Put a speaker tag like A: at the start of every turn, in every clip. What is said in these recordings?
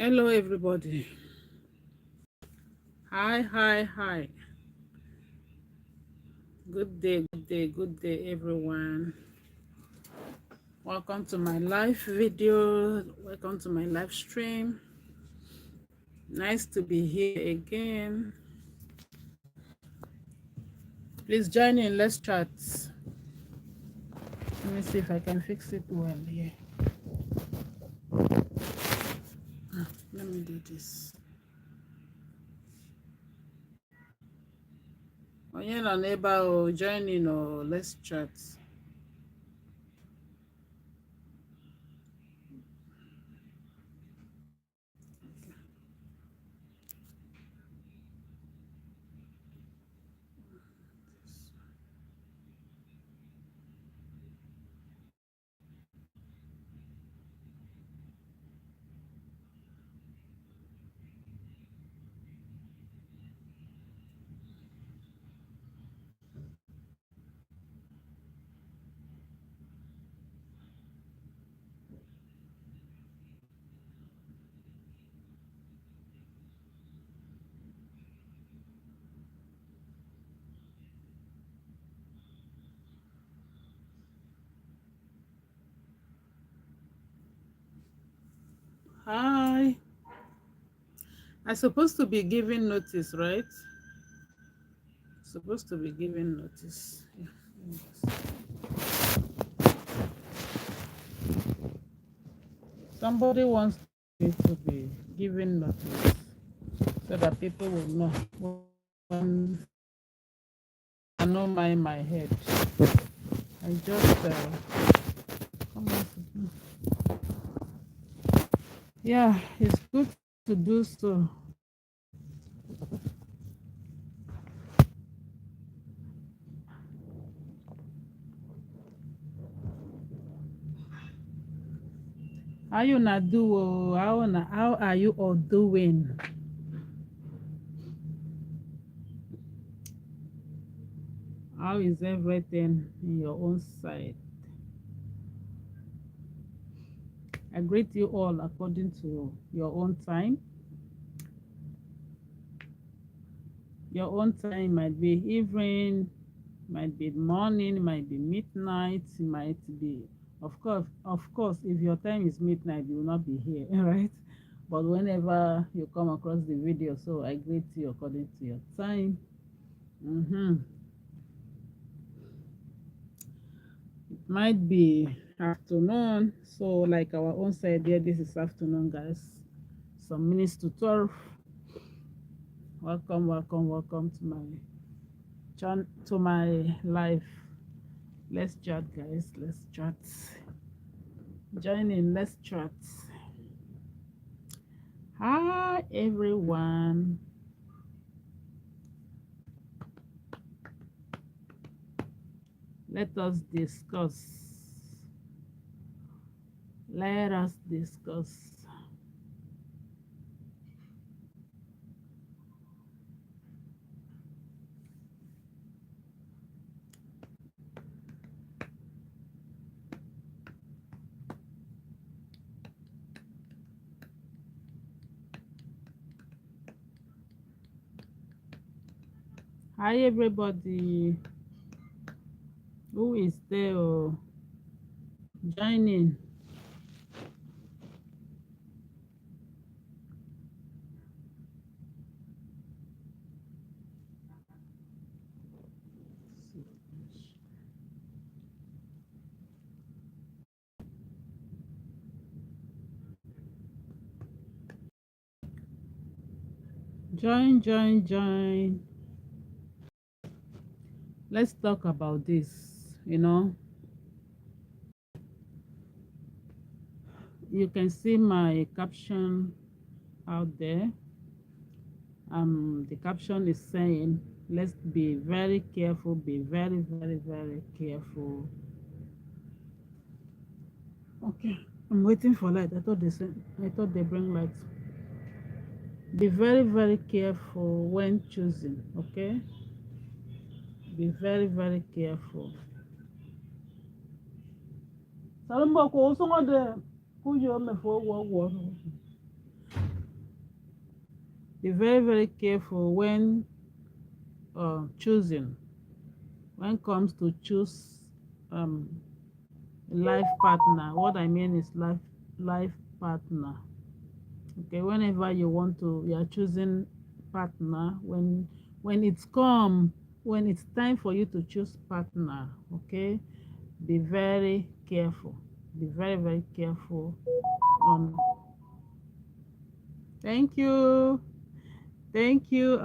A: Hello, everybody. Hi, hi, hi. Good day, good day, good day, everyone. Welcome to my live video. Welcome to my live stream. Nice to be here again. Please join in. Let's chat. Let me see if I can fix it well here. Let me do this. Onye nọ n'ebe ahụ, join in or let's chat. Hi. I'm supposed to be giving notice, right? Supposed to be giving notice. Yeah. Somebody wants me to be giving notice so that people will know when I know my head. I just come on. Yeah, it's good to do so. How you not do? How are you all doing? How is everything in your own side? I greet you all according to your own time. Your own time might be evening, might be morning, might be midnight, might be, of course, if your time is midnight, you will not be here, right? But whenever you come across the video, so I greet you according to your time. It might be afternoon, so like our own side here, this is afternoon, guys. Some minutes to 12. Welcome, welcome, welcome to my live. Let's chat, guys. Let's chat. Join in. Let's chat. Hi, everyone. Let us discuss. Let us discuss. Hi, everybody. Who is there? Join in. Join, join, join. Let's talk about this. You can see my caption out there. The caption is saying, let's be very careful, be very, very, very careful. Okay, I'm waiting for light. I thought they bring light. Be very, very careful when choosing, okay? Be very, very careful. Be very, very careful when choosing. When it comes to choose um, life partner, what I mean is life partner. Okay, whenever you are choosing partner. When it's time for you to choose partner, okay, be very careful. Be very, very careful on. Thank you. Thank you,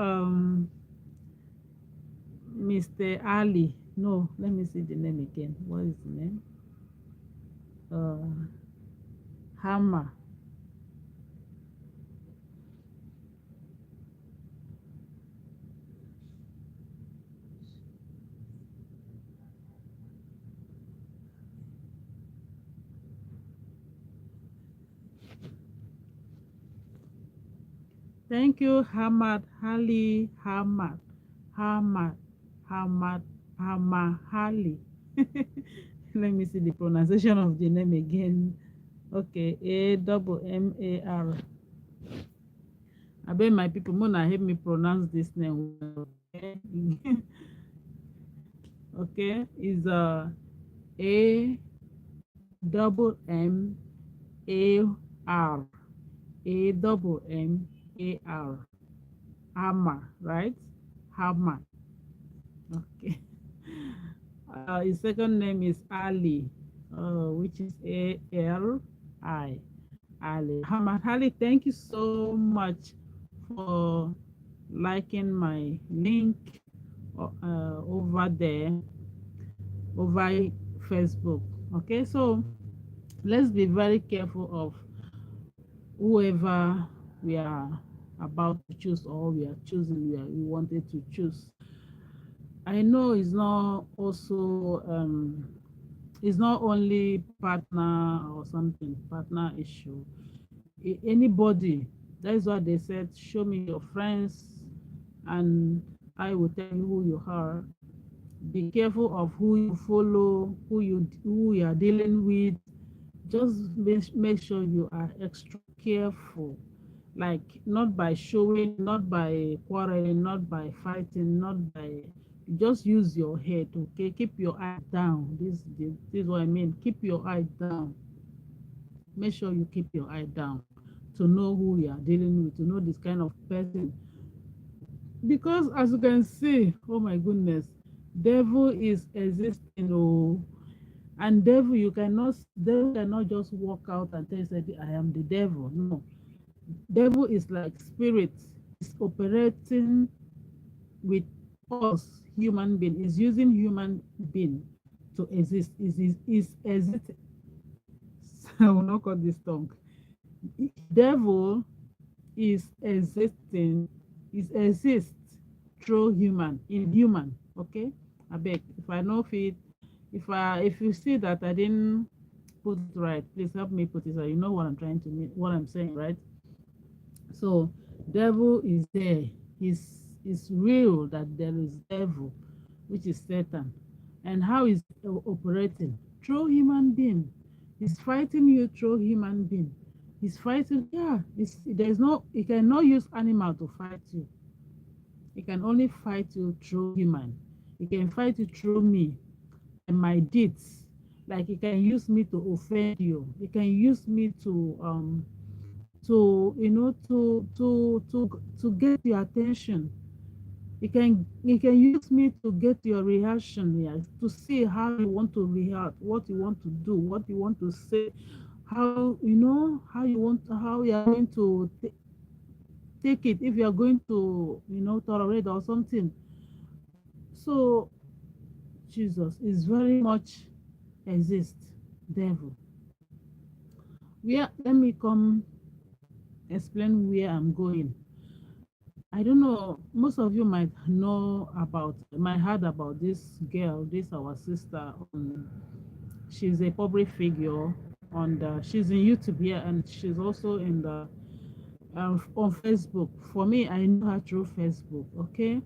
A: Mr. Ali. No, let me see the name again. What is the name? Uh, Hammer. Thank you, Hamad Ali. Hamad, Hamad, Hamahali. Let me see the pronunciation of the name again. Okay, AMMAR. I bet my people Mona help me pronounce this name well. Okay, okay, is A M AMMAR. Hammer, right? Hammer. Okay. His second name is Ali, which is Ali. Ali. Hamad Ali, thank you so much for liking my link over there, over Facebook. Okay, so let's be very careful of whoever we are about to choose or we are choosing, we wanted to choose. I know it's not only partner or something, partner issue. Anybody, that is what they said, show me your friends and I will tell you who you are. Be careful of who you follow, who you are dealing with. Just make sure you are extra careful, like not by showing, not by quarreling, not by fighting, not by, just use your head. Okay, keep your eye down. This is what I mean. Keep your eye down. Make sure you keep your eye down to know who you are dealing with, to know this kind of person. Because as you can see, oh my goodness, devil is existing. Oh, and devil cannot just walk out and tell you that I am the devil. No, devil is like spirit. It's operating with us human being. Is using human being to exist. Is exist. I will not cut this tongue. Devil is existing, is exist through human, in human. Okay, I beg, if I know fit, if you see that I didn't put it right, please help me put it right. You know what I'm trying to mean, what I'm saying, right? So devil is there. It's real that there is devil, which is Satan. And how is operating? Through human being. He's fighting you through human being. He's fighting, yeah. There's no, he cannot use animal to fight you. He can only fight you through human. He can fight you through me and my deeds. Like he can use me to offend you. He can use me to to get your attention. He can use me to get your reaction, yes, to see how you want to react, what you want to do, what you want to say, how how you are going to take it, if you are going to tolerate or something. So Jesus is very much exist, devil. Where Let me come explain where I'm going. I don't know. Most of you might heard about this girl, this our sister. She's a public figure she's in YouTube here, and she's also in the on Facebook. For me, I know her through Facebook. Okay,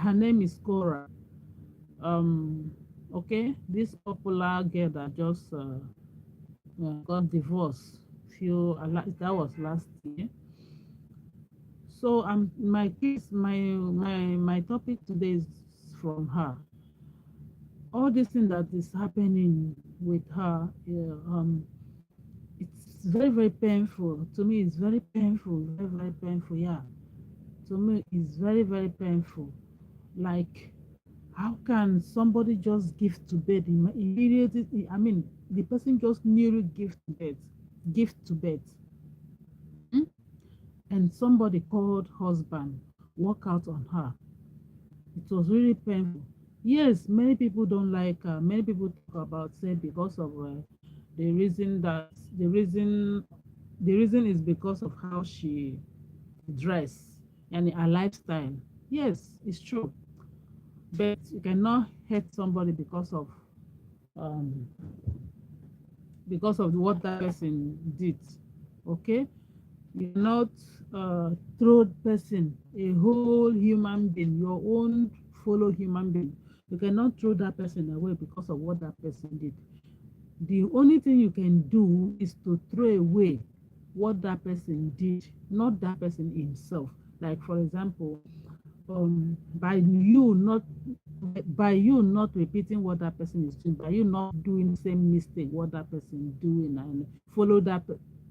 A: her name is Cora. Um, okay, this popular girl that just got divorced. that was last year. So my case, my topic today is from her. All this thing that is happening with her, it's very, very painful. To me, it's very painful, very, very painful. Yeah. To me, it's very, very painful. Like, how can somebody just give to bed immediately? I mean, the person just nearly give to bed. Hmm? And somebody called husband walk out on her. It was really painful. Yes, many people don't like her. Many people talk about say because of the reason that the reason is because of how she dress and her lifestyle. Yes, it's true, but you cannot hate somebody um because of what that person did. Okay, you not throw person, a whole human being, your own fellow human being. You cannot throw that person away because of what that person did. The only thing you can do is to throw away what that person did, not that person himself. Like for example, by you not repeating what that person is doing, by you not doing the same mistake what that person is doing, and follow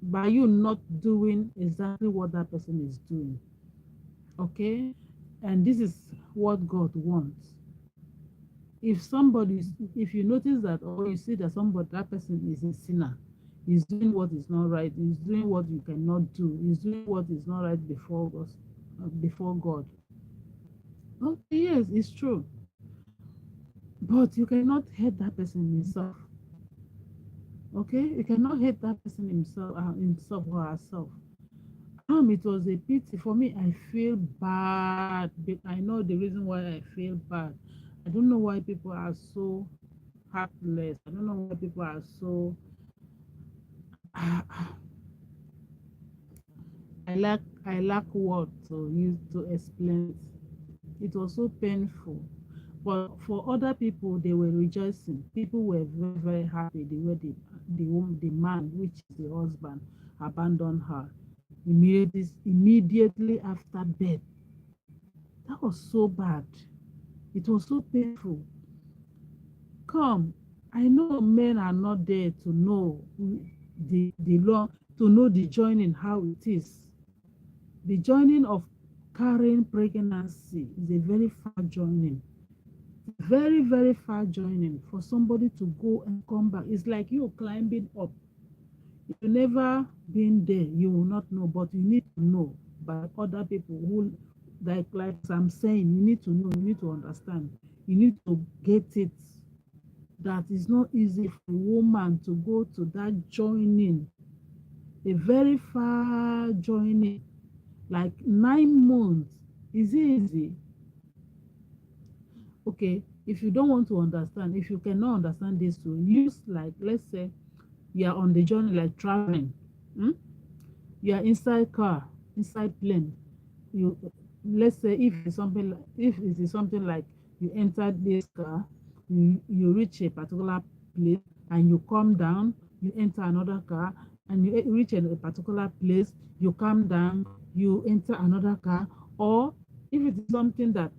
A: by you not doing exactly what that person is doing. Okay, and this is what God wants. If you notice that, or you see that that person is a sinner, is doing what is not right, is doing what you cannot do, is doing what is not right before God. Okay, yes, it's true. But you cannot hate that person himself. Okay, you cannot hate that person himself or herself. It was a pity for me. I feel bad. But I know the reason why I feel bad. I don't know why people are so heartless. I don't know why people are so. I lack word to use to explain it. It was so painful. But for other people, they were rejoicing. People were very, very happy the way the man, which is the husband, abandoned her immediately after birth. That was so bad. It was so painful. Come, I know men are not there to know the law, to know the joining, how it is. The joining of carrying pregnancy is a very far joining. Very, very far joining for somebody to go and come back. It's like you climbing up. If you never been there, you will not know, but you need to know by other people who, like I'm saying, you need to know, you need to understand, you need to get it. That is not easy for a woman to go to that joining, a very far joining, like 9 months. Is it easy? Okay, if you don't want to understand, if you cannot understand this, to use, like, let's say you are on the journey, like traveling. Hmm? You are inside car, inside plane. You, let's say if it is something like you enter this car, you reach a particular place and you come down, you enter another car and you reach a particular place, you come down, you enter another car. Or if it is something that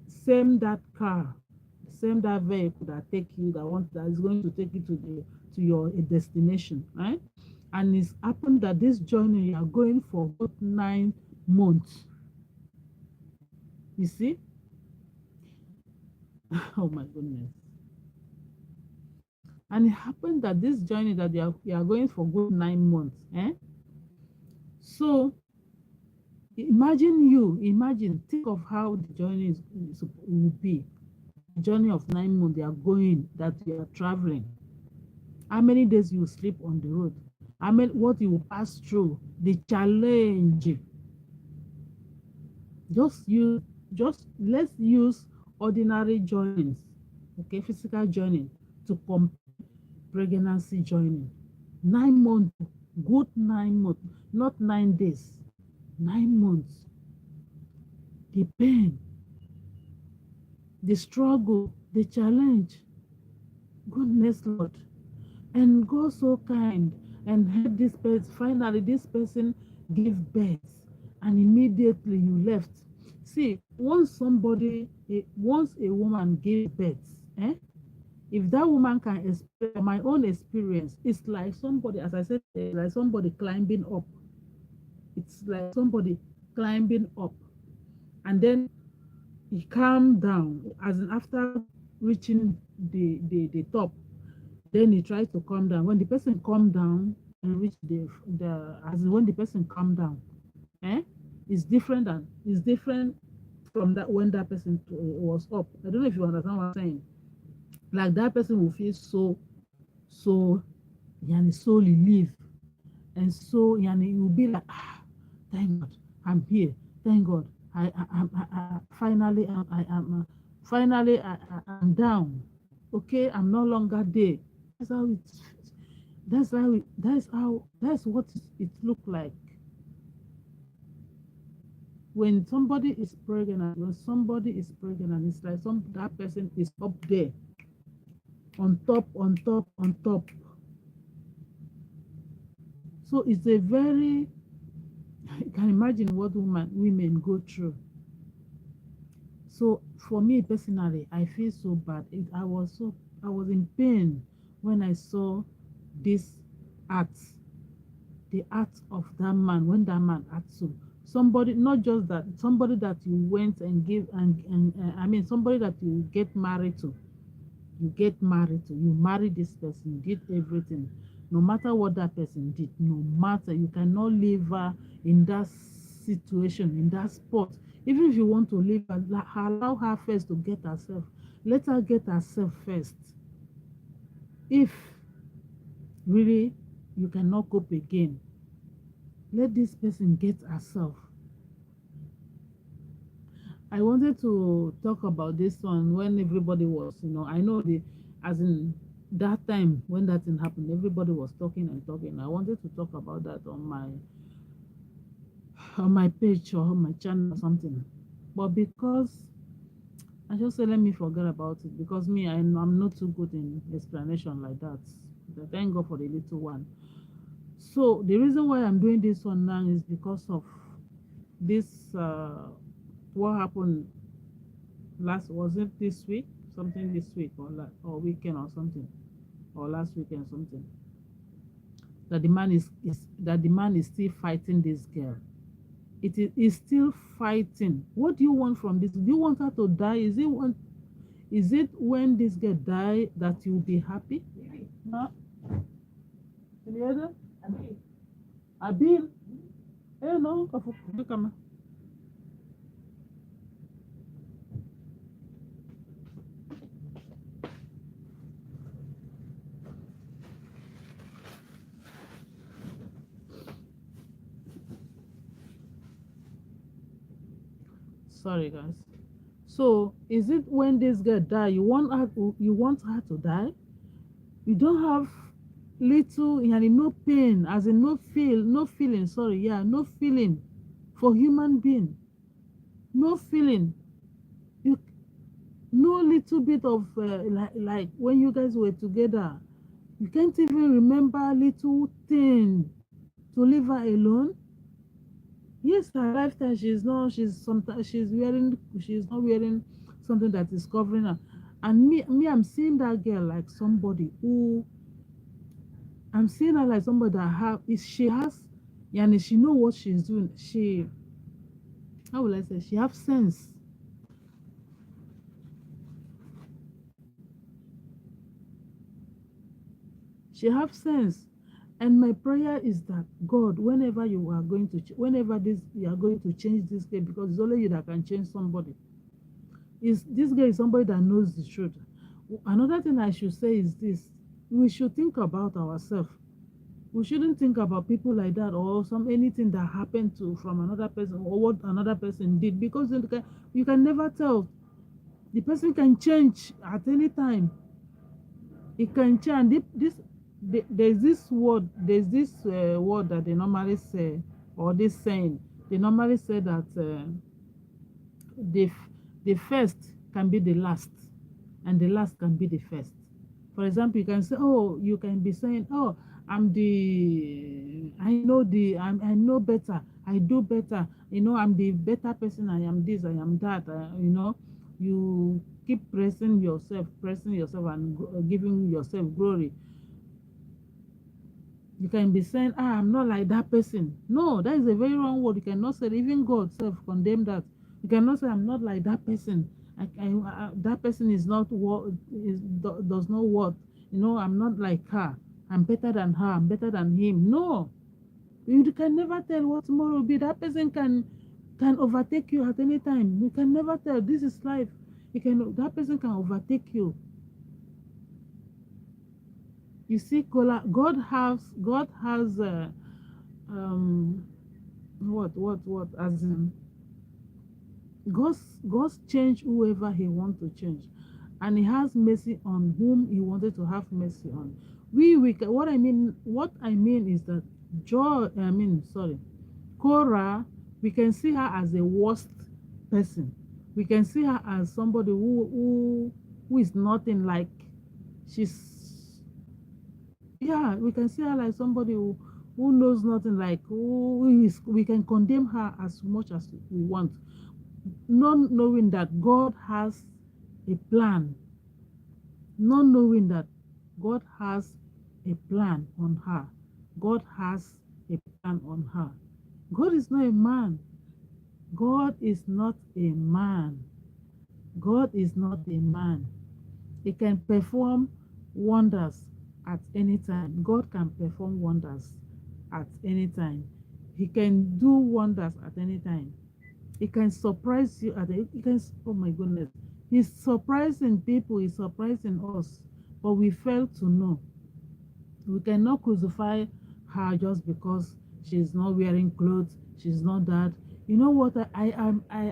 A: same that car, same that vehicle that is going to take you to your destination, right? And it's happened that this journey you are going for about 9 months. You see? Oh my goodness. And it happened that this journey that you are going for good 9 months. So think of how the journey will be. The journey of 9 months you are going, that you are traveling. How many days you sleep on the road? What you will pass through, the challenge. Just use, just let's use ordinary journeyings, okay, physical journey to compare pregnancy journey. 9 months, good 9 months, not 9 days, 9 months. The pain, the struggle, the challenge. Goodness, Lord. And God so kind. and had this person, finally this person gave birth, and immediately you left. See, once a woman gave birth, if that woman can explain my own experience, it's like somebody, as I said, like somebody climbing up. It's like somebody climbing up, and then he calmed down, as in after reaching the top, then he tried to calm down. When the person calmed down and reached the as in when the person calmed down, eh it's different from that when that person was up. I don't know if you understand what I'm saying. Like that person will feel so yani so relieved, and so yani you will be like, thank God I'm here, thank God I finally I am finally I'm down, okay, I'm no longer there. That's how it that's what it looked like when somebody is pregnant. When somebody is pregnant, it's like that person is up there, on top, on top, on top. So it's a very, you can imagine what women go through. So for me personally, I feel so bad. I was in pain when I saw this act, the act of that man, when that man acted so. Somebody, not just that, somebody that you went and give and I mean somebody that you get married to. You get married to, you marry this person, you did everything. No matter what that person did, no matter, you cannot leave her in that situation, in that spot. Even if you want to leave her, allow her first to get herself. Let her get herself first. If really you cannot cope again, let this person get herself. I wanted to talk about this one when everybody was, I know as in that time when that thing happened, everybody was talking and talking. I wanted to talk about that on my page or on my channel or something. But because I just said, let me forget about it, because me, I'm not too good in explanation like that. But thank God for the little one. So the reason why I'm doing this one now is because of this, what happened last, was it this week, something this week, or weekend or something, or last weekend something, that the man is still fighting this girl. It is still fighting. What do you want from this? Do you want her to die? Is it when this girl die that you'll be happy? No. Any other? Abil. No. Sorry, guys. So, is it when this girl die, you want her to die? You don't have little, yani no pain, as in no feeling, sorry, yeah, no feeling for human being, no feeling. You no little bit of like when you guys were together, you can't even remember little thing to leave her alone. Yes, her lifetime, she's not wearing something that is covering her. And I'm seeing that girl like somebody who, I'm seeing her like somebody that she has, yani she know what she's doing. How will I say, she have sense. She have sense. And my prayer is that God, whenever you are going to, whenever you are going to change this girl, because it's only you that can change somebody. Is this girl is somebody that knows the truth. Another thing I should say is this: we should think about ourselves. We shouldn't think about people like that, or anything that happened to from another person, or what another person did, because you can never tell. The person can change at any time. It can change. There's this word that they normally say, or this saying. They normally say that the first can be the last, and the last can be the first. For example, you can say, oh, you can be saying, oh, I know I know better, I do better, I'm the better person, I am this, I am that, you keep pressing yourself and giving yourself glory. You can be saying, I'm not like that person. No, that is a very wrong word. You cannot say, even God self condemn that. You cannot say, I'm not like that person. That person is not what does not what. I'm not like her. I'm better than her. I'm better than him. No, you can never tell what tomorrow will be. That person can overtake you at any time. You can never tell. This is life. That person can overtake you. You see, God has um what as in God's change whoever he wants to change, and he has mercy on whom he wanted to have mercy on. What I mean is that sorry, Korah, we can see her as a worst person. We can see her as somebody who is nothing like. She's Yeah, we can see her like somebody who knows nothing, like we can condemn her as much as we want, not knowing that God has a plan, not knowing that God has a plan on her. God has a plan on her. God is not a man. God is not a man. God is not a man. He can perform wonders at any time. God can perform wonders at any time. He can do wonders at any time. He can surprise you he can, oh my goodness. He's surprising people, he's surprising us, but we fail to know. We cannot crucify her just because she's not wearing clothes, she's not that. You know what? I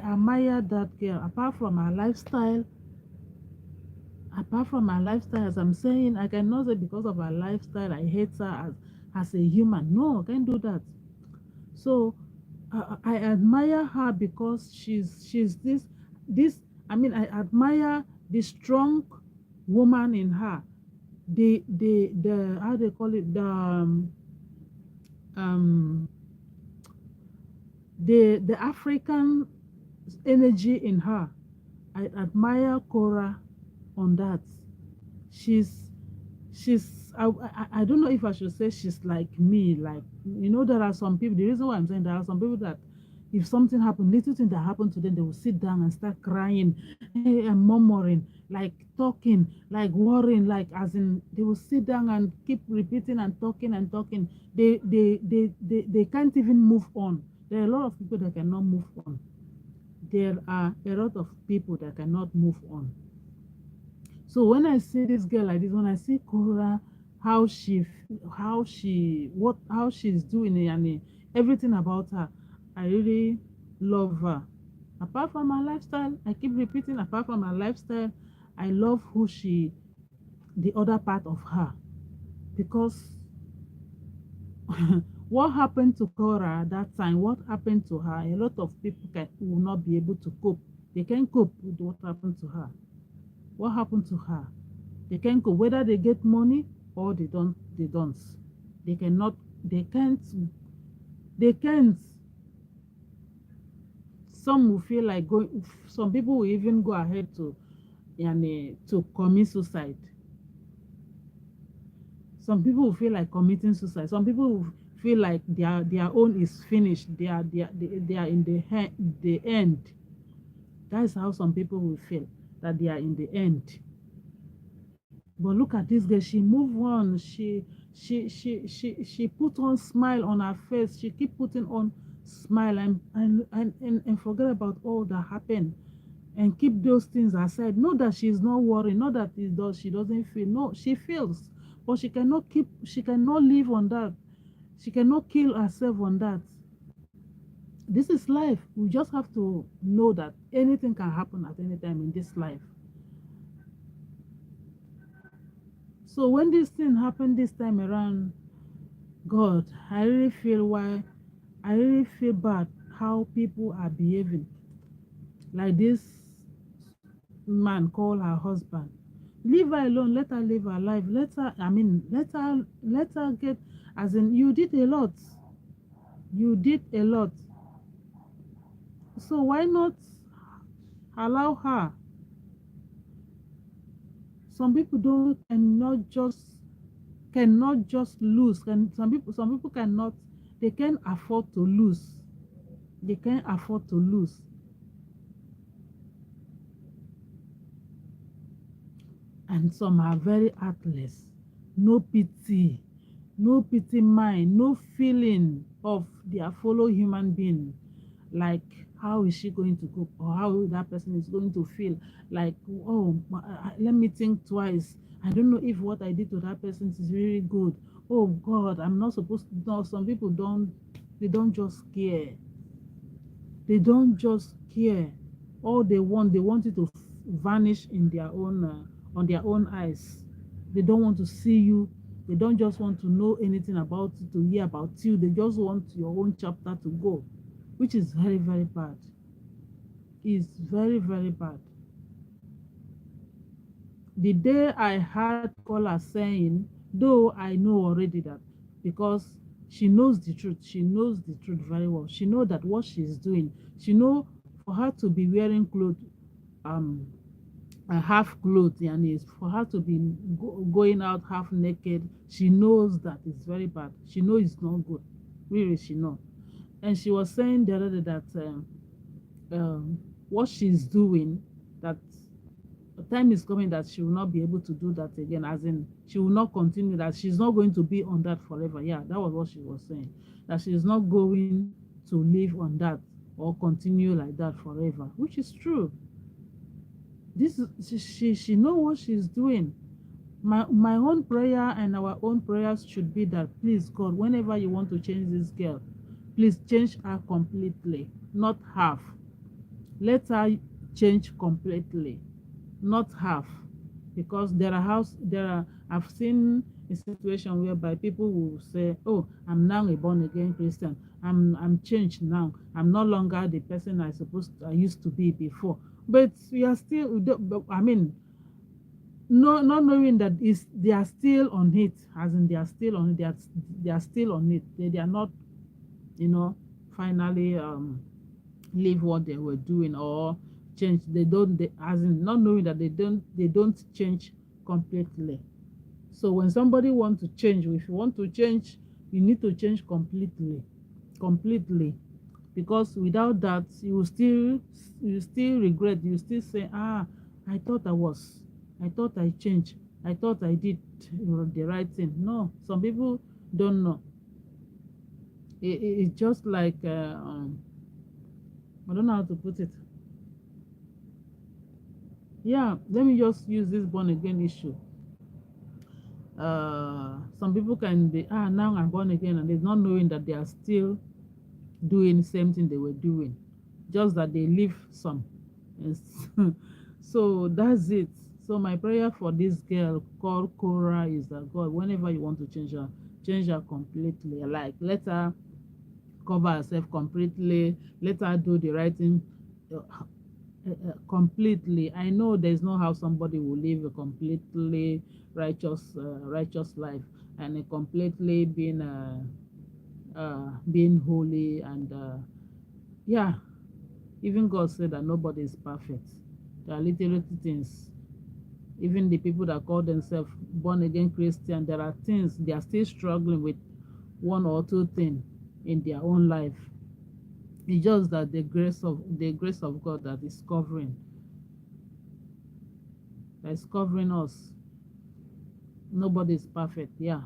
A: admire that girl. Apart from her lifestyle, as I'm saying, I cannot say because of her lifestyle I hate her as a human. No, I can't do that. So I admire her because she's this. I mean, I admire the strong woman in her. The how they call it, um the African energy in her. I admire Cora on that. She's she's I, I I don't know if I should say she's like me. Like, there are some people. The reason why I'm saying there are some people that if something happened, little thing that happened to them, they will sit down and start crying, and murmuring, like talking, like worrying, like as in they will sit down and keep repeating and talking and talking. They can't even move on. There are a lot of people that cannot move on. There are a lot of people that cannot move on. So when I see this girl like this, when I see Cora, how she's doing it, and everything about her, I really love her. Apart from her lifestyle, I keep repeating, apart from her lifestyle, I love the other part of her, because what happened to Cora at that time, what happened to her, a lot of people will not be able to cope. They can't cope with what happened to her. What happened to her? They can go whether they get money or they don't. They cannot, they can't, they can't. Some will feel like going, some people will even go ahead to commit suicide. Some people will feel like committing suicide. Some people will feel like their own is finished. They are in the end. That is how some people will feel, that they are in the end. But look at this girl. She moved on. She put on smile on her face. She keep putting on smile, and forget about all that happened, and keep those things aside. Not that she's not worried. Not that she doesn't feel. No, she feels, but she cannot keep. She cannot live on that. She cannot kill herself on that. This is life. We just have to know that anything can happen at any time in this life. So when this thing happened this time around, God, I really feel bad how people are behaving. Like this man called her husband. Leave her alone. Let her live her life. Let her. I mean, let her get. As in, you did a lot. You did a lot. So why not allow her? Some people don't cannot just lose. Some people cannot. They can afford to lose. They can't afford to lose. And some are very heartless. No pity, no pity mind, no feeling of their fellow human being. Like, how is she going to cope, or how that person is going to feel? Like, oh, let me think twice. I don't know if what I did to that person is really good. Oh God, I'm not supposed to. No, some people don't. They don't just care. They don't just care. All they want it to vanish in their own on their own eyes. They don't want to see you. They don't just want to know anything about you, to hear about you. They just want your own chapter to go, which is very, very bad. It's very, very bad. The day I heard caller saying, though I know already that, because she knows the truth, she knows the truth very well. She know that what she's doing. She know, for her to be wearing clothes, um half clothes, and is for her to be going out half naked. She knows that it's very bad. She knows it's not good. Really, she know. And she was saying the other day that um, what she's doing, that the time is coming that she will not be able to do that again, as in she will not continue, that she's not going to be on that forever. Yeah, that was what she was saying, that she's not going to live on that or continue like that forever, which is true. This is she know what she's doing. My own prayer and our own prayers should be that, please God, whenever you want to change this girl, please change her completely, not half. Let her change completely, not half. Because there are, I've seen a situation whereby people will say, oh, I'm now a born again Christian, I'm changed now, I'm no longer the person I used to be before. But we are still, I mean, no, not knowing that is they are still on it, as in they are still on it, they are still on it. They are not, you know, finally leave what they were doing or change. They don't, as in not knowing that they don't change completely. So when somebody wants to change, if you want to change, you need to change completely, completely. Because without that, you still regret. You still say, ah, I thought I thought I changed, I thought I did the right thing. No, some people don't know. It's just like I don't know how to put it. Yeah, let me just use this born again issue. Some people can be, now I'm born again, and they're not knowing that they are still doing the same thing they were doing, just that they leave some. Yes. So that's it. So my prayer for this girl called Cora is that, God, whenever you want to change her completely. Like, let her cover herself completely, let her do the right thing completely. I know there's no how somebody will live a completely righteous life, and a completely being holy, and yeah, even God said that nobody is perfect. There are little things. Even the people that call themselves born again Christian, there are things they are still struggling with, one or two things in their own life. It's just that the grace of God that is covering us. Nobody is perfect. Yeah.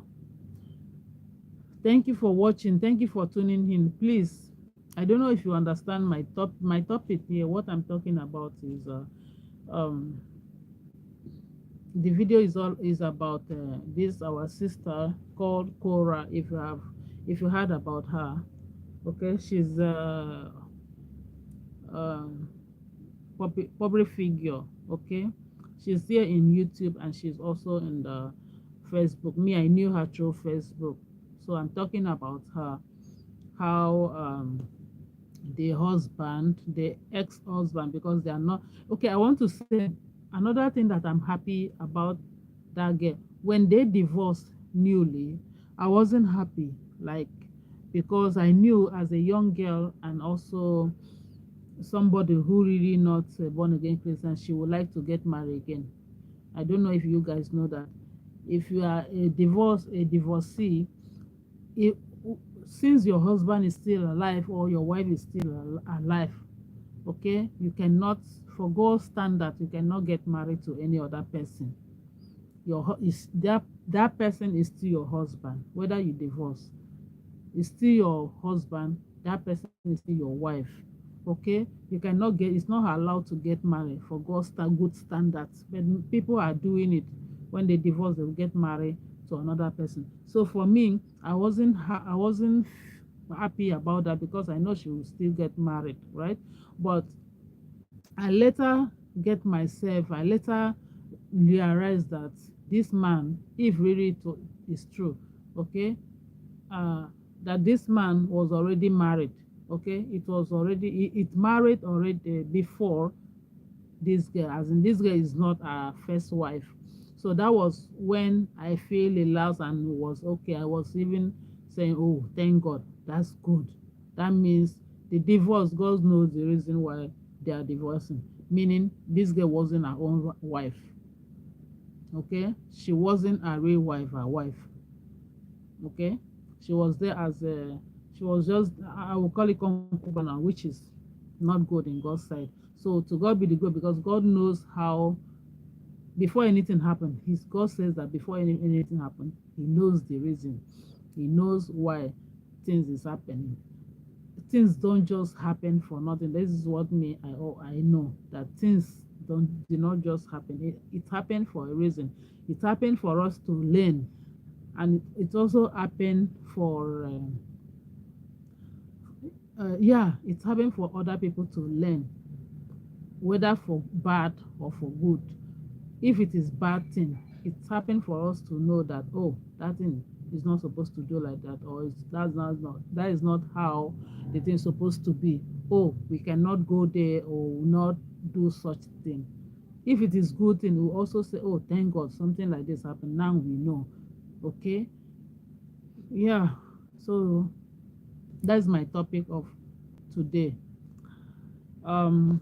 A: Thank you for watching. Thank you for tuning in. Please, I don't know if you understand my topic here. What I'm talking about is um the video is about this our sister called Cora. If you heard about her, okay, she's um public figure, okay. She's here in YouTube, and she's also in the Facebook. Me, I knew her through Facebook. So I'm talking about her, how the ex-husband, because they are not okay. I want to say another thing that I'm happy about that girl, when they divorced newly, I wasn't happy, like, because I knew as a young girl and also somebody who really not a born again Christian, she would like to get married again. I don't know if you guys know that. If you are a divorcee, if, since your husband is still alive or your wife is still alive, okay, you cannot, for God's standard, you cannot get married to any other person. Is that person is still your husband, whether you divorce, is still your husband, that person is still your wife. Okay, you cannot get, it's not allowed to get married for God's good standards, but people are doing it. When they divorce, they will get married to another person. So for me, I wasn't happy about that, because I know she will still get married, right? But I later I later realized that this man, if really is true, okay, uh, that this man was already married. Okay, it married already before this girl, as in this girl is not our first wife. So that was when I feel relaxed and was okay. I was even saying, oh, thank God, that's good. That means the divorce, God knows the reason why they are divorcing, meaning this girl wasn't her own wife. Okay, she wasn't a real wife, her wife. Okay, she was there as a, she was just, I will call it concubine, which is not good in God's side. So to God be the good, because God knows how, before anything happened, his God says that before anything happened, he knows the reason, he knows why things is happening. Things don't just happen for nothing. This is what me I know, that things don't did not just happen. It happened for a reason. It happened for us to learn, and it also happened for yeah, it happened for other people to learn, whether for bad or for good. If it is bad thing, it's happened for us to know that, oh, that thing is not supposed to do like that, or that is not how the thing is supposed to be. Oh, we cannot go there or not do such thing. If it is good thing, we also say, oh, thank God something like this happened, now we know. Okay, yeah. So that's my topic of today. um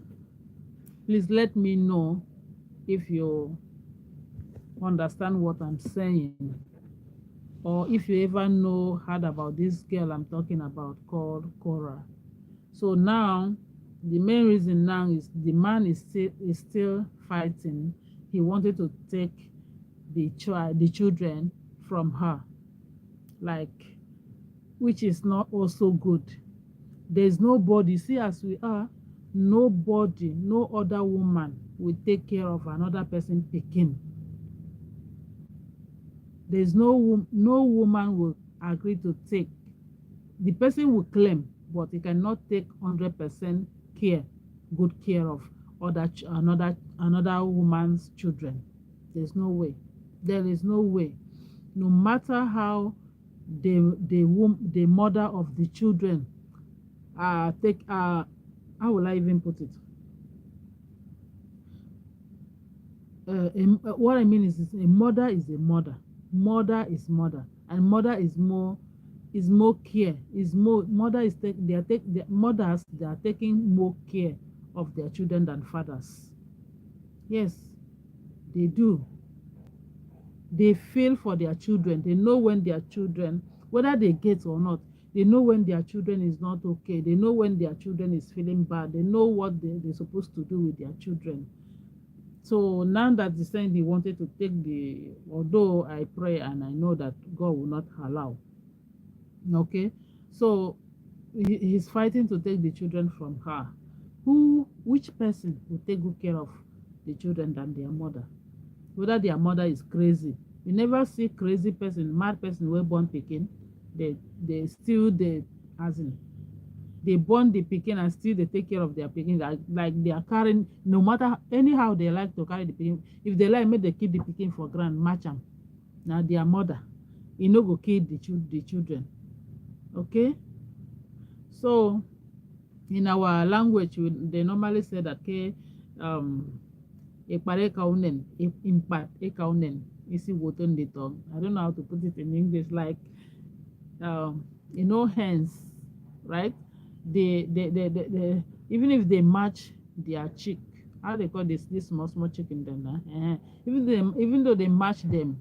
A: Please let me know if you understand what I'm saying, or if you ever heard about this girl I'm talking about called Cora. So now, the main reason now is the man is still fighting. He wanted to take the children from her, like, which is not also good. There's nobody, see as we are, nobody, no other woman will take care of another person picking. There's no woman will agree to take. The person will claim, but he cannot take 100% care, good care of another woman's children. There's no way. There is no way. No matter how the mother of the children take how will I even put it? What I mean is a mother is a mother. Mother is mother, and mother is more care. Is more mother is take they are take the mothers, they are taking more care of their children than fathers. Yes, they do. They feel for their children. They know when their children, whether they get or not, they know when their children is not okay. They know when their children is feeling bad. They know what they're supposed to do with their children. So now that the saying they wanted to take although I pray and I know that God will not allow. Okay, so he's fighting to take the children from her. Which person will take good care of the children than their mother? Whether their mother is crazy. You never see crazy person, mad person wey born pikin. They still as in they born the pikin and still they take care of their pikin, like they are carrying, no matter anyhow they like to carry the pikin. If they like, make they keep the pikin for ground, match am. Now their mother, e no go kill the children. Okay, so in our language they normally say that, okay, um Ekparekaunen, impat, ekaunen, isi woton de tongue. I don't know how to put it in English. Like, hens, right? They even if they match their chick, how they call this small small chicken then, even though they match them,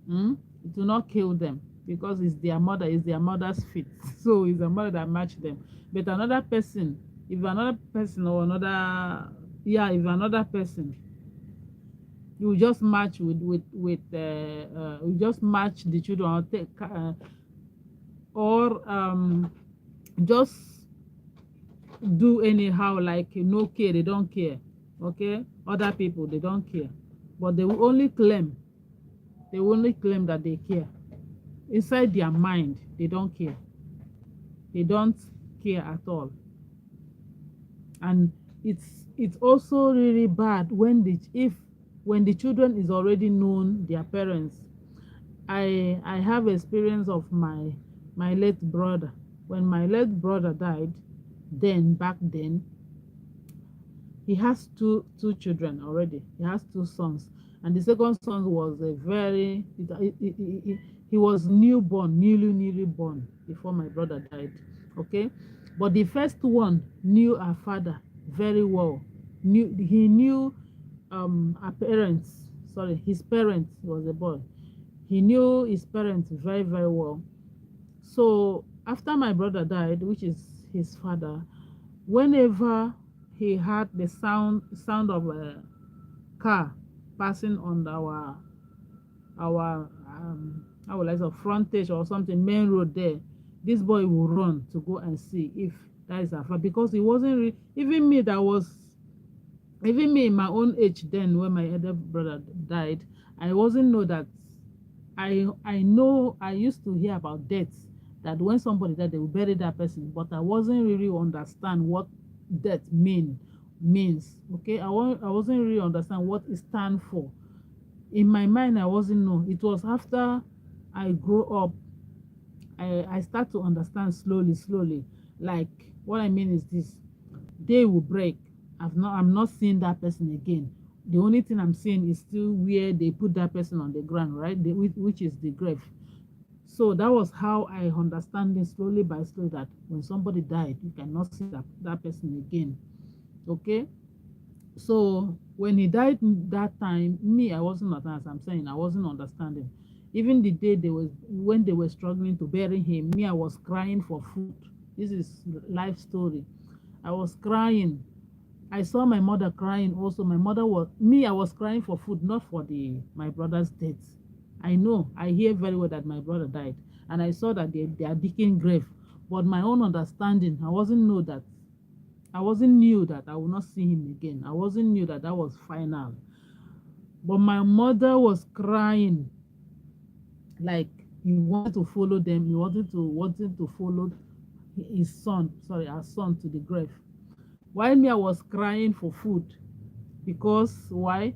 A: it will not kill them because it's their mother's feet. So it's the mother that matched them. But another person, if another person or another, yeah, if another person, you just match you just match the children or take or just do anyhow, like no care, they don't care. Okay, other people, they don't care, but they will only claim that they care. Inside their mind, they don't care. They don't care at all. And it's also really bad when the children is already known their parents. I have experience of my late brother. When my late brother died, then back then, he has two children already. He has two sons, and the second son was a very he was newly born before my brother died. Okay, but the first one knew our father very well. He knew our parents. Sorry, his parents. He was a boy. He knew his parents very well. So after my brother died, which is his father, whenever he heard the sound of a car passing on our how will I say, frontage or something, main road there, this boy will run to go and see if that is our father, because he wasn't even me in my own age then when my elder brother died. I wasn't know that. I know I used to hear about death, that when somebody died they will bury that person, but I wasn't really understand what death means. Okay, I wasn't really understand what it stand for. In my mind, I wasn't know. It was after I grew up, I start to understand slowly. Like, what I mean is this: day will break. I'm not seeing that person again. The only thing I'm seeing is still where they put that person on the ground, right? Which is the grave. So that was how I understand it slowly by slowly, that when somebody died, you cannot see that person again. Okay. So when he died that time, me, I wasn't, as I'm saying, I wasn't understanding. Even the day when they were struggling to bury him, me, I was crying for food. This is life story. I was crying. I saw my mother crying also. I was crying for food, not for my brother's death. I know, I hear very well that my brother died, and I saw that they are digging grave. But my own understanding, I wasn't knew that I would not see him again. I wasn't knew that that was final. But my mother was crying, like he wanted to follow them. He wanted to follow our son to the grave. While me, I was crying for food, because why?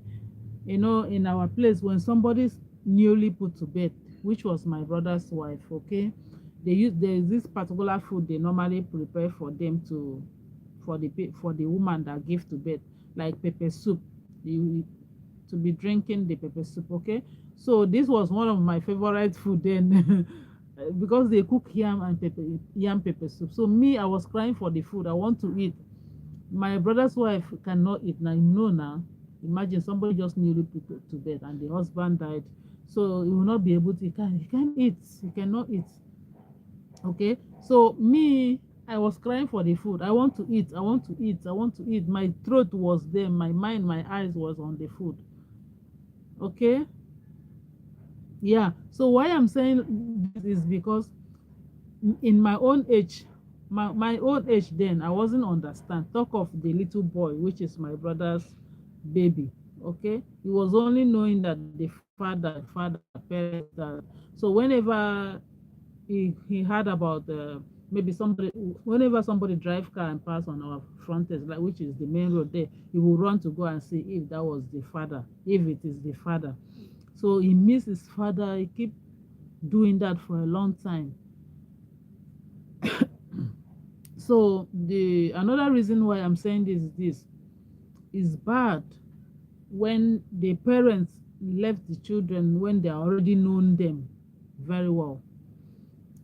A: In our place, when somebody's newly put to bed, which was my brother's wife, okay, there's this particular food they normally prepare for them for the woman that give to bed, like pepper soup. You to be drinking the pepper soup, okay. So this was one of my favorite food then. Because they cook yam pepper soup. So me, I was crying for the food. I want to eat. My brother's wife cannot eat now. Now, imagine somebody just newly put to bed and the husband died, so he will not be able to. He can't eat. He cannot eat. Okay, so me, I was crying for the food. I want to eat. I want to eat. I want to eat. My throat was there. My mind, my eyes was on the food. Okay, yeah. So why I'm saying this is because in my own age, my own age then, I wasn't understand. Talk of the little boy, which is my brother's baby. Okay, he was only knowing that the father parents that. So whenever he heard about maybe somebody, whenever somebody drive car and pass on our frontage, like, which is the main road there, he will run to go and see if that was the father, if it is the father. So he missed his father. He keep doing that for a long time. So the another reason why I'm saying this is bad. when the parents left the children when they already known them very well.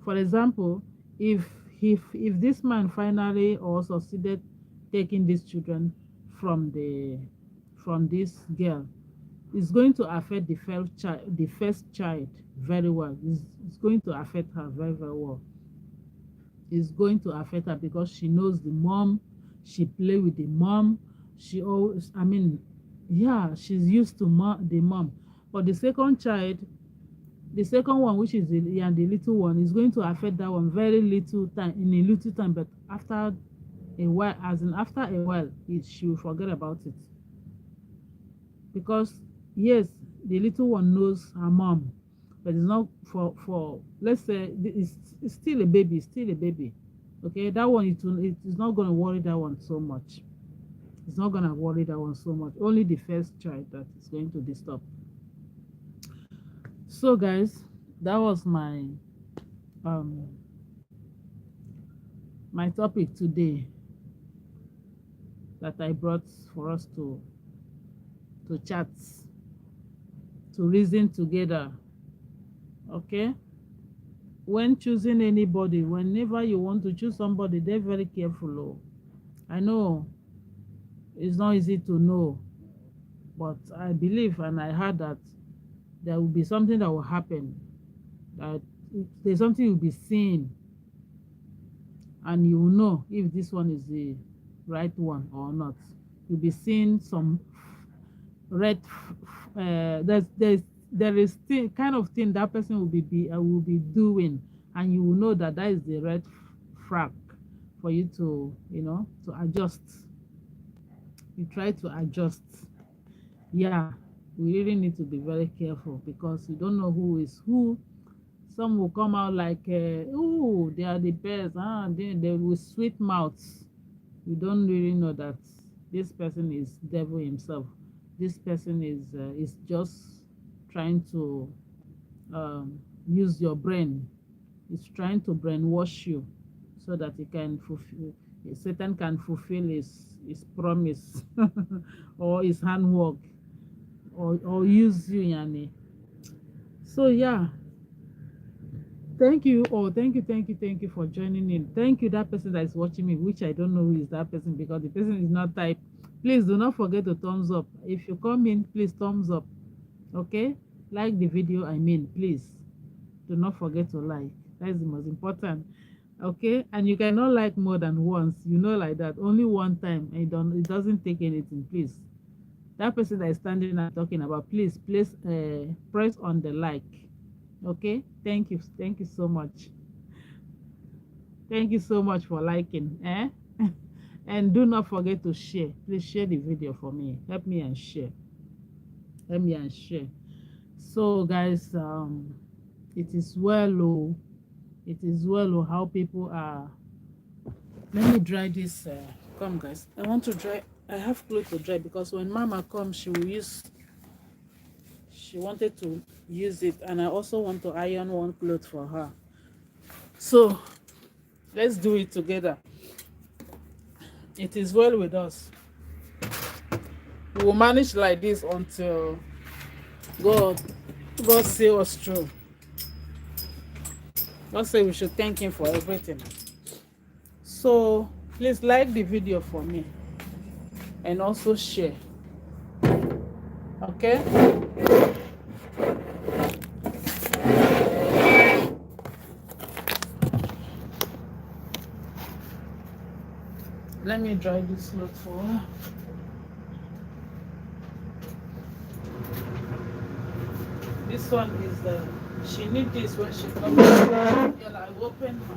A: For example, if if this man finally or succeeded taking these children from the from this girl, it's going to affect the first child very well. It's going to affect her very, very well. It's going to affect her because she knows the mom, she play with the mom, she always, I mean, yeah, she's used to the mom. But the second child, the second one, which is yeah, the little one, is going to affect that one very little time, in a little time, but after a while, as in after a while, she will forget about it. Because yes, the little one knows her mom, but it's not for let's say it's still a baby, still a baby. Okay, that one it's not gonna worry that one so much. It's not gonna worry that one so much. Only the first child that is going to disturb. So guys, that was um my topic today that I brought for us to chat, to reason together. Okay, when choosing anybody, whenever you want to choose somebody, they're very careful. Oh, I know it's not easy to know, but I believe and I heard that there will be something that will happen, that there's something you'll be seeing, and you will know if this one is the right one or not. You'll be seeing some red there is kind of thing that person will be doing, and you will know that that is the red flag for you to, to adjust. You try to adjust. Yeah, we really need to be very careful because you don't know who is who. Some will come out like oh, they are the best, they will sweet mouths. You don't really know that this person is devil himself. This person is just trying to use your brain. It's trying to brainwash you so that he can fulfill, Satan can fulfill his promise or his handwork, or use you, yani. So yeah, thank you. Oh, thank you for joining in. Thank you, that person that is watching me, which I don't know who is that person because the person is not typed. Please do not forget to thumbs up. If you come in, please thumbs up. Okay, like the video, I mean, please do not forget to like. That is the most important. Okay, and you cannot like more than once, like that, only one time, and it doesn't take anything. Please, that person that is standing and talking about, please press on the like. Okay, thank you so much. Thank you so much for liking, and do not forget to share. Please share the video for me. Help me and share. Help me and share. So guys, it is well, oh, it is well, oh, how people are. Let me dry this. Come guys, I want to dry. I have clothes to dry because when mama comes, she wanted to use it, and I also want to iron one cloth for her. So let's do it together. It is well with us. We will manage like this until God see us through. God say we should thank him for everything. So please like the video for me and also share. Okay? Let me dry this cloth for her. This one is she needs this when she comes. Yeah, I open her.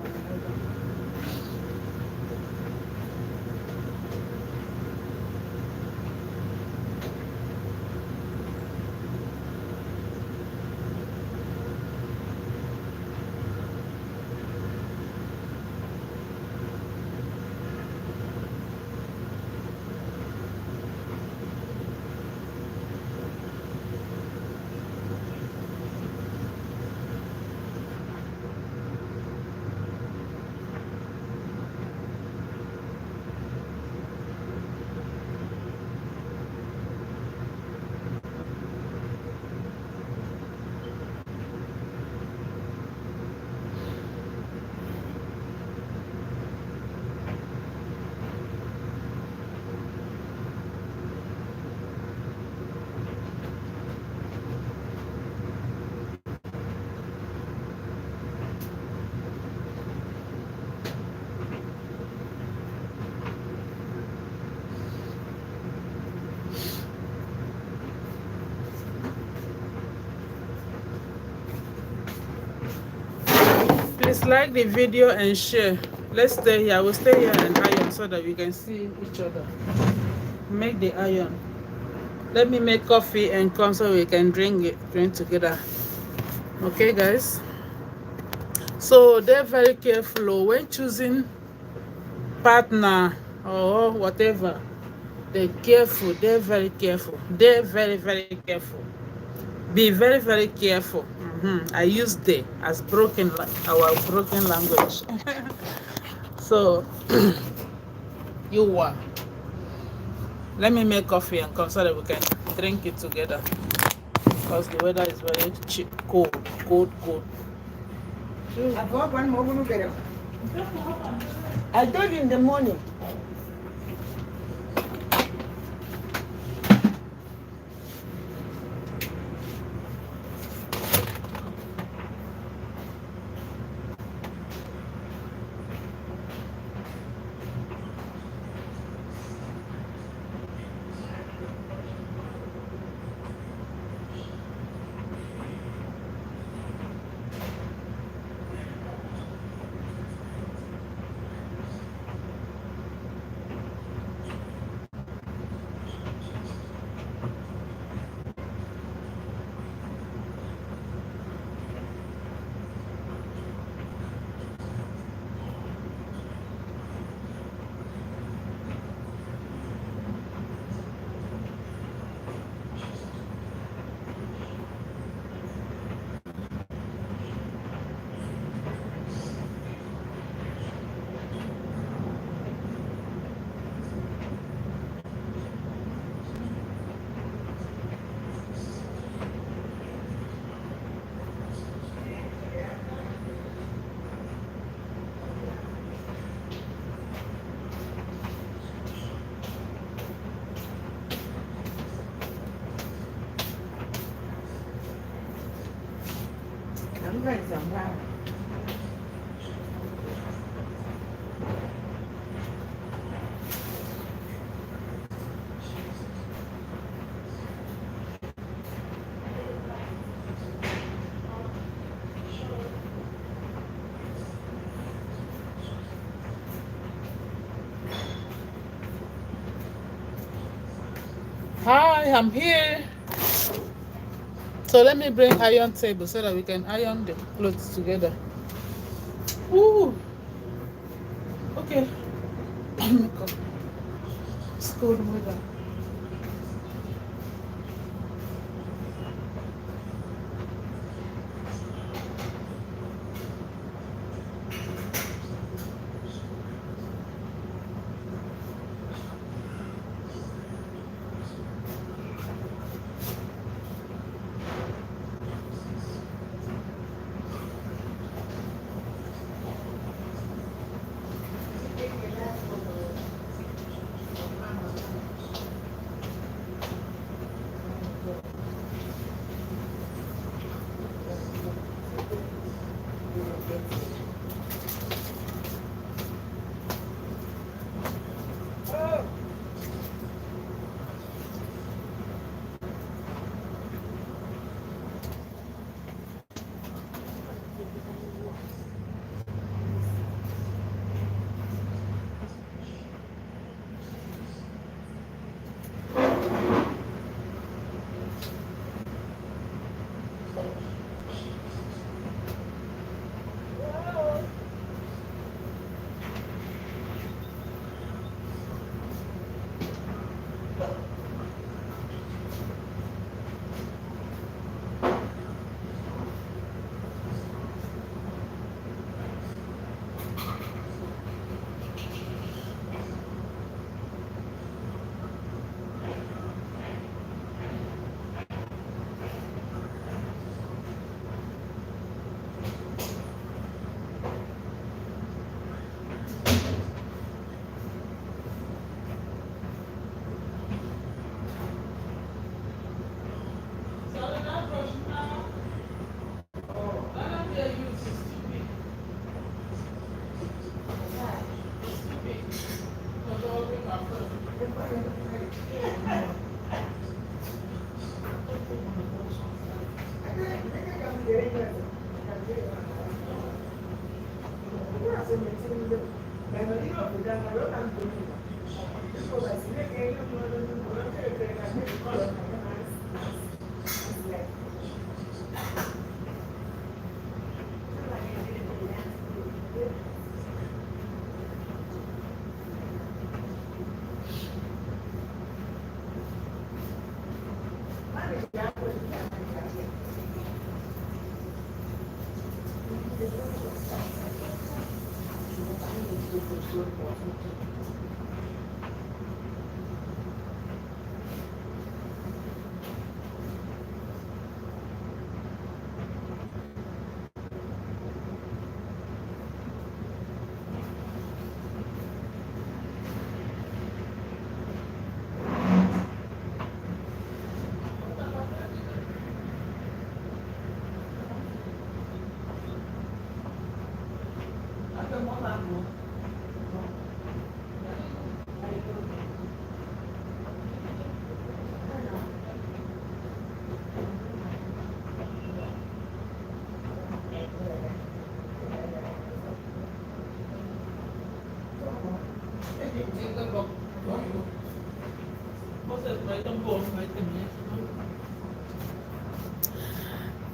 A: Please like the video and share. Let's stay here. We'll stay here and iron so that we can see each other. Make the iron. Let me make coffee and come so we can drink together. Okay, guys. So they're very careful when choosing partner or whatever. They're careful. They're very careful. They're very, very careful. Be very, very careful. I use they as our broken language. So you are. Let me make coffee and come so that we can drink it together. Because the weather is very cold.
B: I told you in the morning. I'm going somewhere.
A: Hi, I'm here. So let me bring iron table so that we can iron the clothes together. Ooh. Okay. It's cold weather.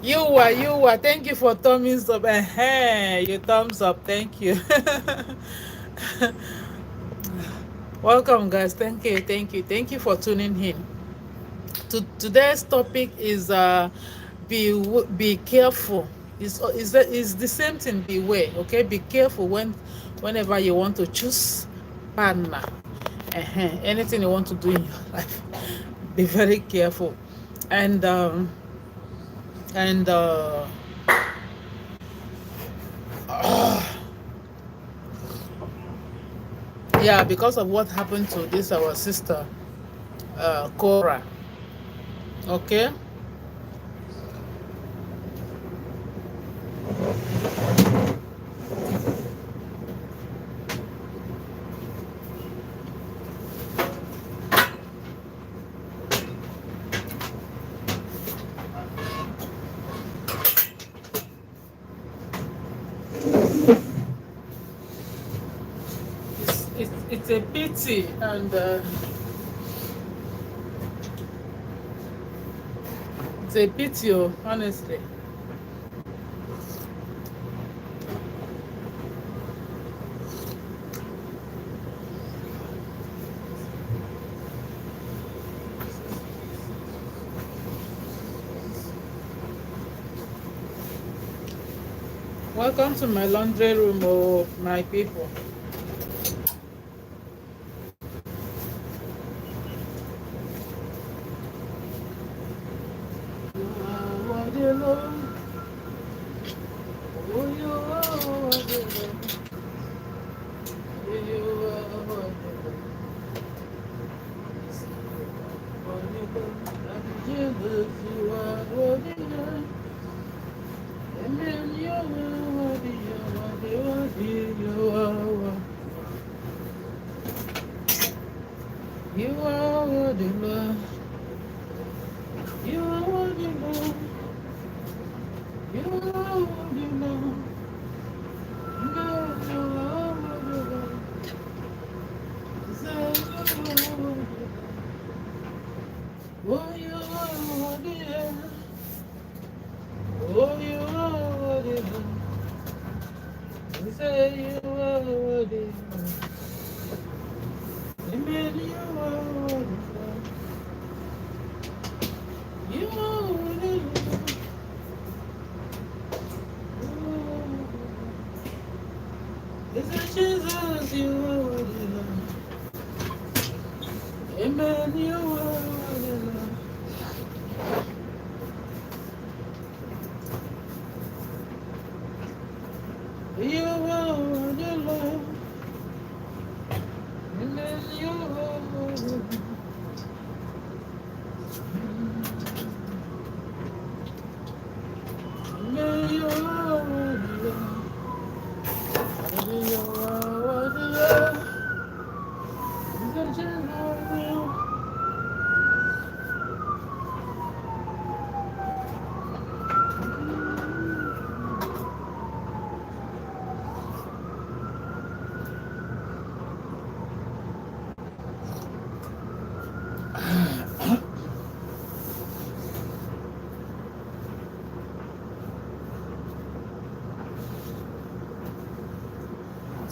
A: You are. Thank you for thumbs up. Your thumbs up. Thank you. Welcome, guys. Thank you for tuning in. Today's topic is be careful. Is the same thing. Beware. Okay, be careful whenever you want to choose partner. Anything you want to do in your life, be very careful. And yeah, because of what happened to this our sister Cora. Okay. It's a pity, and it's a pity, honestly. Welcome to my laundry room, oh my people. You are worthy, Lord. You are worthy, Lord. You are worthy, Lord. You are worthy, Lord. Say you are worthy. Oh, you are worthy, Lord. Oh, you are worthy, Lord. Say you are worthy, Lord. Amen, you are worthy, Lord. You are worthy, Lord. This is Jesus, you are worthy, Lord. Amen, you are worthy, Lord. You are worthy, Lord. Amen, you are worthy, Lord. Amen, you are worthy, Lord. Amen, you are worthy, Lord. This is Jesus, Lord.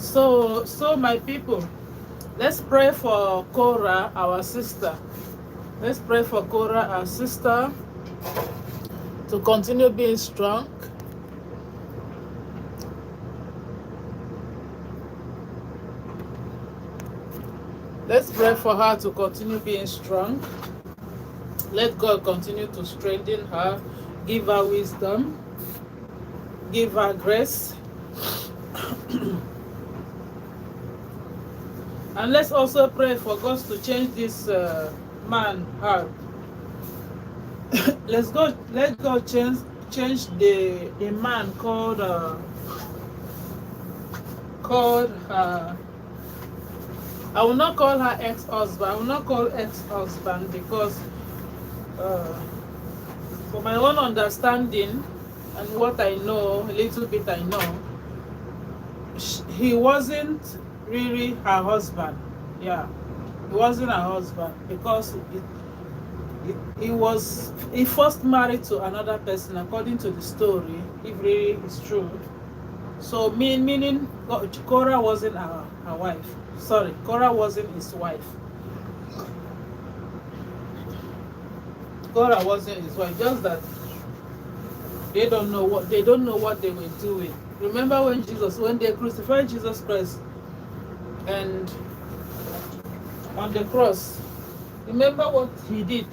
A: So my people, let's pray for Cora, our sister. Let's pray for Cora, our sister, to continue being strong. Let's pray for her to continue being strong. Let God continue to strengthen her, give her wisdom, give her grace. And let's also pray for God to change this man heart. Let God change the man called I will not call her ex-husband. I will not call ex-husband because for my own understanding and what I know, a little bit I know, he wasn't really her husband. Yeah, he wasn't her husband because he first married to another person according to the story, if really it's true. So meaning Cora wasn't her wife. Sorry, Cora wasn't his wife. Cora wasn't his wife. Just that they don't know what they were doing. Remember when they crucified Jesus Christ and on the cross, remember what he did?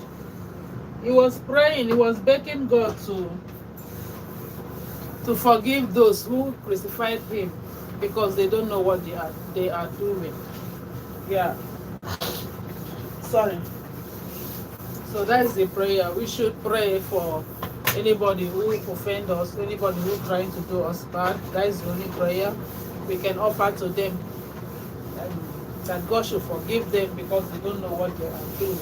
A: He was praying, he was begging God to forgive those who crucified him because they don't know what they are doing. Yeah. Sorry. So that is the prayer. We should pray for anybody who offend us, anybody who trying to do us bad. That is the only prayer we can offer to them. That God should forgive them because they don't know what they are doing.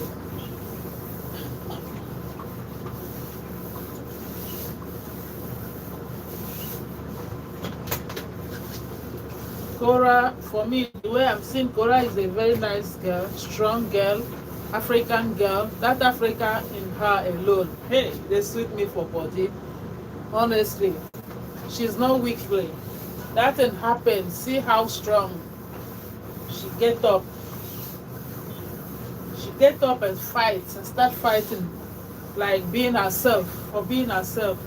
A: Cora, for me, the way I'm seeing Cora is a very nice girl, strong girl, African girl. That Africa in her alone, hey, they sweet me for body. Honestly, she's not weakling. That thing happened. See how strong she get up. She get up and fights and start fighting, like being herself, for being herself.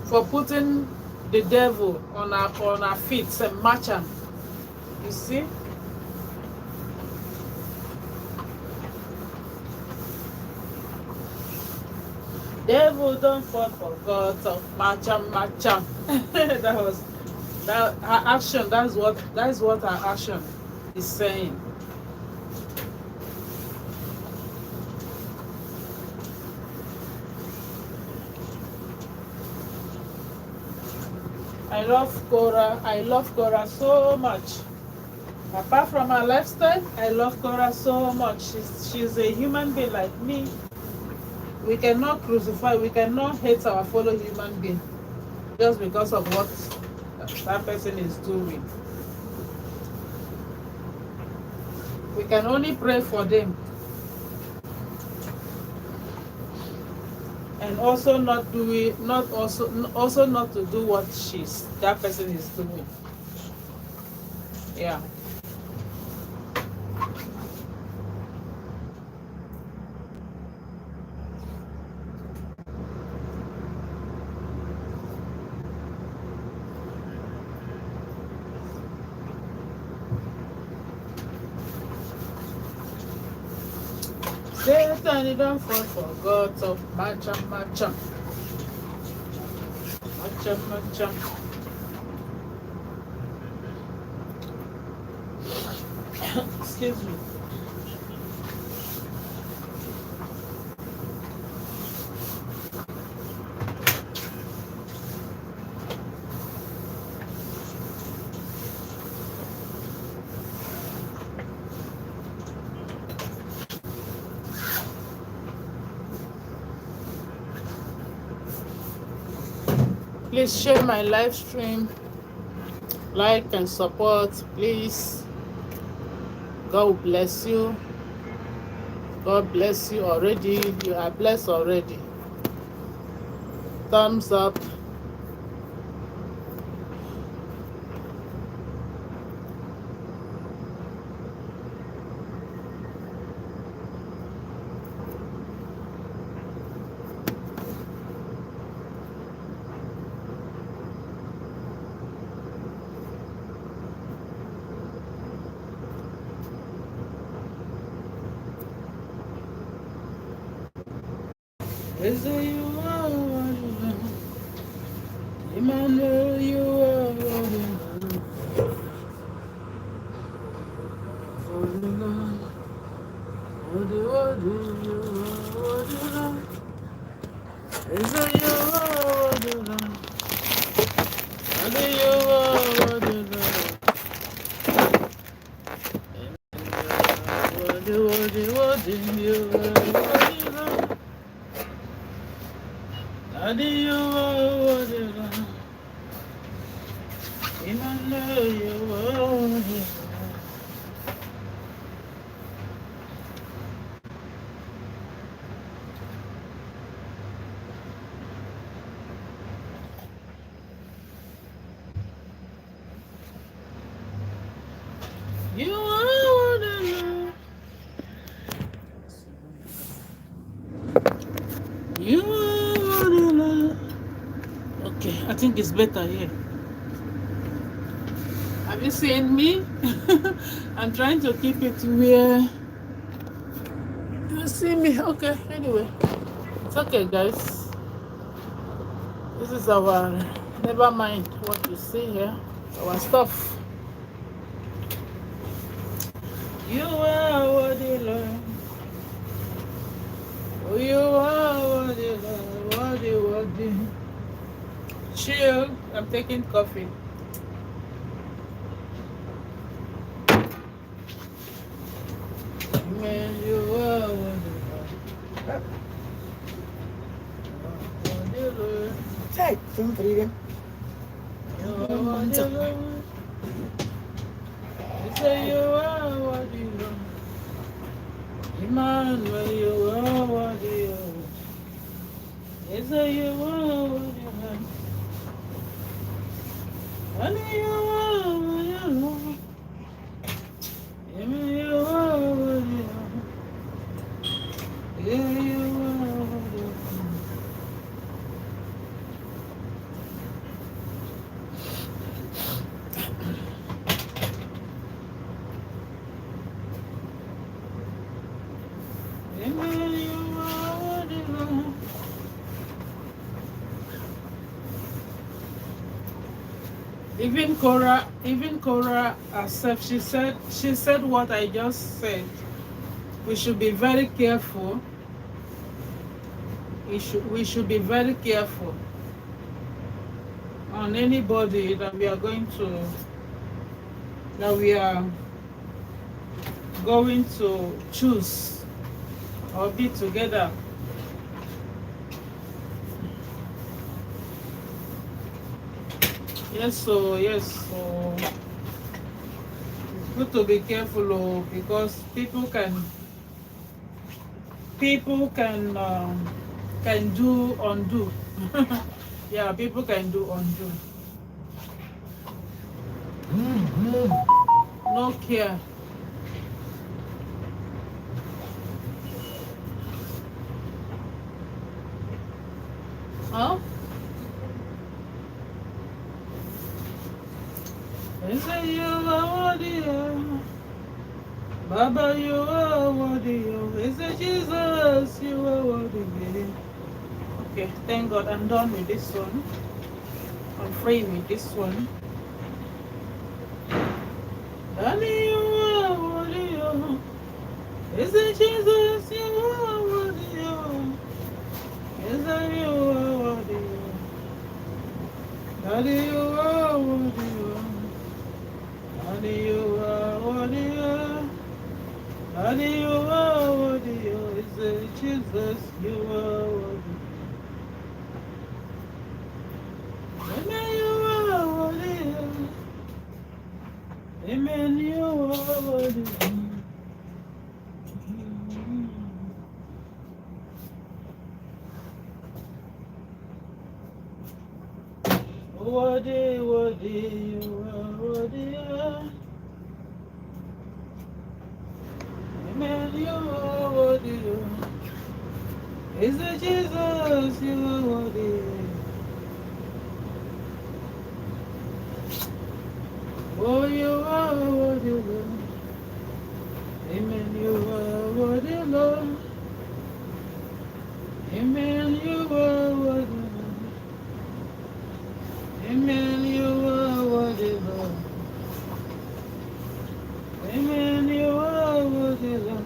A: For putting the devil on her feet and match him. You see? Devil don't fall for God, so match him. that her action. That's what her action is saying. I love Cora so much. Apart from her lifestyle, I love Cora so much. She's a human being like me. We cannot crucify, we cannot hate our fellow human being just because of what that person is doing. We can only pray for them. And also not to do what that person is doing. Yeah. Satan, you don't fall for God of matcha. Excuse me. Please share my live stream, like and support, please. God bless you. God bless you already. You are blessed already. thumbs up. Is it you are Emmanuel, you are Is it you You are the You are the Okay, I think it's better here. Have you seen me? I'm trying to keep it where you see me. Okay, anyway. It's okay, guys. This is our, never mind what you see here. Our stuff. You are worthy, Lord. Oh, you are worthy, Lord. Worthy, worthy. Chill. I'm taking coffee. Man, you are worthy, Lord. Worthy, Lord.
B: Say, don't read him.
A: You are worthy, Lord. You say you are worthy, Lord. Emmanuel, you are worthy, Lord. You say you are worthy, Lord. And you are worthy, Lord. You are worthy, Lord. Yeah, you are worthy, Lord. Amen, you are worthy, Lord. Even Cora herself, she said what I just said. We should be very careful. We should be very careful on anybody that we are going to choose or be together. Yes, so it's good to be careful, because people can do undo. Yeah, people can do undo. No care. Huh? They say you are worthy, Baba, you are worthy. They say Jesus, you are worthy. Okay, thank God I'm done with this one. I'm free with this one. Daddy, you are worthy. They say Jesus, you are worthy. Yes, you are worthy. Daddy, you are worthy. Daddy, you are worthy. Daddy, you are worthy. Is it Jesus? You are worthy. Amen, you are worthy. Amen, you are worthy. Worthy, worthy, you are worthy. Amen, you are worthy. Is it Jesus, you are worthy. Oh, you are worthy, Lord. Amen, you are worthy, Lord. Amen, you are worthy, Lord. Amen, you are worthy, Lord. Amen, you are worthy, Lord.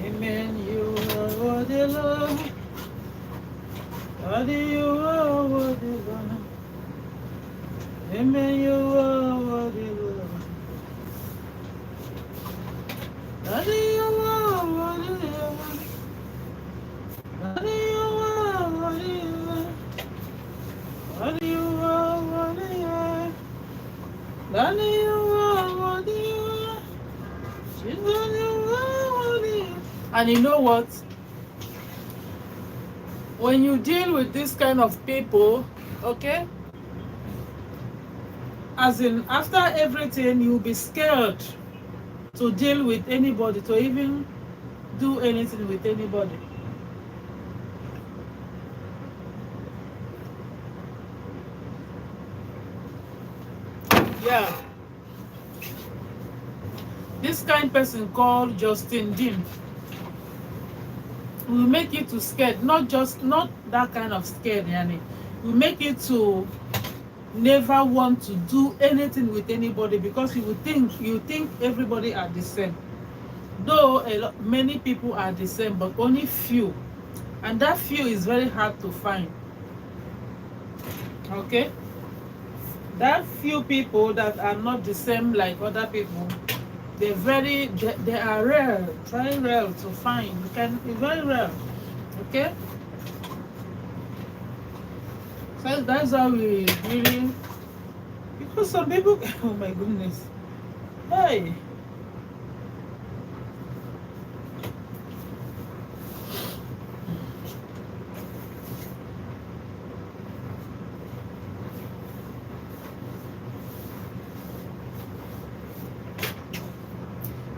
A: Amen, you are worthy, Lord. Worthy, you are worthy, Lord. Amen, you are worthy, Lord. Worthy, you are worthy, Lord. Worthy, you are worthy, Lord. Worthy, you are worthy, Lord. Worthy, you are worthy, Lord. Jesus, you are worthy. And you know what? When you deal with this kind of people, okay, as in after everything, you'll be scared to deal with anybody, to even do anything with anybody. Yeah, this kind person called Justin Dean will make you to scared, not that kind of scared, yani. Will make you to never want to do anything with anybody because you think everybody are the same. Though many people are the same, but only few, and that few is very hard to find. Okay, that few people that are not the same like other people, they are rare, very rare to find. You can It's very rare. Okay, so that's how we really, because some people oh my goodness, hey.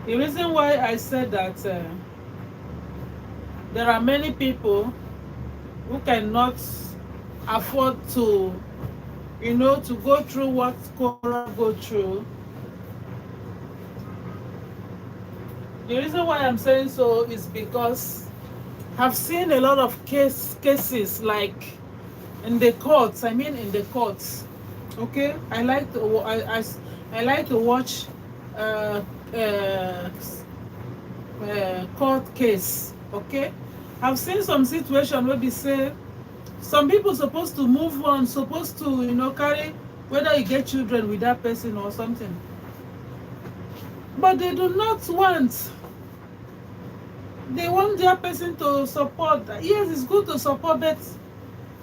A: The reason why I said that there are many people who cannot afford to, to go through what Korah go through. The reason why I'm saying so is because I've seen a lot of cases like in the courts. I mean, in the courts. Okay, I like to watch uh, uh, court case. Okay, I've seen some situation where they say some people supposed to move on, supposed to carry, whether you get children with that person or something, but they do not want. They want their person to support. Yes, it's good to support, but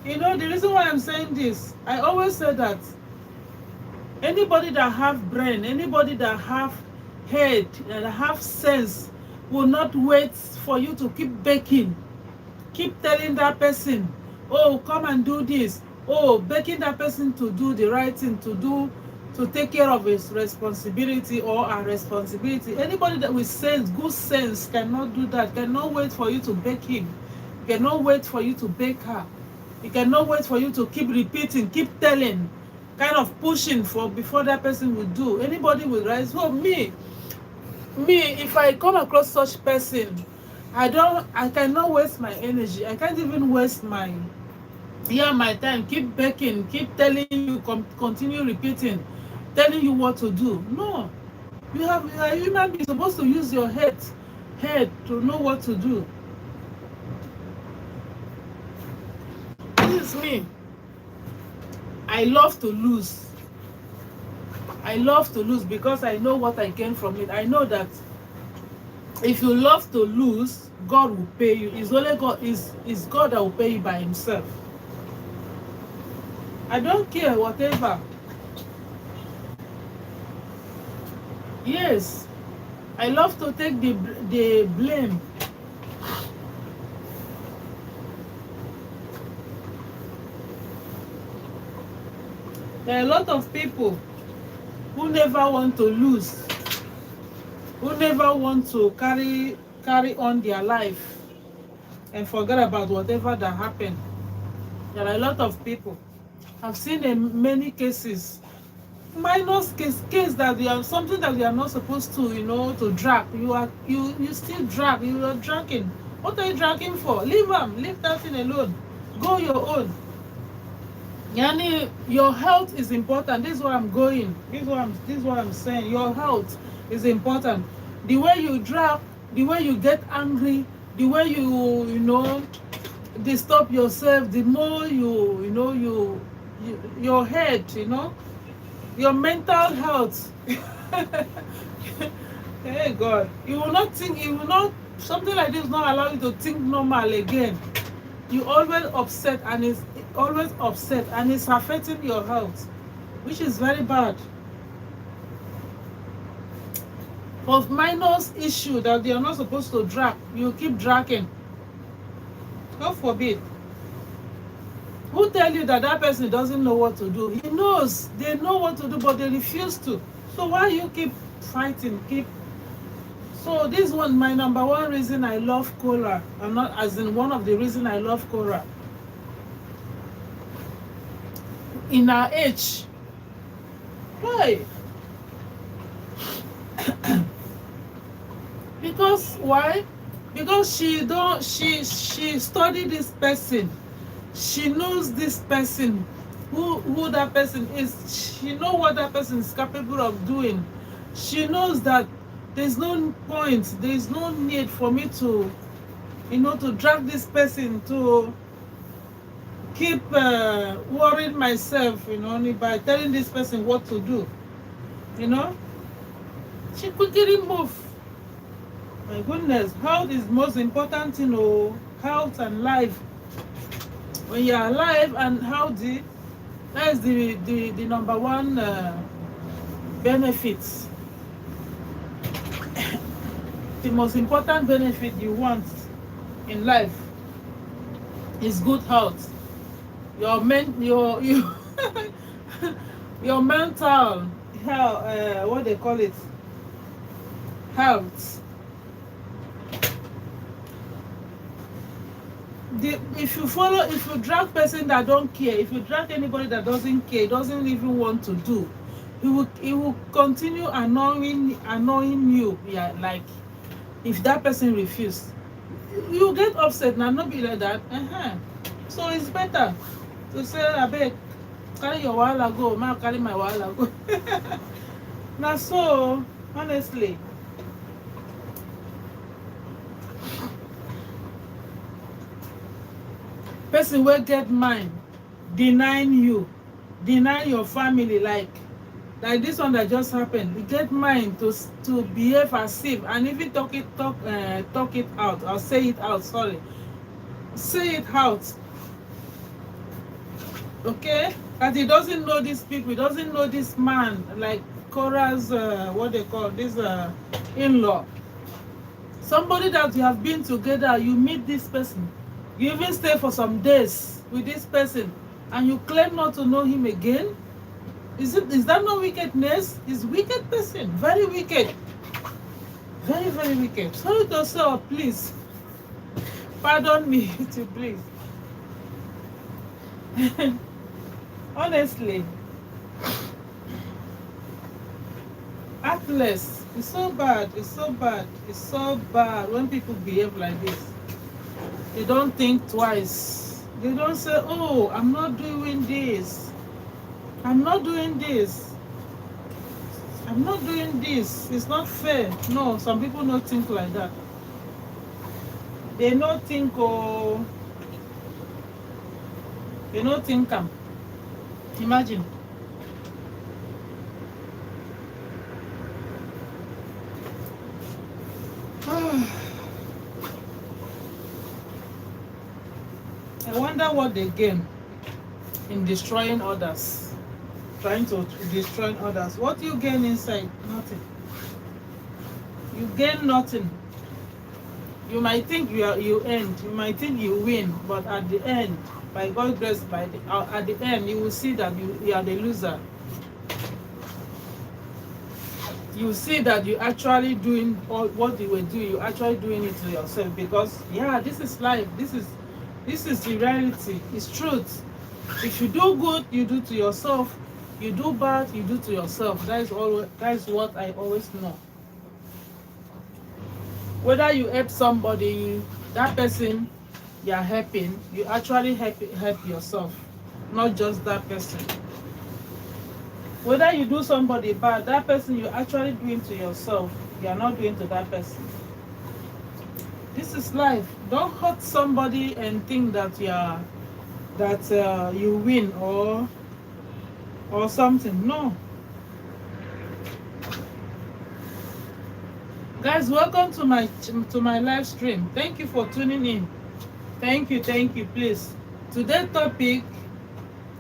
A: the reason why I'm saying this, I always say that anybody that have brain, anybody that have head, that have sense, will not wait for you to keep begging, keep telling that person, oh, come and do this, oh, begging that person to do the right thing, to take care of his responsibility or our responsibility. Anybody that with sense, good sense, cannot do that, cannot wait for you to beg him, cannot wait for you to beg her. He cannot wait for you to keep repeating, keep telling, kind of pushing for before that person will do. Anybody will rise. So if I come across such person, I cannot waste my energy. I can't even waste my time. Keep begging, keep telling you, continue repeating, telling you what to do. No, you are a human being, supposed to use your head to know what to do. This is me. I love to lose. I love to lose because I know what I gain from it. I know that if you love to lose, God will pay you. It's only God, is God that will pay you by himself. I don't care whatever. Yes, I love to take the blame. There are a lot of people who never want to lose, who never want to carry on their life and forget about whatever that happened. There are a lot of people. I've seen in many cases, minus case that you are something that you are not supposed to, to drag. You still drag. You are dragging. What are you dragging for? Leave them. Leave that thing alone. Go your own. Yani, your health is important. This is where I'm going. This is what I'm saying. Your health is important. The way you drag, the way you get angry, the way you disturb yourself, the more your head, your mental health. Hey God, you will not something like this will not allow you to think normal again. You always upset, and it's affecting your health, which is very bad. For minus issue that you are not supposed to drag, you keep dragging. God forbid. Who tell you that person doesn't know what to do? He knows. They know what to do, but they refuse to. So why you keep fighting? So this one, my number one reason I love Korra. I'm not as in one of the reason I love Korra. In our age, why? Because why? Because she studied this person. She knows this person, who that person is. She knows what that person is capable of doing. She knows that there's no point, there's no need for me to, to drag this person, to keep worrying myself, by telling this person what to do. She quickly move. My goodness, health is most important, health and life. When you're alive and healthy, that is the number one benefit. The most important benefit you want in life is good health. Your mental health, what they call it, health. If you drag person that don't care, if you drag anybody that doesn't care, doesn't even want to do, he will continue annoying you. Yeah, like if that person refuses, you get upset. Now not be like that. So it's better to say, abeg, carry your wahala go, ma carry my wahala go. Now so honestly, person will get mind denying you, deny your family, like this one that just happened. You get mind to behave as if, and even talk it out, or say it out. Sorry, say it out. Okay, that he doesn't know these people, he doesn't know this man, like Korra's what they call this in-law. Somebody that you have been together, you meet this person, you even stay for some days with this person, and you claim not to know him again. Is that not wickedness? It's wicked person, very wicked, very, very wicked. Sorry to say, please pardon me to please. Honestly, athlete, it's so bad, it's so bad, it's so bad when people behave like this. They don't think twice. They don't say, oh, I'm not doing this, I'm not doing this, I'm not doing this, it's not fair. No, some people don't think like that. They don't think, oh, they don't think. Imagine. I wonder what they gain in destroying others, trying to destroy others. What you gain inside? Nothing. You gain nothing. You might think you end, you might think you win, but at the end, by God's grace, at the end, you will see that you are the loser. You see that you actually doing all what you were doing. You actually doing it to yourself, because yeah, this is life. This is the reality. It's truth. If you do good, you do to yourself. You do bad, you do to yourself. That is what I always know. Whether you help somebody, that person you are helping, you actually help yourself, not just that person. Whether you do somebody bad, that person you're actually doing to yourself, you are not doing to that person. This is life. Don't hurt somebody and think that you win or something. No. Guys, welcome to my live stream. Thank you for tuning in. Thank you, please. Today's topic,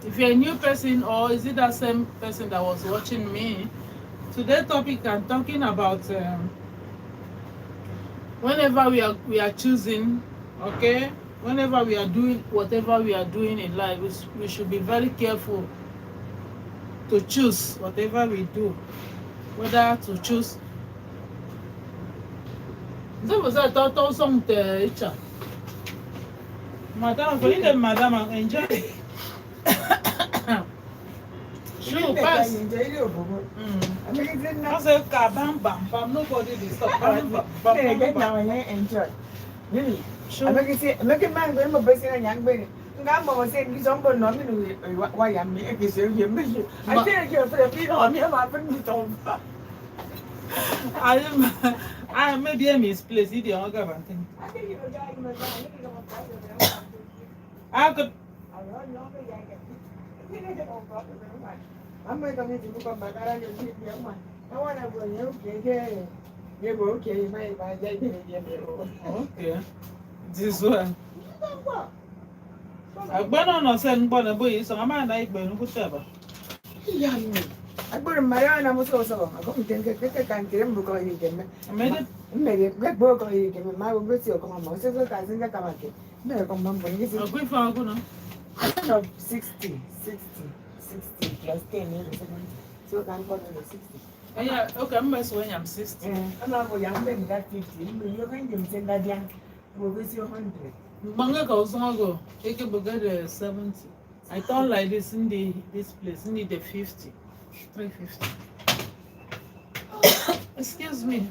A: if you're a new person or is it that same person that was watching me, today's topic I'm talking about whenever we are choosing, okay, whenever we are doing whatever we are doing in life, we should be very careful to choose whatever we do, whether to choose. Madam, for you, madam, enjoy. Sure, pass. I say, bam, bam, bam, nobody will stop. Bam, bam, bam, bam.
B: Enjoy. Really?
A: Sure.
B: I'm making man going to be a young baby. I'm going to say, this uncle nominally, why I'm making you. I think you're for a bit on your mouth.
A: I maybe I misplaced it. I
B: think you're a guy in the
A: I could.
B: I'm going to look at my garage and keep your mind. I want to go, okay. You're okay, my day.
A: Okay. This one. I went on a sudden bonnet boy, so I might like whatever.
B: I put a Mariana was also. I go to take a country book or you can.
A: I made it.
B: Maybe a great book or you can. My will see your command. So I think I come at it. No, come on, this is
A: a good for a
B: 60 plus 10 years. So I can call it 60.
A: Yeah, okay, I'm when I'm 60.
B: I'm not going to that 50. You're going to send that young. We'll see 100.
A: Manga goes on go. Take a burger 70. I thought like this in this place, in the 50. 350. Excuse me.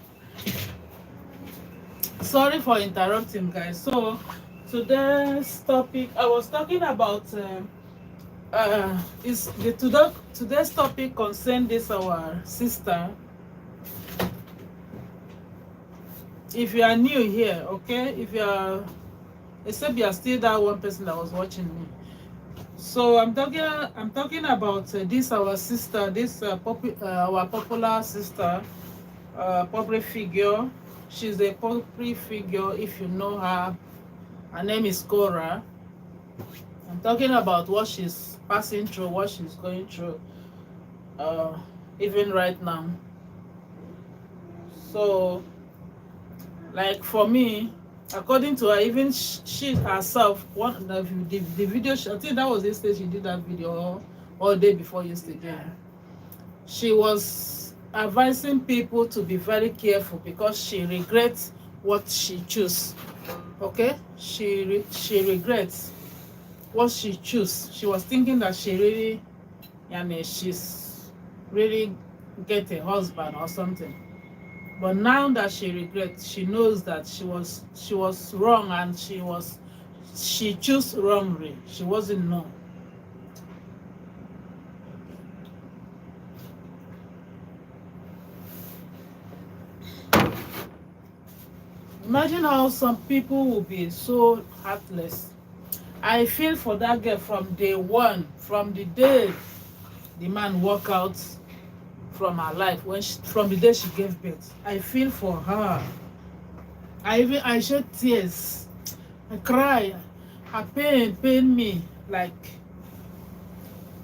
A: Sorry for interrupting, guys. So today's topic, I was talking about today's topic concern this our sister. If you are new here, okay, except you are still that one person that was watching me. So I'm talking about this our sister, this our popular sister, public figure. She's a public figure. If you know her, her name is Cora. I'm talking about what she's passing through, what she's going through, even right now. So, like for me, according to her, even she herself, one of the video, I think that was yesterday she did that video, or day before yesterday. She was advising people to be very careful because she regrets what she chose. Okay, she regrets what she chose. She was thinking that she really, she's really get a husband or something. But now that she regrets, she knows that she was wrong, and she chose wrongly. She wasn't known. Imagine how some people will be so heartless. I feel for that girl from day one, from the day the man walked out from her life, from the day she gave birth. I feel for her. I shed tears. I cry. Her pain me. Like,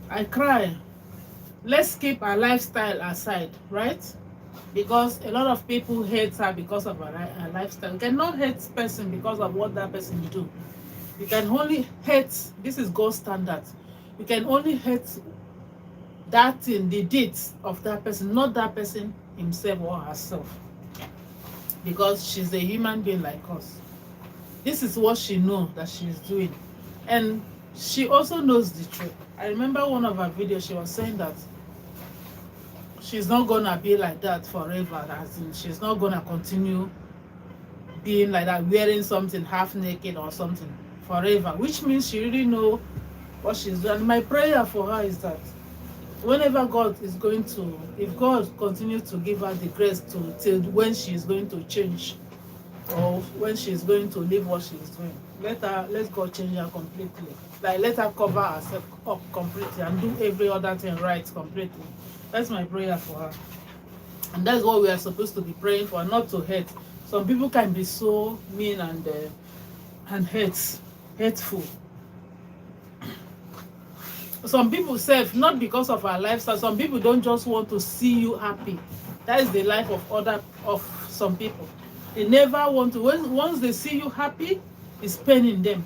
A: I cry. Let's keep her lifestyle aside, right? Because a lot of people hate her because of her lifestyle. You cannot hate person because of what that person do.
C: You can only hate, this is God's standard. You can only hate that thing, the deeds of that person, not that person himself or herself. Because she's a human being like us. This is what she knows that she's doing. And she also knows the truth. I remember one of her videos, she was saying that she's not gonna be like that forever. As in, she's not gonna continue being like that, wearing something half naked or something forever, which means she really know what she's doing. My prayer for her is that whenever God is going to, if God continues to give her the grace to till when she is going to change, or when she is going to leave what she is doing, let God change her completely. Like, let her cover herself up completely and do every other thing right completely. That's my prayer for her. And that's what we are supposed to be praying for, not to hate. Some people can be so mean and hateful. Some people say, not because of our lifestyle, some people don't just want to see you happy. That is the life of some people. They never want to, once they see you happy, it's paining them.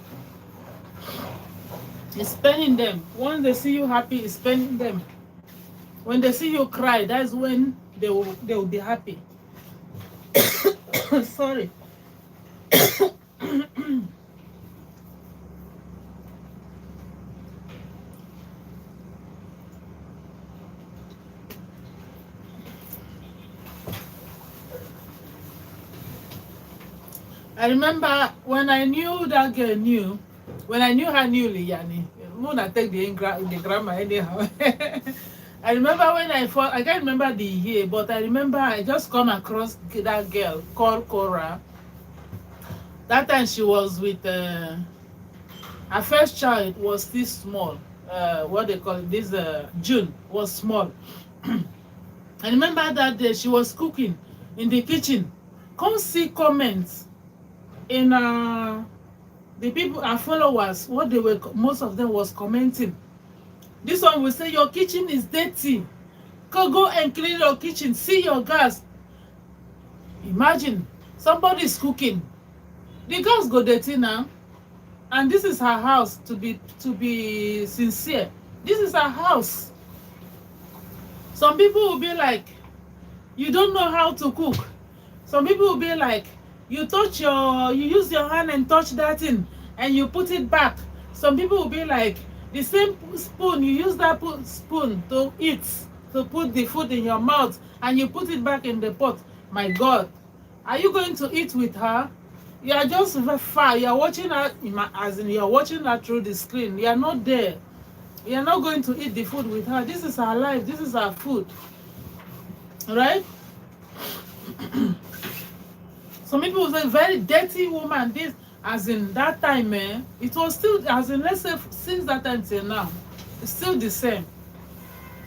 C: It's paining them. Once they see you happy, it's paining them. When they see you cry, that's when they will be happy. Sorry. I remember when I knew that girl when I knew her newly, Yani, Muna take the grammar anyhow. I remember when I can't remember the year, but I remember I just come across that girl called Cora. That time she was with her first child was still small. What they call it, this June was small. I remember that day she was cooking in the kitchen. Come see comments in the people, our followers, what they were, most of them was commenting. This one will say, your kitchen is dirty. Go and clean your kitchen. See your gas. Imagine, somebody is cooking. The gas go dirty now. And this is her house, to be sincere. This is her house. Some people will be like, you don't know how to cook. Some people will be like, you use your hand and touch that thing and you put it back. Some people will be like, the same spoon, you use that spoon to eat, to put the food in your mouth and you put it back in the pot. My God, are you going to eat with her? You are just far. You are watching her, as in you are watching her through the screen. You are not there. You are not going to eat the food with her. This is her life. This is her food. Right? Some people will say, very dirty woman. This, as in that time, it was still, as in, let's say, since that time till now, it's still the same.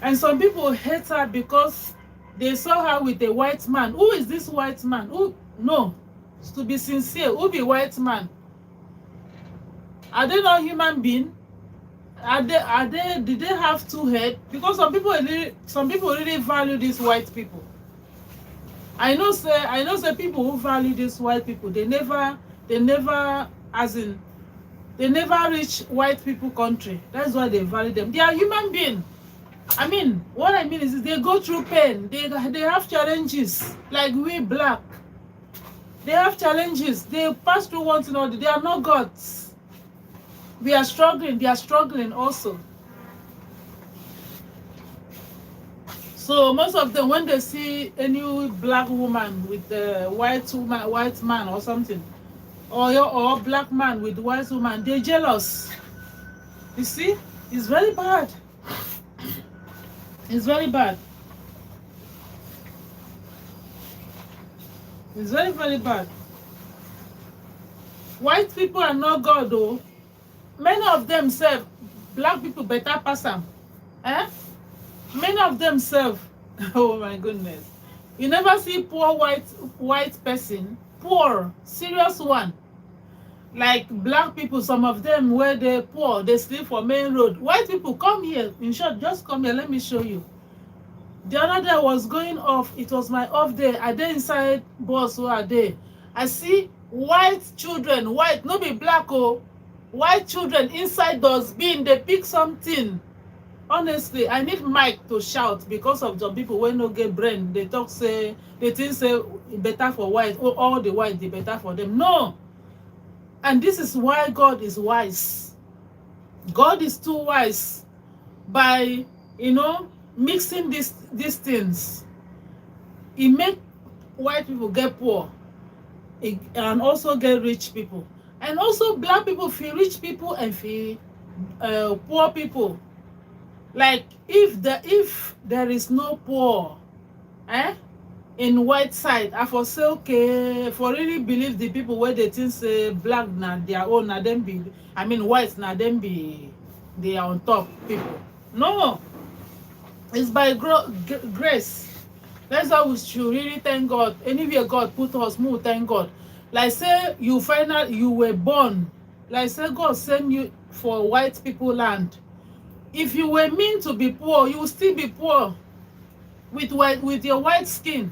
C: And some people hate her because they saw her with a white man. Who is this white man? Who? No. To be sincere, who be white man? Are they not human being? Did they have two heads? Because some people really value these white people. I know say people who value these white people, they never as in they never reach white people country. That's why they value them. They are human beings. I mean, what I mean is they go through pain. They have challenges like we black. They have challenges. They pass through one thing or the other. They are not gods. We are struggling. They are struggling also. So most of them, when they see any black woman with a white man or something, or black man with white woman, they're jealous. You see, it's very bad. It's very bad. It's very, very bad. White people are not God, though. Many of them say black people better pass them. Eh? Many of them serve. Oh my goodness. You never see poor white person. Poor, serious one. Like black people, some of them where they're poor, they sleep for main road. White people, come here. In short, just come here. Let me show you. The other day I was going off. It was my off day. I dey inside bus who are there. I see white children, white, no be black, oh. White children inside dustbin, they pick something. Honestly, I need mic to shout because of some people when no get brain. They talk say, they think say better for white, or all the white, the better for them. No. And this is why God is wise. God is too wise by, mixing these things. He make white people get poor and also get rich people. And also black people feel rich people and feel poor people. Like if there is no poor in white side, I for say okay, for really believe the people where they think say black na their own, na them be, I mean white na them be, they are on top people. No, it's by grace. That's why we should really thank God. Anywhere God put us, we thank God. Like say you find out you were born, like say God send you for white people land. If you were meant to be poor, you will still be poor with your white skin.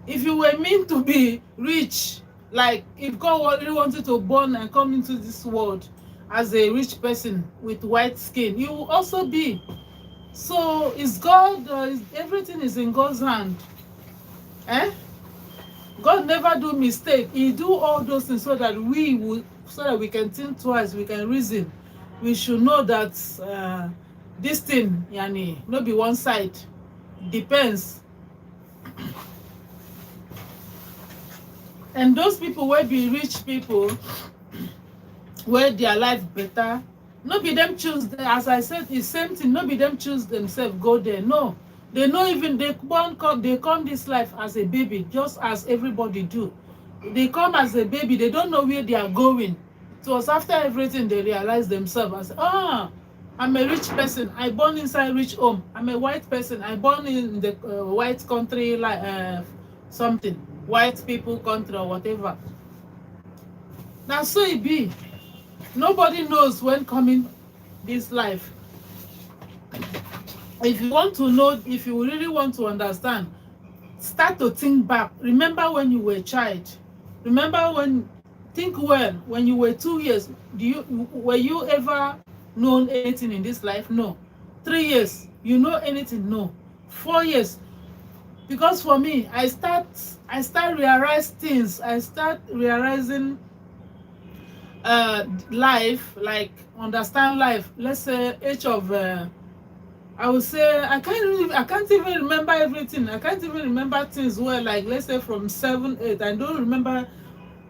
C: If you were meant to be rich, like if God really wanted to born and come into this world as a rich person with white skin, you will also be. So is God, everything is in God's hand. God never do mistake. He do all those things so that we can think twice, we can reason. We should know that this thing, yani, not be one side. Depends. And those people will be rich people where their life better. Not be them choose, as I said, it's same thing. Not be them choose themselves go there. No, they know even they come this life as a baby, just as everybody do. They come as a baby. They don't know where they are going. It was after everything they realize themselves as, I'm a rich person. I born inside rich home. I'm a white person. I born in the white country, like something, white people country or whatever. Now so it be. Nobody knows when coming this life. If you want to know, if you really want to understand, start to think back. Remember when you were a child. Think well, when you were 2 years, were you ever known anything in this life? No. 3 years, you know anything? No. 4 years. Because for me, I start realize things. I start realizing life, like understand life. Let's say age of I would say I can't even remember everything. I can't even remember things well, like let's say from 7, 8. I don't remember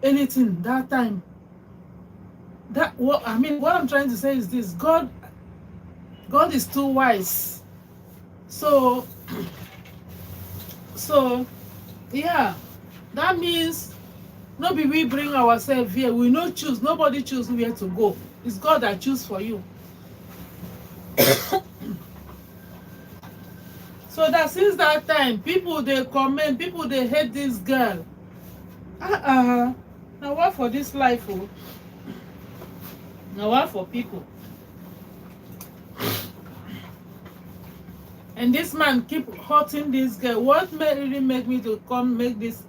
C: anything that time. What I'm trying to say is this: God is too wise. So yeah, that means not be we bring ourselves here. We no choose. Nobody choose where to go. It's God that choose for you. So that since that time, people they comment, people they hate this girl. Now what for this life? Oh? Now what for people? And this man keep hurting this girl. What really make me to come make this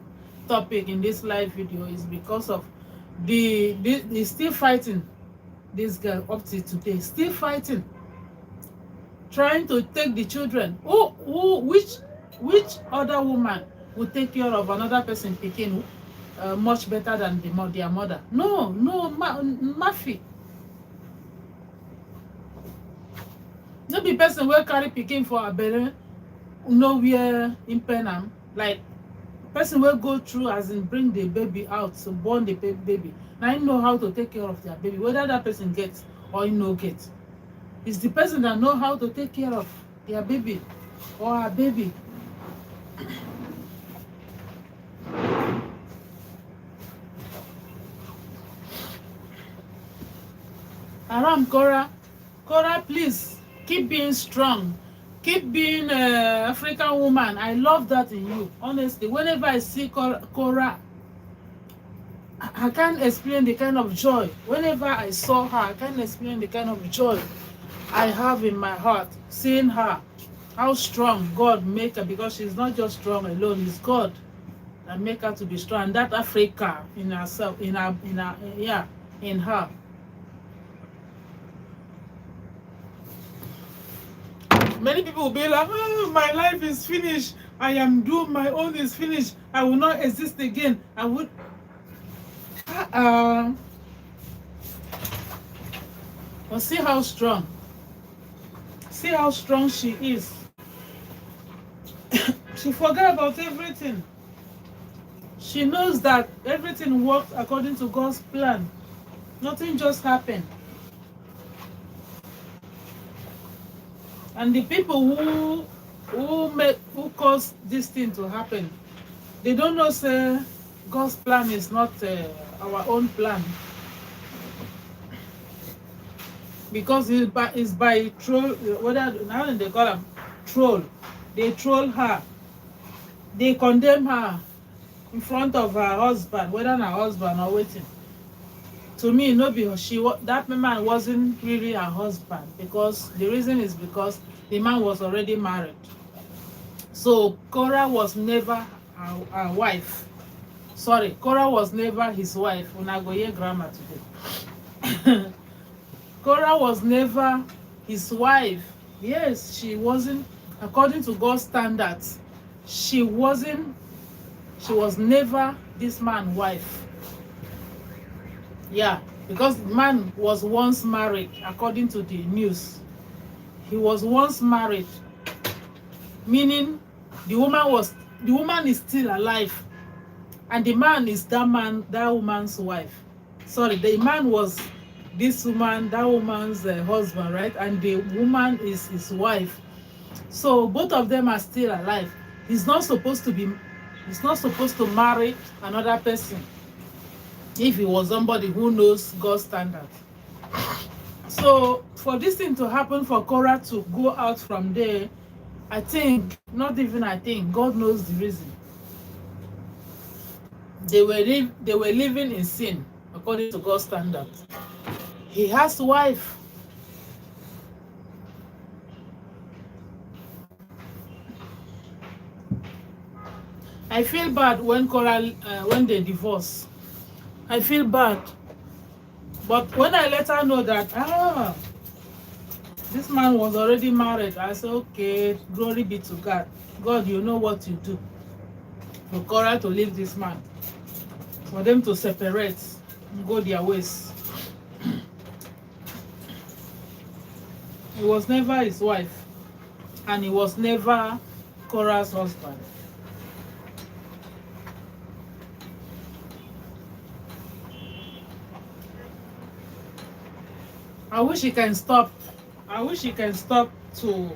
C: topic in this live video is because of he's still fighting this girl up to today. Still fighting. Trying to take the children. Which other woman would take care of another person picking much better than their mother? No, Mafi. No be person will carry picking for a belly nowhere in Penam. Like person will go through as in bring the baby out, so born the baby. Now you know how to take care of their baby, whether that person gets or you no get. It's the person that know how to take care of their baby or her baby. Aram Cora, please keep being strong. Keep being an African woman. I love that in you. Honestly, whenever I see Cora, I can't explain the kind of joy. Whenever I saw her, I can't explain the kind of joy I have in my heart seeing her. How strong God make her, because she's not just strong alone. It's God that make her to be strong. And that Africa in herself, in her. Many people will be like, oh, my life is finished. I am doomed. My own is finished. I will not exist again. I would. But see how strong. See how strong she is. She forgot about everything. She knows that everything works according to God's plan. Nothing just happened. And the people who caused this thing to happen, they don't know say God's plan is not our own plan. Because it's by troll, whether now they call them troll. They troll her. They condemn her in front of her husband, whether her husband or waiting. To me, no, because that man wasn't really her husband, because the reason is because the man was already married. So Korah was never her wife. Sorry, Korah was never his wife. When I go hear grammar today. Korah was never his wife. Yes, she wasn't, according to God's standards, she was never this man's wife. Yeah, because the man was once married, according to the news. He was once married, meaning the woman is still alive, and the man is that woman's wife. Sorry, the man was this woman, that woman's husband, right? And the woman is his wife. So both of them are still alive. He's not supposed to marry another person if he was somebody who knows God's standard. So for this thing to happen, for Korah to go out from there, I think, not even I think, God knows the reason. They were living in sin according to God's standard. He has a wife. I feel bad when Korah, when they divorce. I feel bad. But when I let her know that, this man was already married, I said, okay, glory be to God. God, you know what you do. For Korah to leave this man. For them to separate and go their ways. He was never his wife. And he was never Korah's husband. I wish he can stop. I wish he can stop to,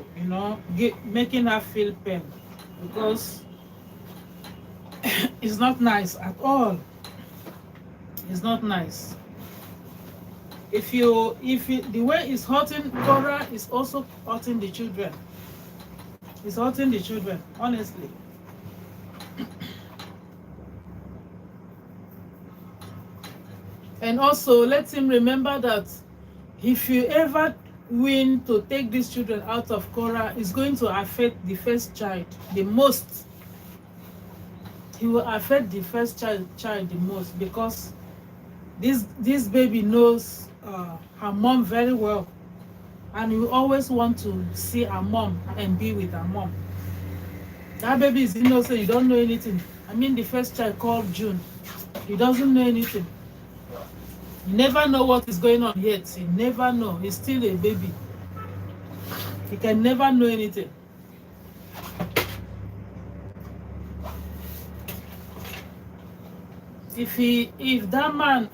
C: making her feel pain, because it's not nice at all. It's not nice. If the way it's hurting Korah is also hurting the children. It's hurting the children, honestly. And also let him remember that if you ever win to take these children out of Korah, it's going to affect the first child the most. He will affect the first child the most, because this baby knows her mom very well, and you always want to see her mom and be with her mom. That baby is innocent. He don't know anything. I mean, the first child called June, he doesn't know anything. You never know what is going on yet. You never know. He's still a baby. He can never know anything. If that man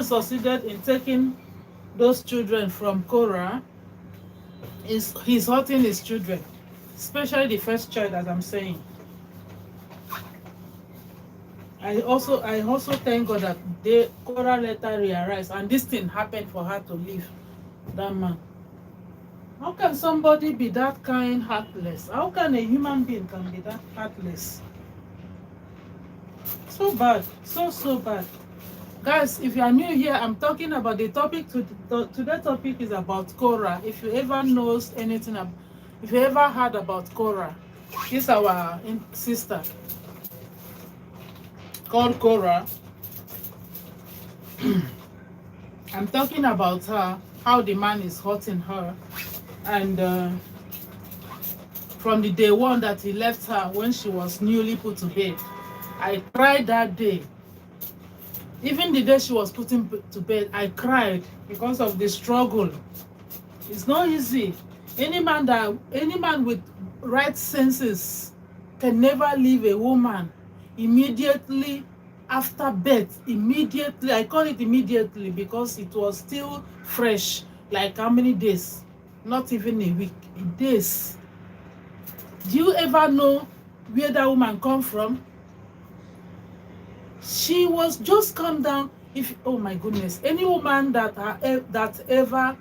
C: succeeded in taking those children from Korah, he's hurting his children, especially the first child, as I'm saying. I also thank God that Korah later realized, and this thing happened for her to leave that man. How can somebody be that kind heartless? How can a human being can be that heartless? So bad, so bad. Guys, if you are new here, I'm talking about the topic. Today's topic is about Korah. If you ever knows anything, if you ever heard about Korah, this is our sister called Korah. I'm talking about her, how the man is hurting her. And from the day one that he left her when she was newly put to bed, I cried that day. Even the day she was put to bed, I cried because of the struggle. It's not easy. Any man with right senses can never leave a woman immediately after birth. Immediately, I call it immediately because it was still fresh. Like how many days? Not even a week, days. Do you ever know where that woman come from? She was just calm down. If, oh my goodness, any woman that ever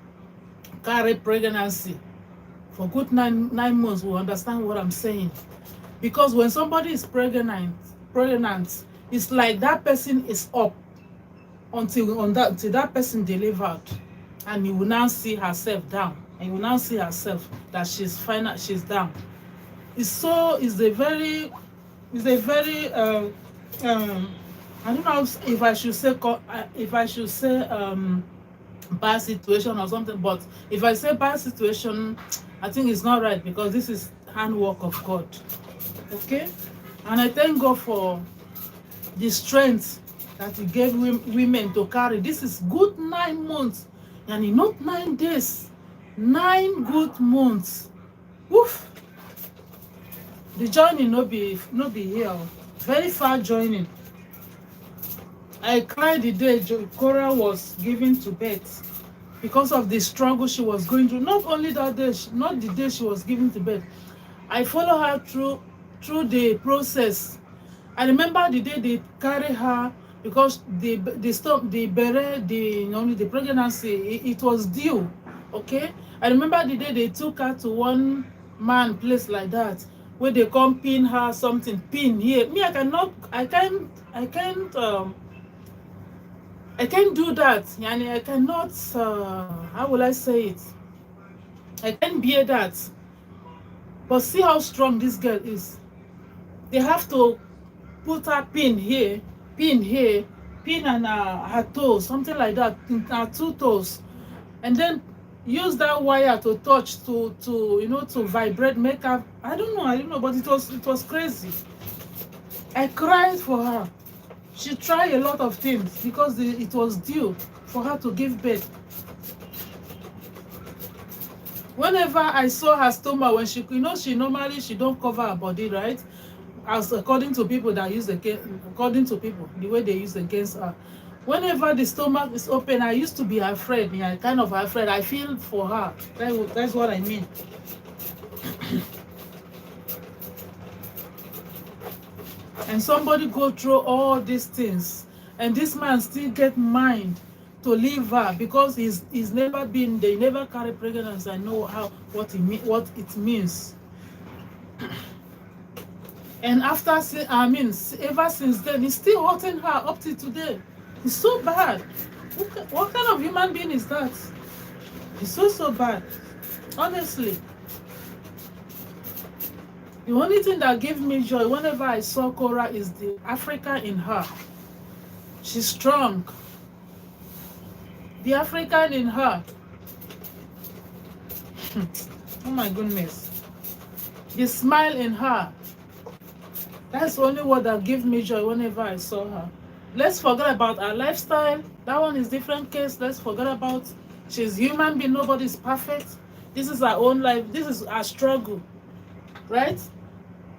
C: carried pregnancy for good nine months will understand what I'm saying. Because when somebody is pregnant, it's like that person is up until that person delivered, and you will now see herself down, and you will now see herself that she's down. It's a very I don't know if I should say bad situation or something, but if I say bad situation, I think it's not right, because this is handwork of God. Okay? And I thank God for the strength that He gave women to carry. This is good 9 months, and not 9 days, 9 good months. Woof! The journey no be here, very far journey. I cried the day Cora was given to birth because of the struggle she was going through. Not only that day, not the day she was given to birth. I follow her through the process. I remember the day they carry her, because the pregnancy, it was due. Okay, I remember the day they took her to one man place like that, where they come pin her something, pin here. Me, I can't do that. Yani, I cannot, how will I say it? I can't bear that. But see how strong this girl is. They have to put her pin here, pin on her toes, something like that, her 2 toes. And then use that wire to touch, to vibrate, make her, I don't know, but it was crazy. I cried for her. She tried a lot of things because it was due for her to give birth. Whenever I saw her stomach, when she normally don't cover her body, right? As according to people that use the way they use against her. Whenever the stomach is open, I used to be afraid. Yeah, kind of afraid. I feel for her. That's what I mean. And somebody go through all these things, and this man still get mind to leave her because he's never been, they never carry pregnancy. I know what it means. And after, ever since then, he's still hurting her up to today. It's so bad. What kind of human being is that? It's so bad, honestly. The only thing that gave me joy whenever I saw Cora is the Africa in her. She's strong. The African in her. Oh my goodness. The smile in her. That's the only word that gave me joy whenever I saw her. Let's forget about her lifestyle. That one is different case. Let's forget about, she's human being. Nobody's perfect. This is our own life. This is our struggle. Right?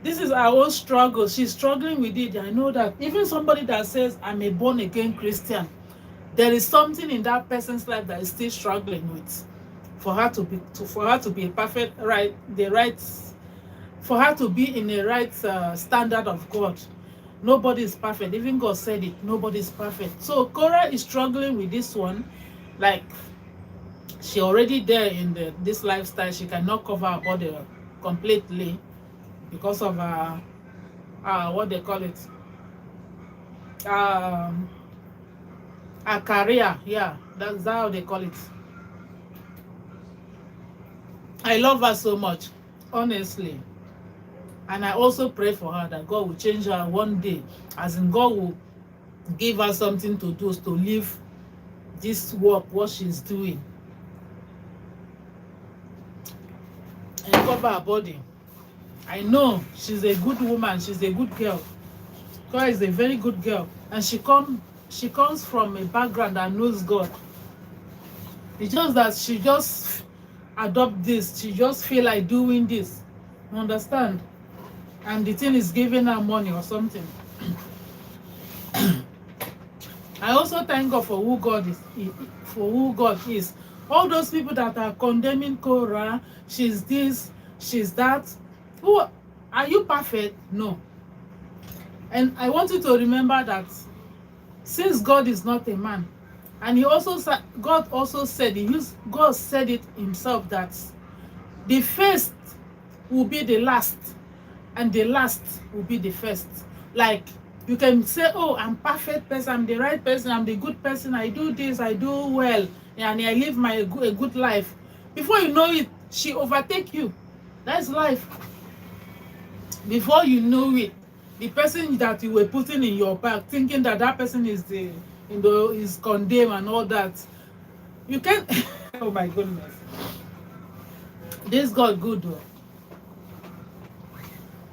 C: This is our own struggle. She's struggling with it. I know that. Even somebody that says, I'm a born-again Christian, there is something in that person's life that is still struggling with. For her to be perfect, for her to be in the right standard of God. Nobody is perfect. Even God said it. Nobody is perfect. So Cora is struggling with this one. Like, she already there in this lifestyle. She cannot cover her body completely because of what they call it, her career. Yeah, that's how they call it. I love her so much, honestly. And I also pray for her that God will change her one day, as in God will give her something to do, to live this work, what she's doing, and cover her body. I know she's a good woman, she's a good girl. God is a very good girl, and she comes from a background that knows God. It's just that she just adopt this, she just feel like doing this, you understand? And the thing is giving her money or something. I also thank God for who God is, for who God is. All those people that are condemning Korah, she's this, she's that. Who are you perfect? No. And I want you to remember that since God is not a man, and he also said, God also said, God said it himself, that the first will be the last, and the last will be the first. Like, you can say, oh, I'm perfect person, I'm the right person, I'm the good person, I do this, I do well, and I live a good life. Before you know it, she overtake you. That's life. Before you know it, the person that you were putting in your back, thinking that that person is is condemned and all that, you can't. Oh my goodness, this God good though.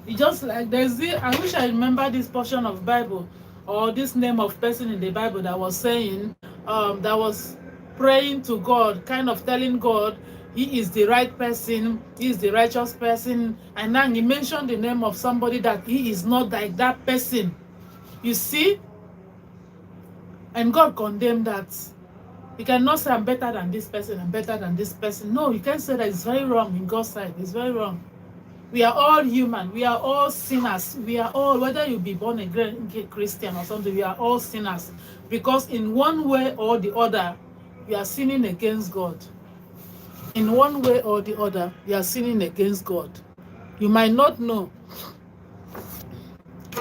C: It's just like there's the, I wish I remember this portion of Bible or this name of person in the Bible that was saying, that was praying to God, kind of telling God he is the right person, he is the righteous person, and then he mentioned the name of somebody that he is not like that person. You see? And God condemned that. You cannot say I'm better than this person, I'm better than this person. No, you can't say that. It's very wrong in God's sight. It's very wrong. We are all human. We are all sinners. We are all, whether you be born again Christian or something, we are all sinners. Because in one way or the other, we are sinning against God. In one way or the other, we are sinning against God. You might not know.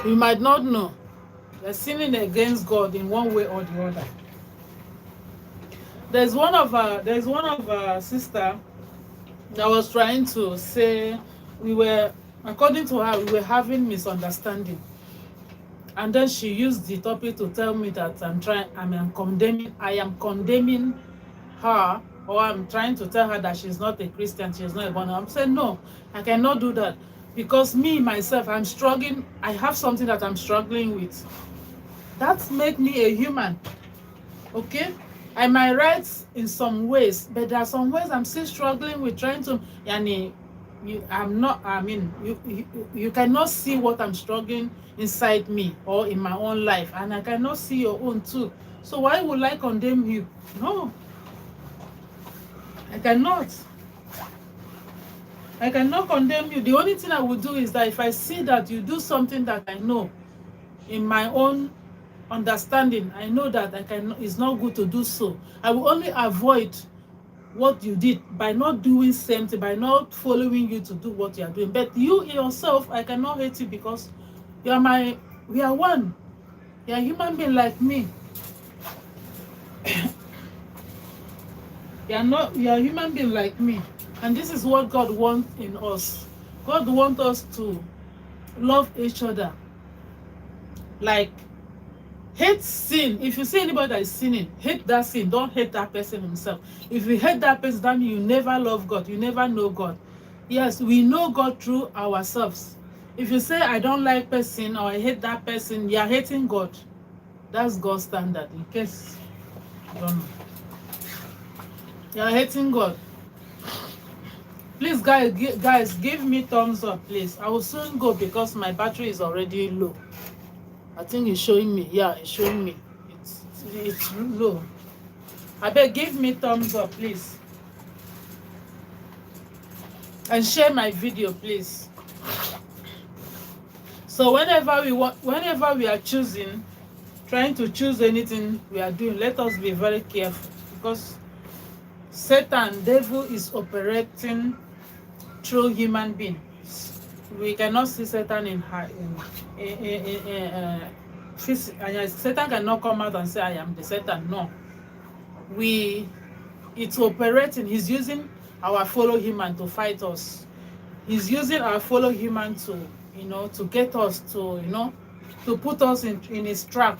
C: You might not know. We are sinning against God in one way or the other. There's one of our sister that was trying to say, according to her, we were having misunderstanding, and then she used the topic to tell me that I am condemning her, or I'm trying to tell her that she's not a Christian, she's not a born. I'm saying no, I cannot do that, because me myself, I'm struggling. I have something that I'm struggling with. That makes me a human. Okay, I might right in some ways, but there are some ways I'm still struggling with, trying to you cannot see what I'm struggling inside me or in my own life, and I cannot see your own too. So why would I condemn you? No, I cannot condemn you. The only thing I would do is that if I see that you do something that I know in my own understanding, I know that it's not good to do so, I will only avoid what you did by not doing same thing, by not following you to do what you are doing. But you yourself, I cannot hate you, because we are one. You are a human being like me. You are a human being like me. And this is what God wants in us. God wants us to love each other. Like, hate sin. If you see anybody that is sinning, hate that sin. Don't hate that person himself. If you hate that person, that means you never love God. You never know God. Yes, we know God through ourselves. If you say, I don't like person or I hate that person, you are hating God. That's God's standard, in case you don't know. You are hating God. Please, guys, give me thumbs up, please. I will soon go because my battery is already low. I think it's showing me. Yeah, it's showing me. It's low. I beg, give me thumbs up, please. And share my video, please. So whenever we are trying to choose anything we are doing, let us be very careful, because Satan, devil, is operating through human beings. We cannot see Satan Satan cannot come out and say, I am the Satan. No. It's operating. He's using our fellow human to fight us. He's using our fellow human to, to get us to, to put us in his track.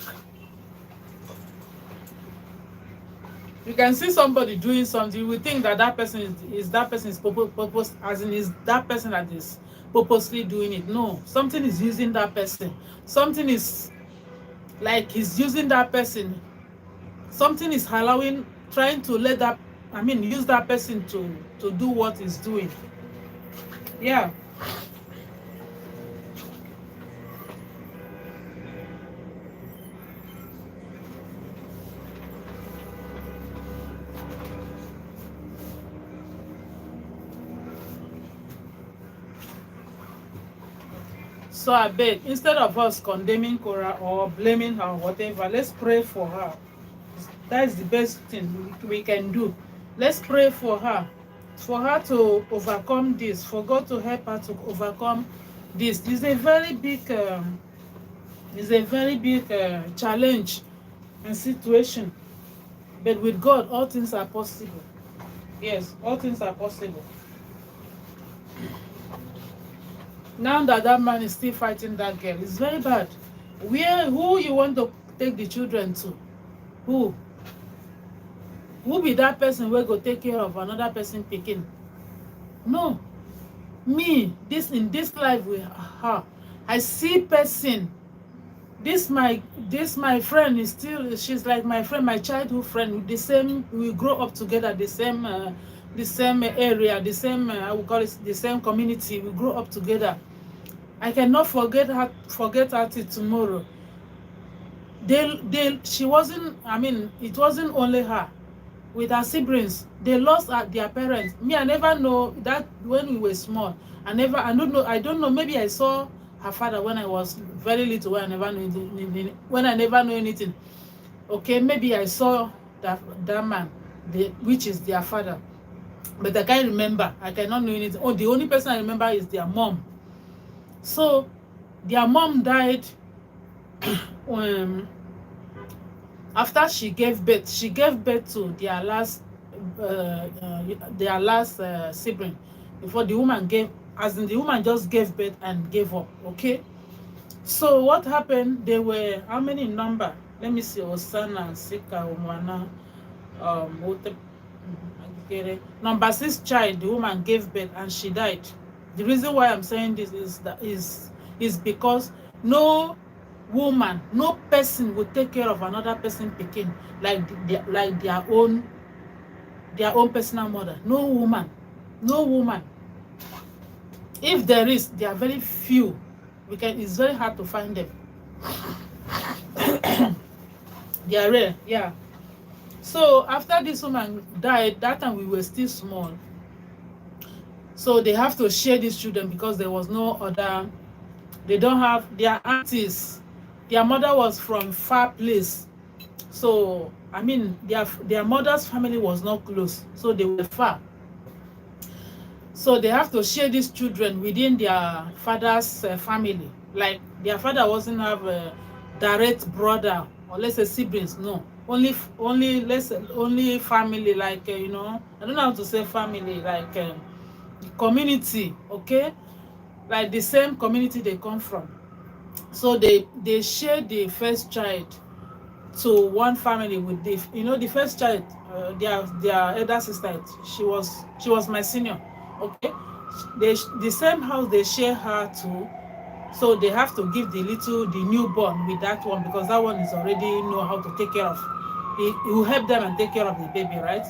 C: You can see somebody doing something, you will think that that person is that person is purpose, as in is that person that is purposely doing it. No, something is using that person. Something is like he's using that person. Something is allowing, trying to let that, I mean, use that person to do what he's doing. Yeah. So I beg, instead of us condemning Cora or blaming her or whatever, let's pray for her. That is the best thing we can do. Let's pray for her to overcome this, for God to help her to overcome this. It's a very big, challenge and situation. But with God, all things are possible. Yes, all things are possible. Now that man is still fighting that girl, it's very bad. Who you want to take the children to? Who be that person wey go take care of another person pikin? No. Me, in this life with her, I see person. This my friend is still, she's like my friend, my childhood friend. The same, we grow up together, the same area, the same I would call it the same community. We grow up together. I cannot forget her till tomorrow. She wasn't, I mean, it wasn't only her. With her siblings, they lost their parents. Me, I never know that when we were small. I don't know. Maybe I saw her father when I was very little, when I never knew anything. Okay, maybe I saw that man, which is their father. But I can't remember. I cannot know anything. Oh, the only person I remember is their mom. So their mom died after she gave birth to their last sibling, before the woman the woman just gave birth and gave up. Okay, so what happened? They were how many in number? Let me see. Osana, Sika, Umwana, number 6 child. The woman gave birth and she died. The reason why I'm saying this is because no woman, no person will take care of another person pikin like their own personal mother. No woman. If there is, they are very few. It's very hard to find them. They are rare. Yeah. So after this woman died, that time we were still small. So they have to share these children because there was no other. They don't have their aunties. Their mother was from far place. So, I mean, their mother's family was not close. So they were far. So they have to share these children within their father's family. Like their father wasn't have a direct brother or let's say siblings. No, only family. Like I don't know how to say family. Like community. Okay, like the same community they come from. So they share the first child to one family with the first child. Their elder sister. She was my senior. Okay, the same house they share her to, so they have to give the newborn with that one because that one is already know how to take care of. It will help them and take care of the baby, right?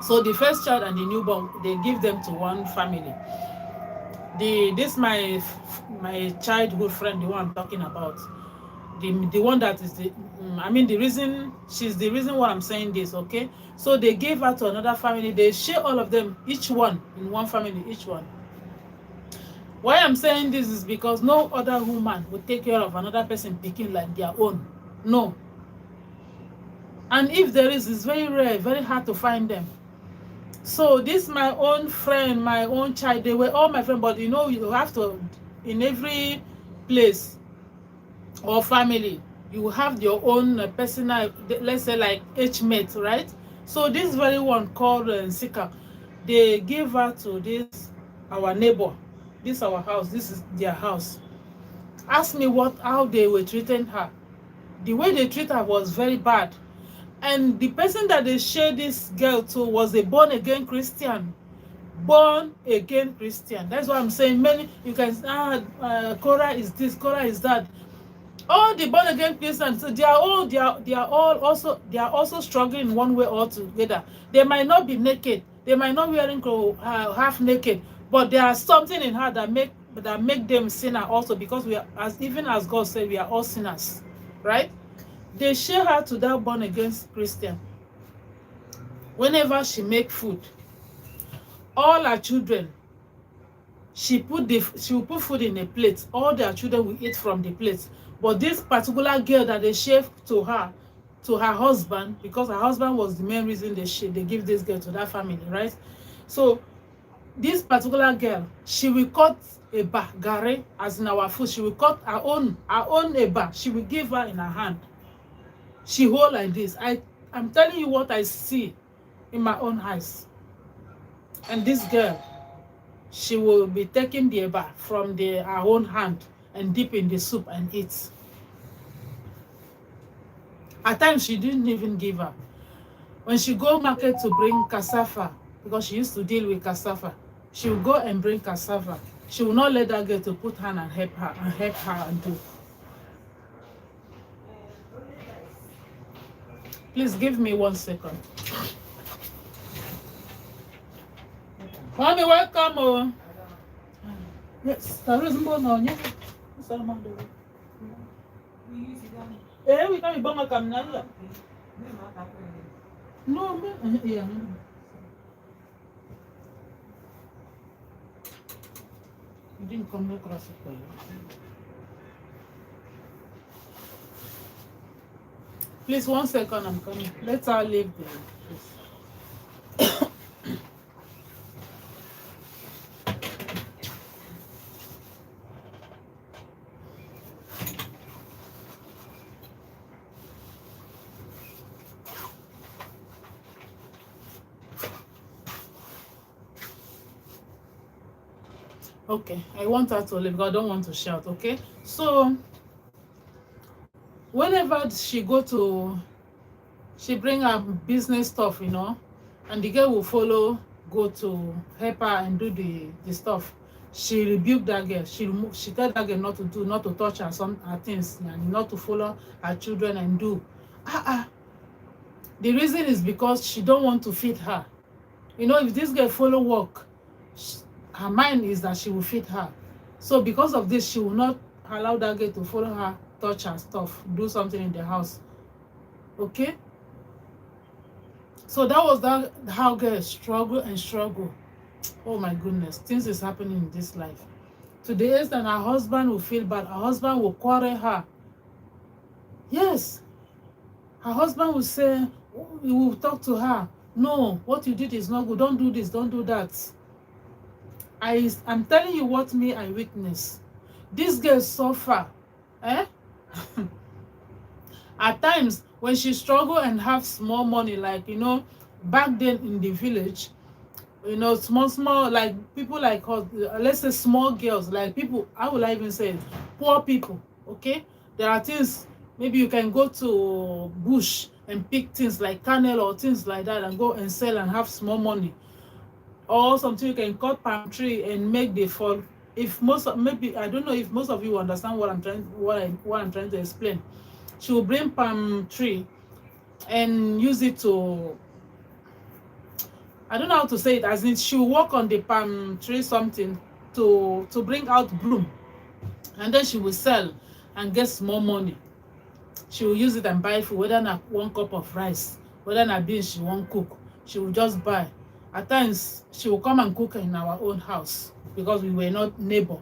C: So the first child and the newborn, they give them to one family. This my childhood friend, the one I'm talking about, the one that is the reason, she's the reason why I'm saying this. Okay, so they gave her to another family. They share all of them, each one in one family, each one. Why I'm saying this is because no other woman would take care of another person picking like their own. No. And if there is, it's very rare, very hard to find them. So this my own friend, my own child, they were all my friends, but you have to, in every place or family, you have your own personal, let's say like H-mate, right? So this very one called Sika, they gave her to this, our neighbor. This is our house, this is their house. Ask me how they were treating her. The way they treat her was very bad. And the person that they shared this girl to was a born-again Christian. Born-again Christian. That's what I'm saying. Many, you can say, Korah is this, Korah is that. All the born-again Christians, so they are also struggling in one way or together. They might not be naked. They might not wearing half naked, but there are something in her that make them sinner also, because we are, even as God said, we are all sinners, right? They share her to that born-again Christian. Whenever she make food, all her children, she will put food in a plate. All their children will eat from the plate. But this particular girl that they share to her husband, because her husband was the main reason they give this girl to that family, right? So this particular girl, she will cut eba, gare, as in our food. She will cut her own eba. She will give her in her hand. She hold like this. I'm telling you what I see in my own eyes. And this girl, she will be taking the eba from her own hand and dip in the soup and eat. At times, she didn't even give her. When she go market to bring cassava, because she used to deal with cassava, she will go and bring cassava. She will not let that girl to put hand and help her and do. Please give me 1 second. Mommy, welcome. Oh. Yes, there is more now. We can't be a camera. No, yeah. You didn't come across it for you. Please, 1 second, I'm coming. Let's all leave there. Please. Okay, I want her to leave because I don't want to shout, okay? So, whenever she bring her business stuff, you know, and the girl will go to help her and do the stuff. She rebuked that girl. She tell that girl not to touch her things, and not to follow her children and do. The reason is because she don't want to feed her. You know, if this girl follow work, her mind is that she will feed her. So because of this, she will not allow that girl to follow her, touch her stuff, do something in the house. Okay? So that was how girl struggle. Oh my goodness, things is happening in this life. To the extent her husband will feel bad. Her husband will quarrel her. Yes. Her husband will say, he will talk to her. No, what you did is not good. Don't do this, don't do that. I'm telling you what I witness. This girl suffer. At times, when she struggle and have small money, like, you know, back then in the village, you know, small, like people like us, let's say small girls, like people, how will I even say it? Poor people, okay? There are things, maybe you can go to bush and pick things like kernel or things like that and go and sell and have small money. Or something you can cut palm tree and make the fall. Maybe I don't know if most of you understand what I'm trying to explain. She will bring palm tree and use it to, I don't know how to say it, as in she will work on the palm tree something to bring out bloom, and then she will sell and get small money. She will use it and buy food, whether not 1 cup of rice, whether not beans she won't cook, she will just buy. At times, she will come and cook in our own house because we were not neighbor.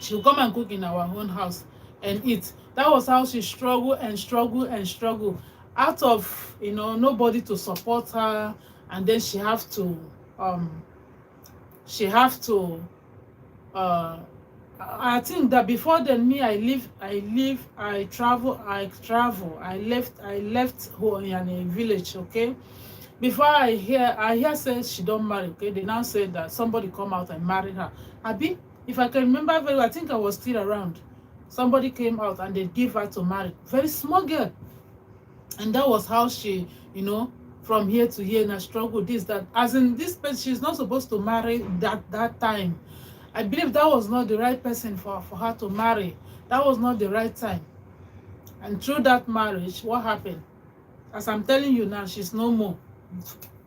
C: She will come and cook in our own house and eat. That was how she struggled out of, you know, nobody to support her, and then she have to I think that before then, me, I left home in a village, okay? Before I hear says she don't marry, okay? They now said that somebody come out and marry her. Abi, if I can remember very well, I think I was still around. Somebody came out and they give her to marry. Very small girl. And that was how she, you know, from here to here, and I struggle this, that. As in, this person, she's not supposed to marry that time. I believe that was not the right person for her to marry. That was not the right time. And through that marriage, what happened? As I'm telling you now, she's no more.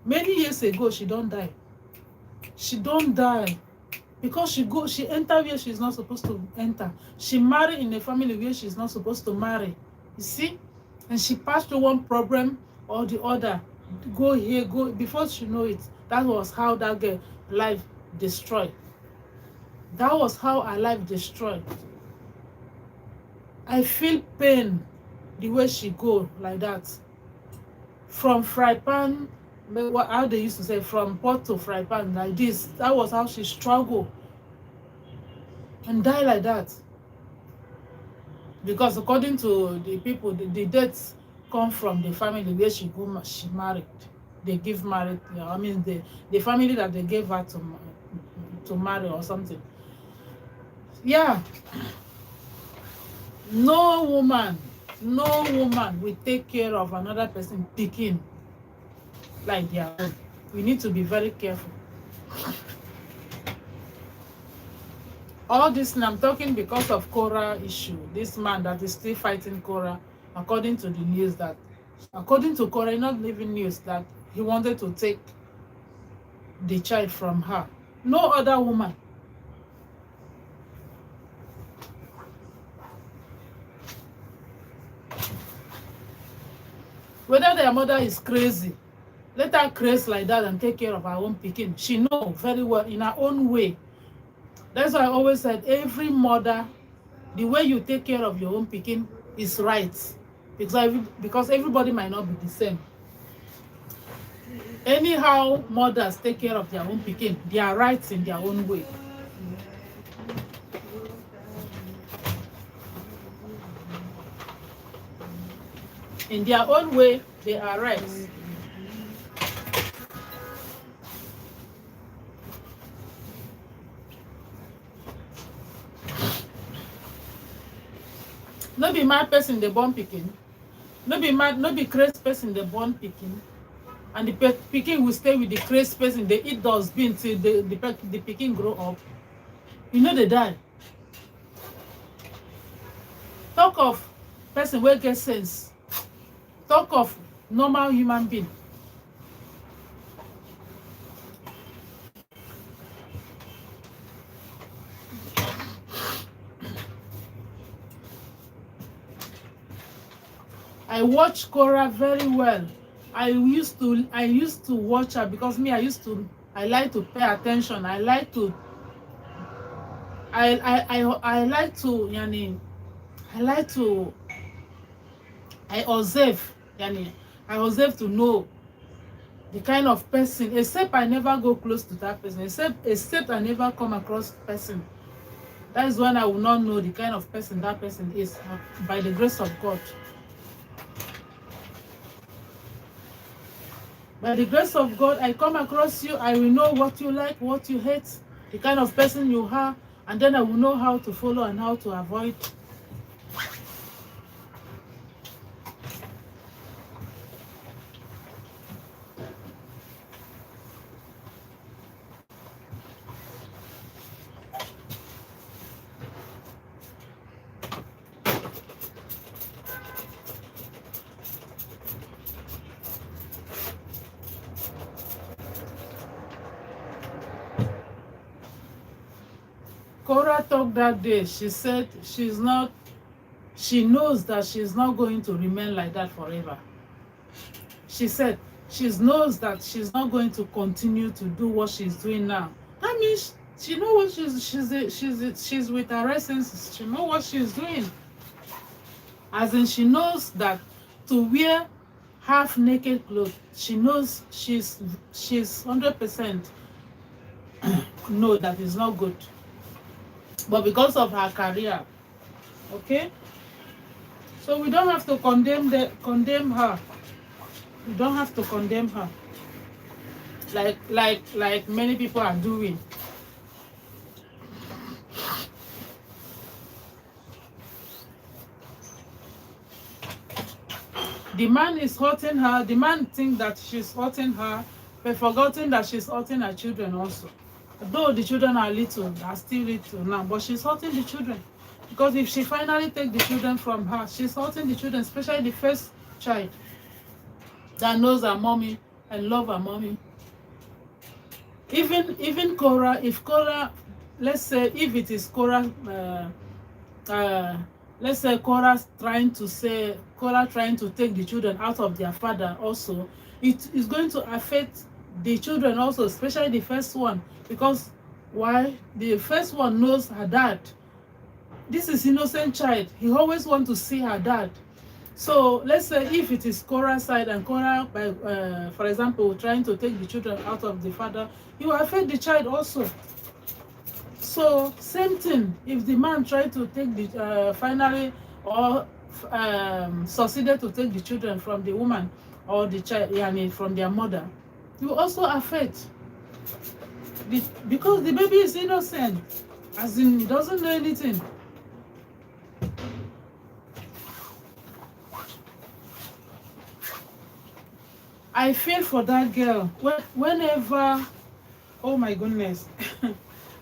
C: Many years ago, she don't die. She don't die. Because she enter where she's not supposed to enter. She marry in a family where she's not supposed to marry. You see? And she passed through one problem or the other. Go here, go. Before she know it, that was how that girl life destroyed. That was how her life destroyed. I feel pain the way she go like that. From fry pan, how they used to say, from pot to fry pan like this. That was how she struggled and die like that. Because according to the people, the deaths come from the family where she married. They give married, I mean the family that they gave her to marry or something. Yeah. No woman will take care of another person picking like their own. We need to be very careful. All this, and I'm talking because of Korah issue. This man that is still fighting Korah, according to the news, that according to Korah, not living news, that he wanted to take the child from her. No other woman. Whether their mother is crazy, let her craze like that and take care of her own pikin. She know very well in her own way. That's why I always said, every mother, the way you take care of your own pikin is right. Because everybody might not be the same. Anyhow, mothers take care of their own pikin. They are right in their own way. In their own way, they are right. No be mad person the born pikin. No be crazy person the born pikin. And the pikin will stay with the crazy person. They eat dustbin till the pikin grow up. You know they die. Talk of person wey get sense. Talk of normal human being. I watch Korah very well. I used to watch her because me, I like to pay attention. I like to I observe, I observe to know the kind of person, except I never go close to that person, except I never come across person. That is when I will not know the kind of person that person is, by the grace of God. By the grace of God, I come across you, I will know what you like, what you hate, the kind of person you are, and then I will know how to follow and how to avoid. Korah talked that day. She said she knows that she's not going to remain like that forever. She said she knows that she's not going to continue to do what she's doing now. That means she knows what she's with her essence. She knows what she's doing. As in, she knows that to wear half naked clothes, she knows she's 100% know that is not good. But because of her career, okay? So we don't have to condemn her. We don't have to condemn her. Like many people are doing. The man is hurting her. The man thinks that she's hurting her, but forgetting that she's hurting her children also. Though the children are still little now, but she's hurting the children. Because if she finally takes the children from her, she's hurting the children, especially the first child that knows her mommy and love her mommy. Even Cora, if Cora, let's say if it is Cora, let's say Cora trying to take the children out of their father also, it is going to affect the children also, especially the first one, because why? The first one knows her dad. This is innocent child. He always wants to see her dad. So let's say if it is Cora's side and Cora, for example, trying to take the children out of the father, it will affect the child also. So same thing. If the man tried to take the finally or succeeded to take the children from the woman or the child, from their mother, it will also affect because the baby is innocent, as in he doesn't know anything. I feel for that girl whenever, oh my goodness.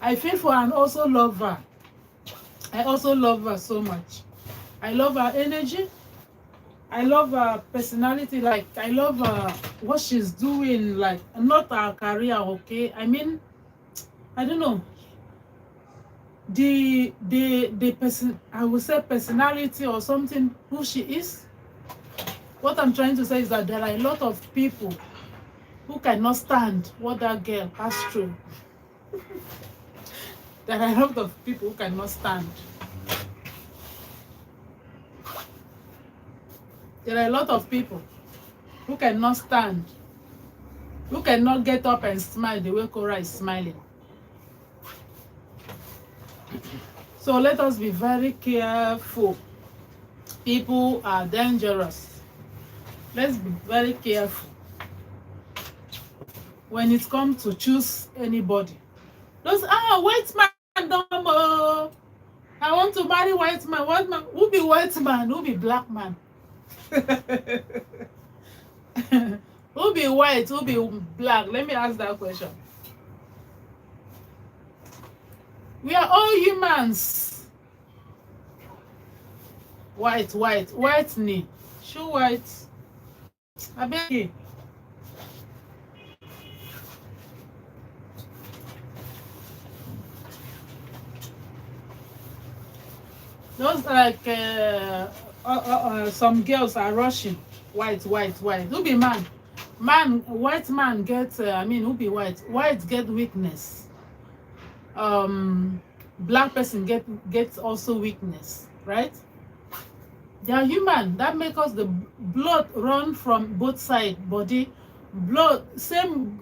C: I feel for her and also love her. I also love her so much. I love her energy. I love her personality. Like, I love her, what she's doing, like, not her career, okay? I mean, I don't know. The person, I would say personality or something, who she is. What I'm trying to say is that there are a lot of people who cannot stand what that girl passed through. There are a lot of people who cannot stand. There are a lot of people who cannot stand, who cannot get up and smile the way Cora is smiling. So let us be very careful. People are dangerous. Let's be very careful when it comes to choose anybody. Those white man, I want to marry white man. White man, who be white man? Who be black man? Who be white? Who be black? Let me ask that question. We are all humans. White knee. Show white. I beg you. Those like some girls are rushing. White. Who be man? White man gets. Who be white? White get weakness. Black person gets also weakness, right? They are human. That makes us the blood run from both sides body. Same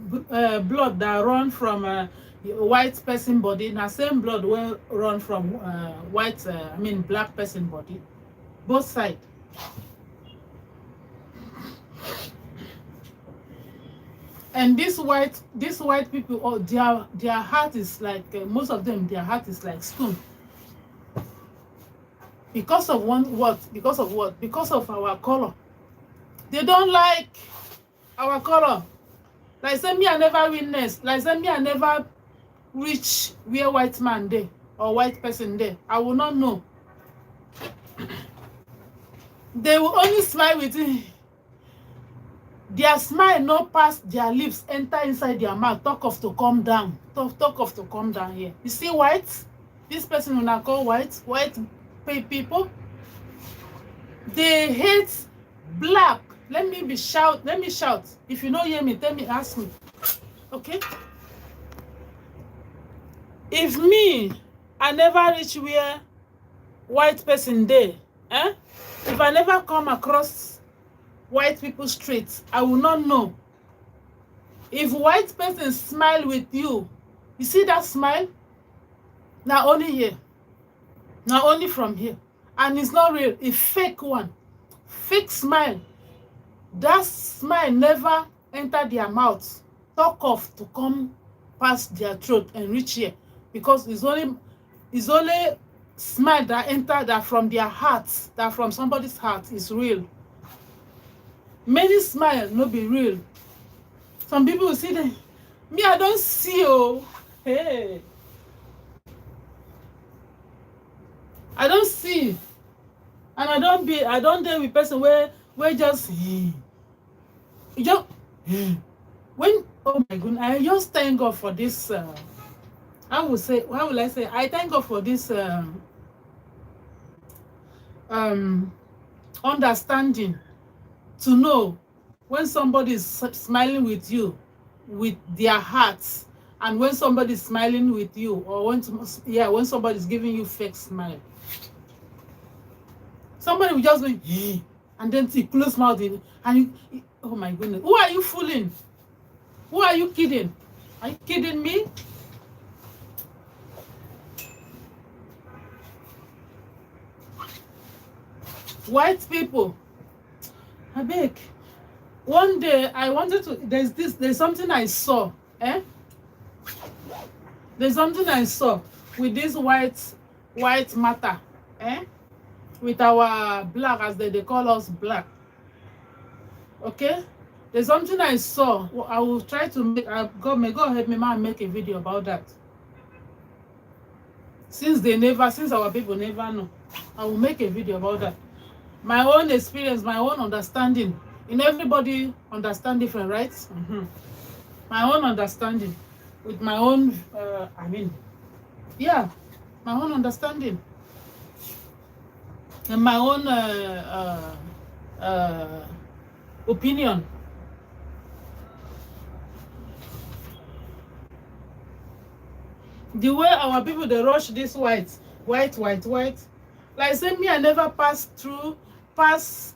C: blood that run from white person body. Now same blood will run from black person body. Both sides. And these white people, their heart is like most of them. Their heart is like stone. Because of what? Because of what? Because of our color. They don't like our color. Like say me, I never witness. Like say me, I never reach where white man there or white person there. I will not know. They will only smile with it. Their smile not pass their lips, enter inside their mouth. Talk of to come down. Talk of to come down here. You see white? This person will not call white people. They hate black. Let me shout. If you don't hear me, tell me, ask me. Okay? If me, I never reach where white person there, if I never come across white people streets, I will not know. If white person smile with you see that smile? Now only here. Not only from here. And it's not real. It's fake one. Fake smile. That smile never enter their mouth. Talk of to come past their throat and reach here. Because it's only smile that enter that from their hearts, that from somebody's heart is real. Many smile no be real. Some people will see them. Me, I don't see. Oh, hey, I don't see, and I don't deal with person where just just when, oh my goodness, I just thank God for this. I will say, how will I say? I thank God for this understanding to know when somebody is smiling with you with their hearts, and when somebody is smiling with you, or when somebody is giving you fake smile. Somebody will just go, hey, and then he close mouth, and you, oh my goodness, who are you fooling? Who are you kidding? Are you kidding me? White people, I beg. One day I wanted to, there's something I saw, there's something I saw with this white matter, with our black, as they call us black. Okay, there's something I saw. I will try to make, may God help me, man, make a video about that. Since our people never know, I will make a video about that. My own experience, my own understanding. Everybody understand different, right? My own understanding with my own, my own understanding and my own opinion. The way our people, they rush this white. Like say me, I never pass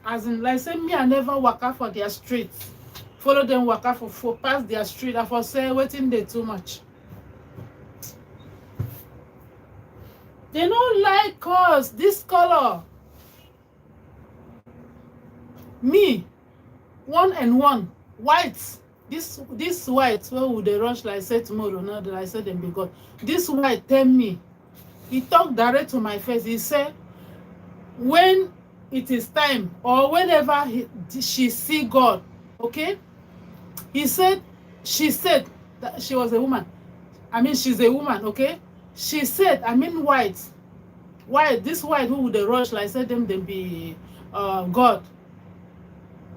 C: as in, like say me, I never walk out for their street. Follow them walk out for pass their street. I for say waiting there too much. They don't like us, this color. Me, 1 and 1, white. This white, where would they rush like say tomorrow? Now that I said them be God. This white tell me, he talked direct to my face. He said, when it is time, or whenever she see God, okay? She said that she was a woman. She's a woman, okay? She said, white, this white who would they rush like said them be God.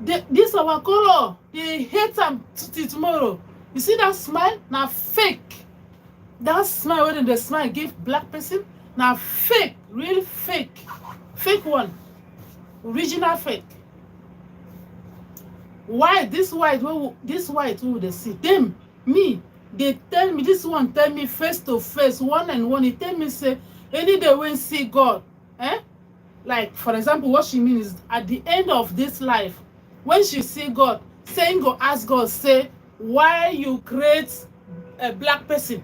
C: This our color. They hate them till tomorrow. You see that smile? Now fake. That smile when they smile give black person. Now fake, really fake. Fake one. Original fake. Why this white who they see? Them, me. They tell me, this one tell me face to face, 1 and 1. He tell me say, any day when see God. Like for example, what she means is at the end of this life, when she see God, saying go ask God, say, why you create a black person?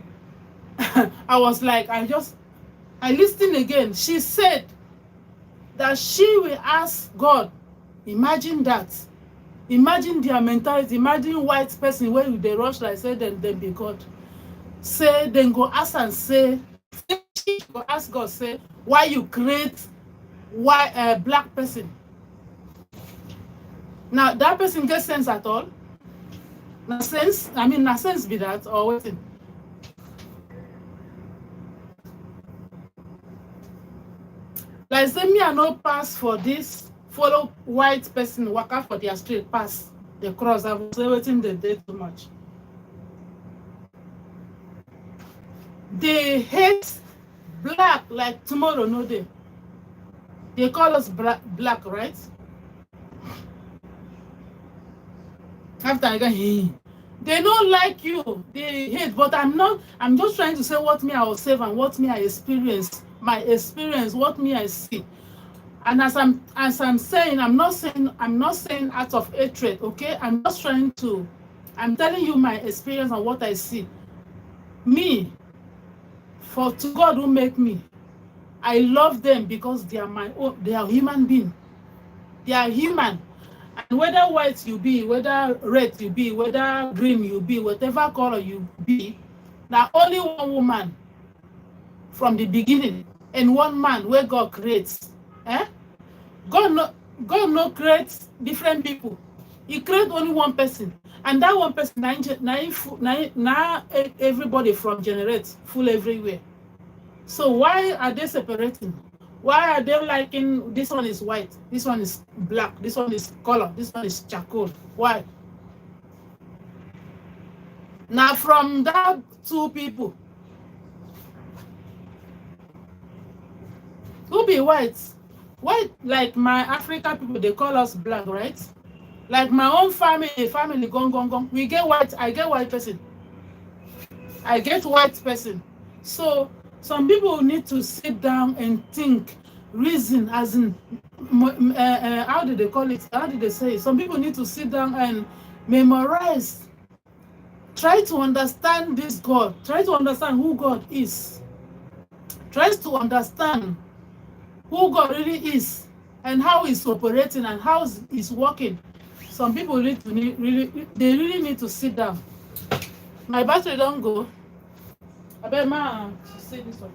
C: I was like, I listened again. She said that she will ask God. Imagine that. Imagine their mentality. Imagine white person where they rush like say then be God. Say then go ask and say, she go ask God, say, why you create a black person? Now that person gets sense at all? No sense? No sense be that or what? Like say me I no pass for this, follow white person walk out for their street, pass the cross. I was waiting the day too much. They hate black like tomorrow no day. They call us black, right? After I got hey, they don't like you, they hate, but I'm just trying to say what me I will save and what me I experience, my experience, what me I see. And as I'm saying, I'm not saying out of hatred, okay? I'm telling you my experience and what I see. Me, to God who make me, I love them because they are my own, they are human beings. They are human. And whether white you be, whether red you be, whether green you be, whatever color you be, now only one woman from the beginning and one man where God creates. God no creates different people. He create only one person, and that one person now everybody from generate full everywhere. So why are they separating? Why are they liking this one is white, this one is black, this one is color, this one is charcoal? Why? Now from that two people, who be white? White, like my African people, they call us black, right? Like my own family gong. We get white, I get white person. I get white person. So some people need to sit down and think, reason, as in, how did they call it? How did they say it? Some people need to sit down and memorize. Try to understand this God. Try to understand who God is. Try to understand who God really is and how He's operating and how He's working. Some people really need to sit down. My battery don't go. I bet ma see this one.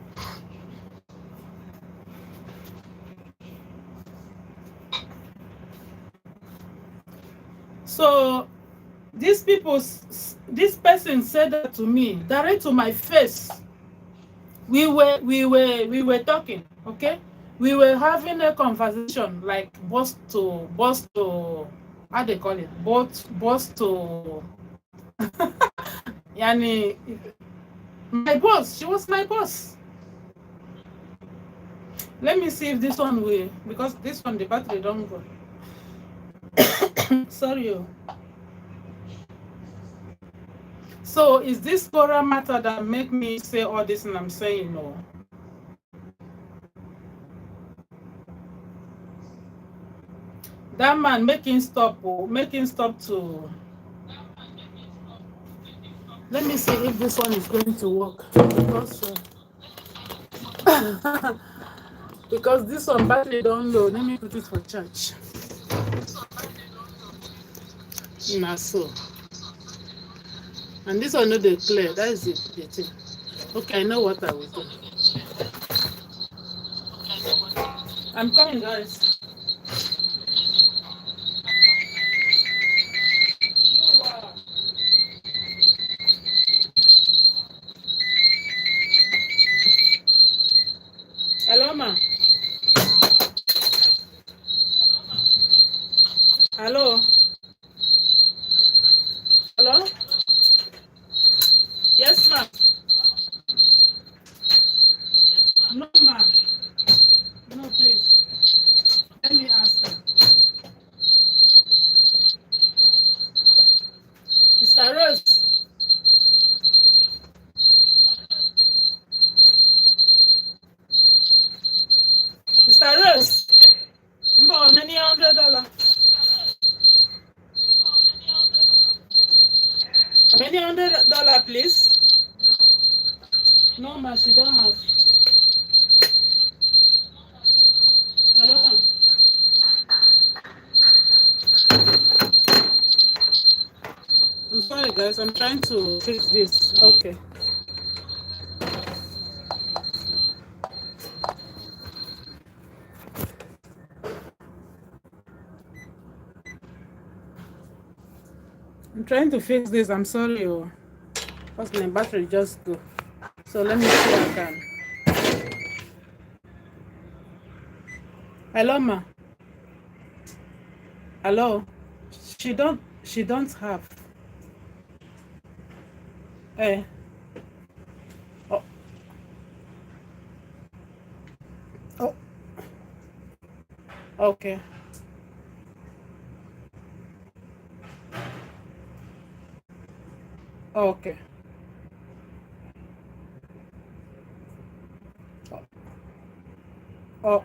C: So this person said that to me, direct to my face. We were talking, okay? We were having a conversation like boss to how they call it? Boss to Yani my boss, she was my boss. Let me see if this one will, because this one the battery don't go. Sorry. So is this Torah matter that make me say all this and I'm saying no? That man making stop to. Let me see if this one is going to work. Because this one battery don't low. Let me put it for charge. Nah, so. And this one no dey clear. That is it, the thing. Okay, I know what I will do. I'm coming, guys. Hello, ma. Hello. Hello. Yes, ma. No, ma. No, please. Let me ask her. Mr. Rose. Mr. Rose. Mbo, many $100. Many $100, please. No, ma, she don't have. Hello. I'm sorry, guys. I'm trying to fix this. Okay. I'm trying to fix this. I'm sorry. Because my battery just go. So let me see if I can. Hello, ma. Hello. She don't have. Eh. Oh. Oh. Okay. Okay. Oh.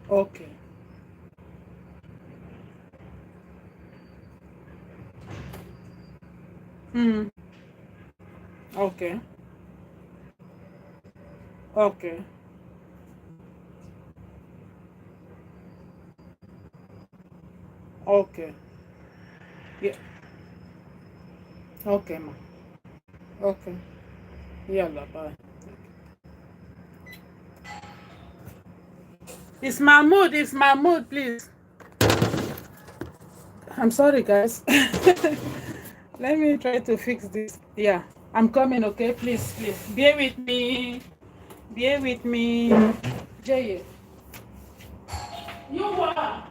C: Okay. Hmm. Okay. Okay. Okay. Yeah. Okay, ma. Okay. Yeah, bye. It's Mahmoud, please. I'm sorry, guys. Let me try to fix this. Yeah, I'm coming, okay? Please, please. Bear with me. Bear with me. Jay. You are.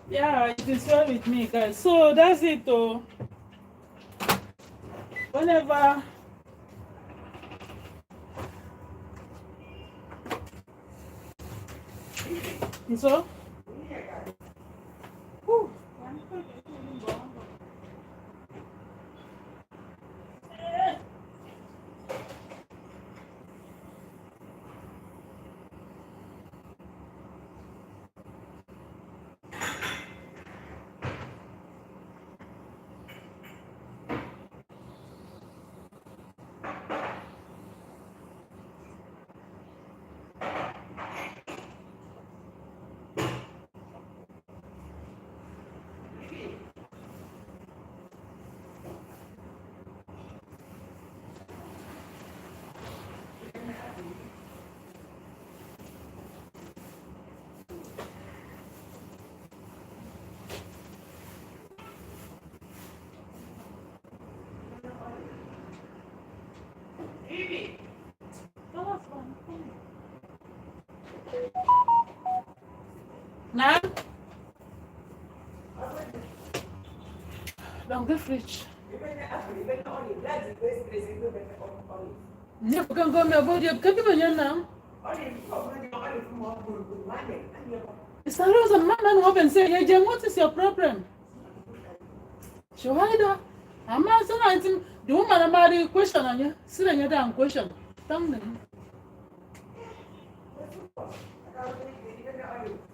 C: Yeah, it is well with me, guys. So that's it, though. Whenever. So. Whew. Now, don't get rich. Yeah, we can go me about you. Can you imagine now? It's a rose and man up and say, "Hey, Jen, what is your problem?" Shawada, I'm not saying the woman about the question on you. Sitting here down question. Tell me.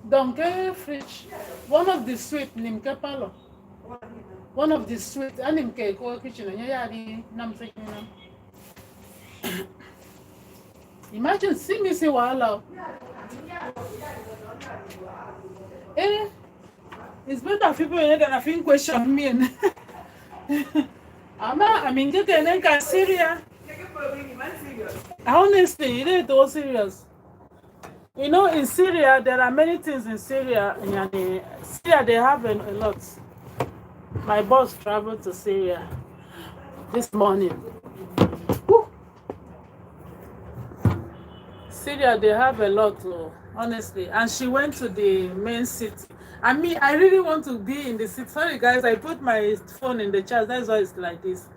C: Don't get rich. One of the sweet Nimke Palo. One of the sweet Animke go kitchen and yadi nam saying. Imagine see me say wala. Eh, it's better people here than I think question me. I mean, get an enka Syria. Honestly, it ain't all serious. You know, in Syria, there are many things in Syria. In Syria, they have a lot. My boss traveled to Syria this morning. Woo. Syria, they have a lot, honestly. And she went to the main city. I mean, I really want to be in the city. Sorry, guys, I put my phone in the chat. That's why it's like this.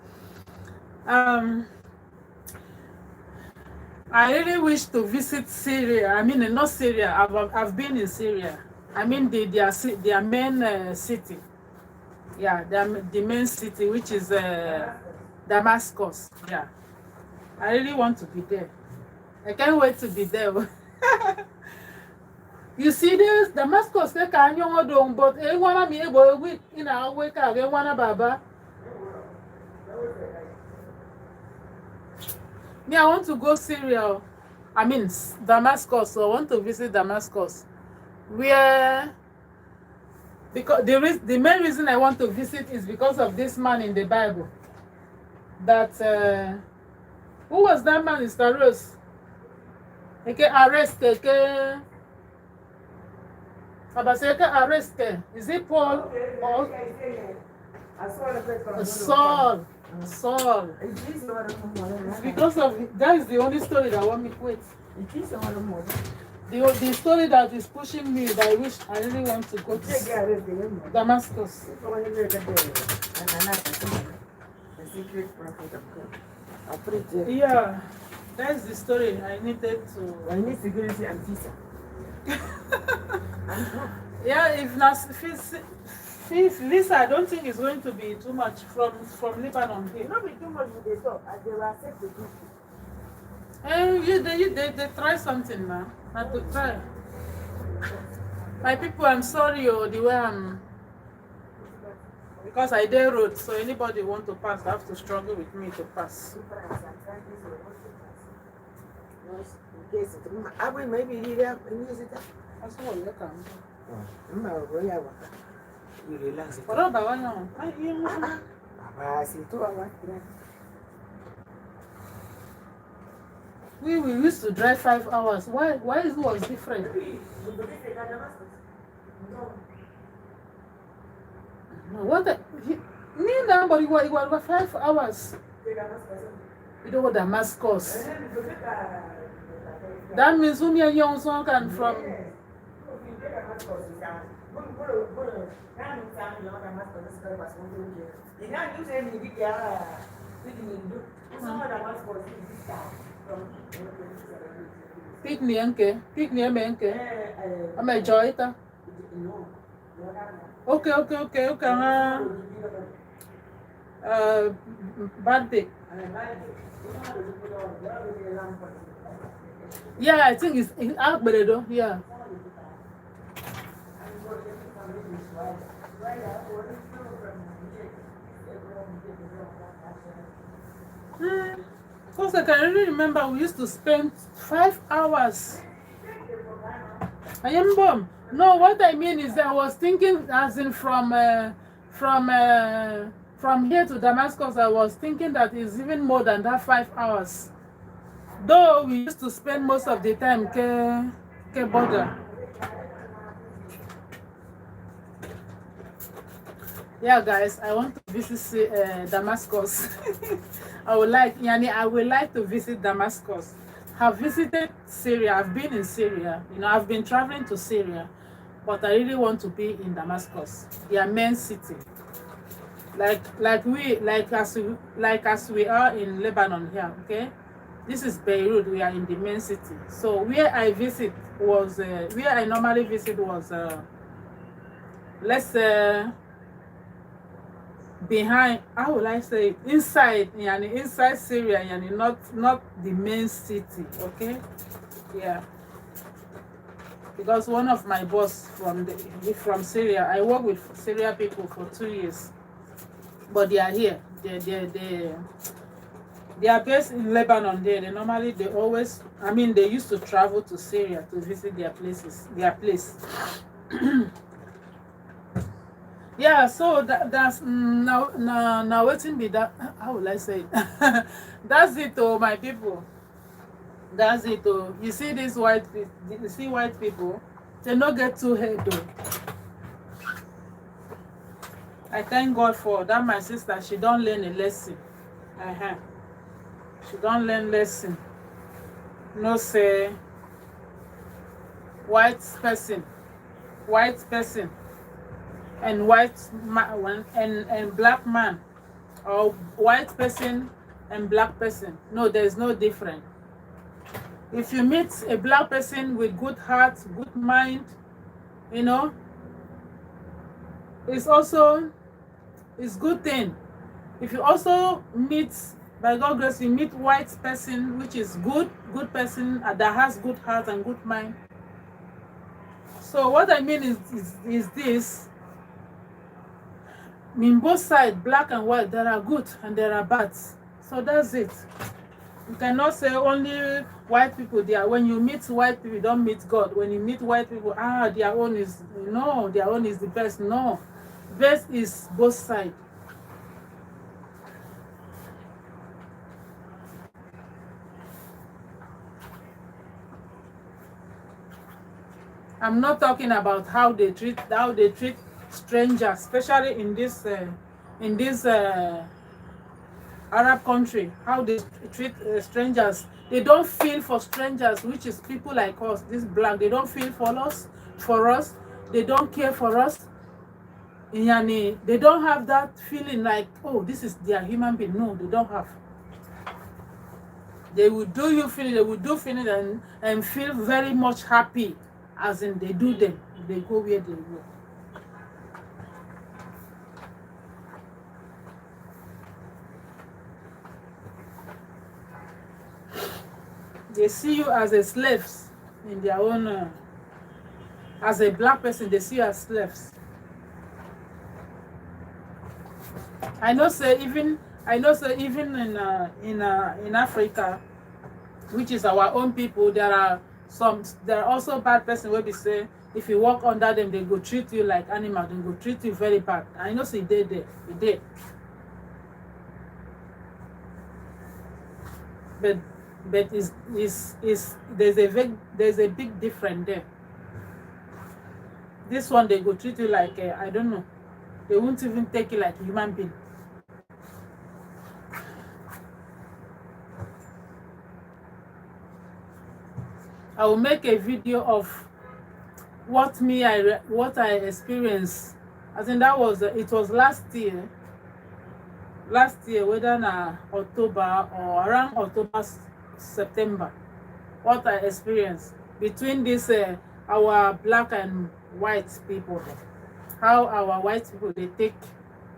C: I really wish to visit Syria. I mean, not Syria. I've been in Syria. I mean, their main city. Yeah, the main city, which is Damascus. Yeah, I really want to be there. I can't wait to be there. You see this Damascus? But I wanna be able to wake up. I wanna Baba. Me, I want to go Syria. I mean Damascus. So I want to visit Damascus. Where because the main reason I want to visit is because of this man in the Bible. That who was that man in Star Wars? Arrested. Arrested. Is it Paul? Or Saul. Saul. It's because of that is the only story that I want me to wait. The story that is pushing me that I really want to go to Damascus.
B: The secret prophet of God.
C: Yeah, that's the story I needed to.
B: I need security and visa.
C: Yeah, if visa, I don't think it's going to be too much from Lebanon here.
B: It will not be too much with the talk, as they will accept the people.
C: They try something now. Not to try. My people, I'm sorry, the way I'm. Because I dare road, so anybody want to pass, they have to struggle with me to pass.
B: I will maybe need it and use it.
C: That's what you can
B: do. Relax.
C: What about now? We used to drive 5 hours. Why it was different? What the, me now, but it was 5 hours. You know what Damascus? That means whom your young son can from. Pick me enke. I'm a joyta. Okay. Birthday. Yeah, I think it's out better though. Yeah. Because I can really remember we used to spend 5 hours. I am bomb. No, what I mean is I was thinking as in from here to Damascus, I was thinking that it's even more than that 5 hours. Though we used to spend most of the time ke border. Yeah, guys, I want to visit Damascus. I would like to visit Damascus. I've visited Syria. I've been in Syria. You know, I've been traveling to Syria, but I really want to be in Damascus, their main city. Like as we are in Lebanon here. Okay, this is Beirut. We are in the main city. So where I normally visit was let's say behind, how will I say, inside Syria, not the main city. Okay, yeah, because one of my boss from Syria, I work with Syria people for 2 years, but they are here. They are based in Lebanon. They used to travel to Syria to visit their place. Yeah, so that's now waiting be that, how will I say it? That's it, oh my people. That's it, oh. You see these white people, they don't get too head though. I thank God for that. My sister, she don't learn a lesson. She don't learn lesson. No say white person and and black man, or white person and black person. No, there's no difference. If you meet a black person with good heart, good mind, you know, it's good thing. If you also meet, by God's grace, you meet white person which is good person that has good heart and good mind. So what I mean is this. In both sides, black and white, there are good and there are bad. So that's it. You cannot say only white people there. When you meet white people, you don't meet God. When you meet white people, their own is the best. No, best is both sides. I'm not talking about how they treat strangers, especially in this Arab country, how they treat strangers. They don't feel for strangers, which is people like us, this black. They don't feel for us. They don't care for us. Yani, they don't have that feeling like, oh, this is their human being. No, they don't have. They will do you feeling. They will do feeling and feel very much happy, as in they do them. They go where they go. They see you as a slaves in their own. As a black person, they see you as slaves. I know say even in Africa, which is our own people, there are also bad person where they say if you walk under them, they go treat you like animal, they go treat you very bad. I know say they there, but is there's a big difference there. This one they go treat you like I don't know, they won't even take you like a human being. I will make a video of what I experienced. I think that was it was last year, whether na October or around October, September, what I experienced between this our black and white people, how our white people they take,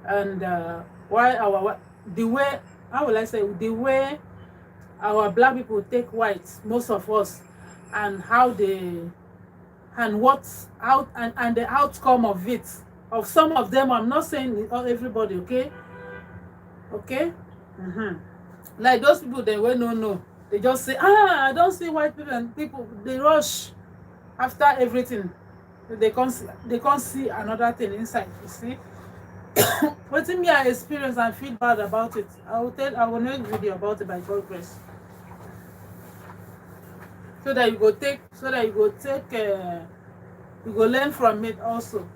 C: and why the way, how will I say, the way our black people take white, most of us, and how they, and what's out, and the outcome of it, of some of them. I'm not saying everybody, okay? Like those people, they will no, they just say, I don't see white people, and people they rush after everything. They can't see another thing inside. You see, what me I experience and feel bad about it. I will make a video about it by God's grace, so that you go learn from it also.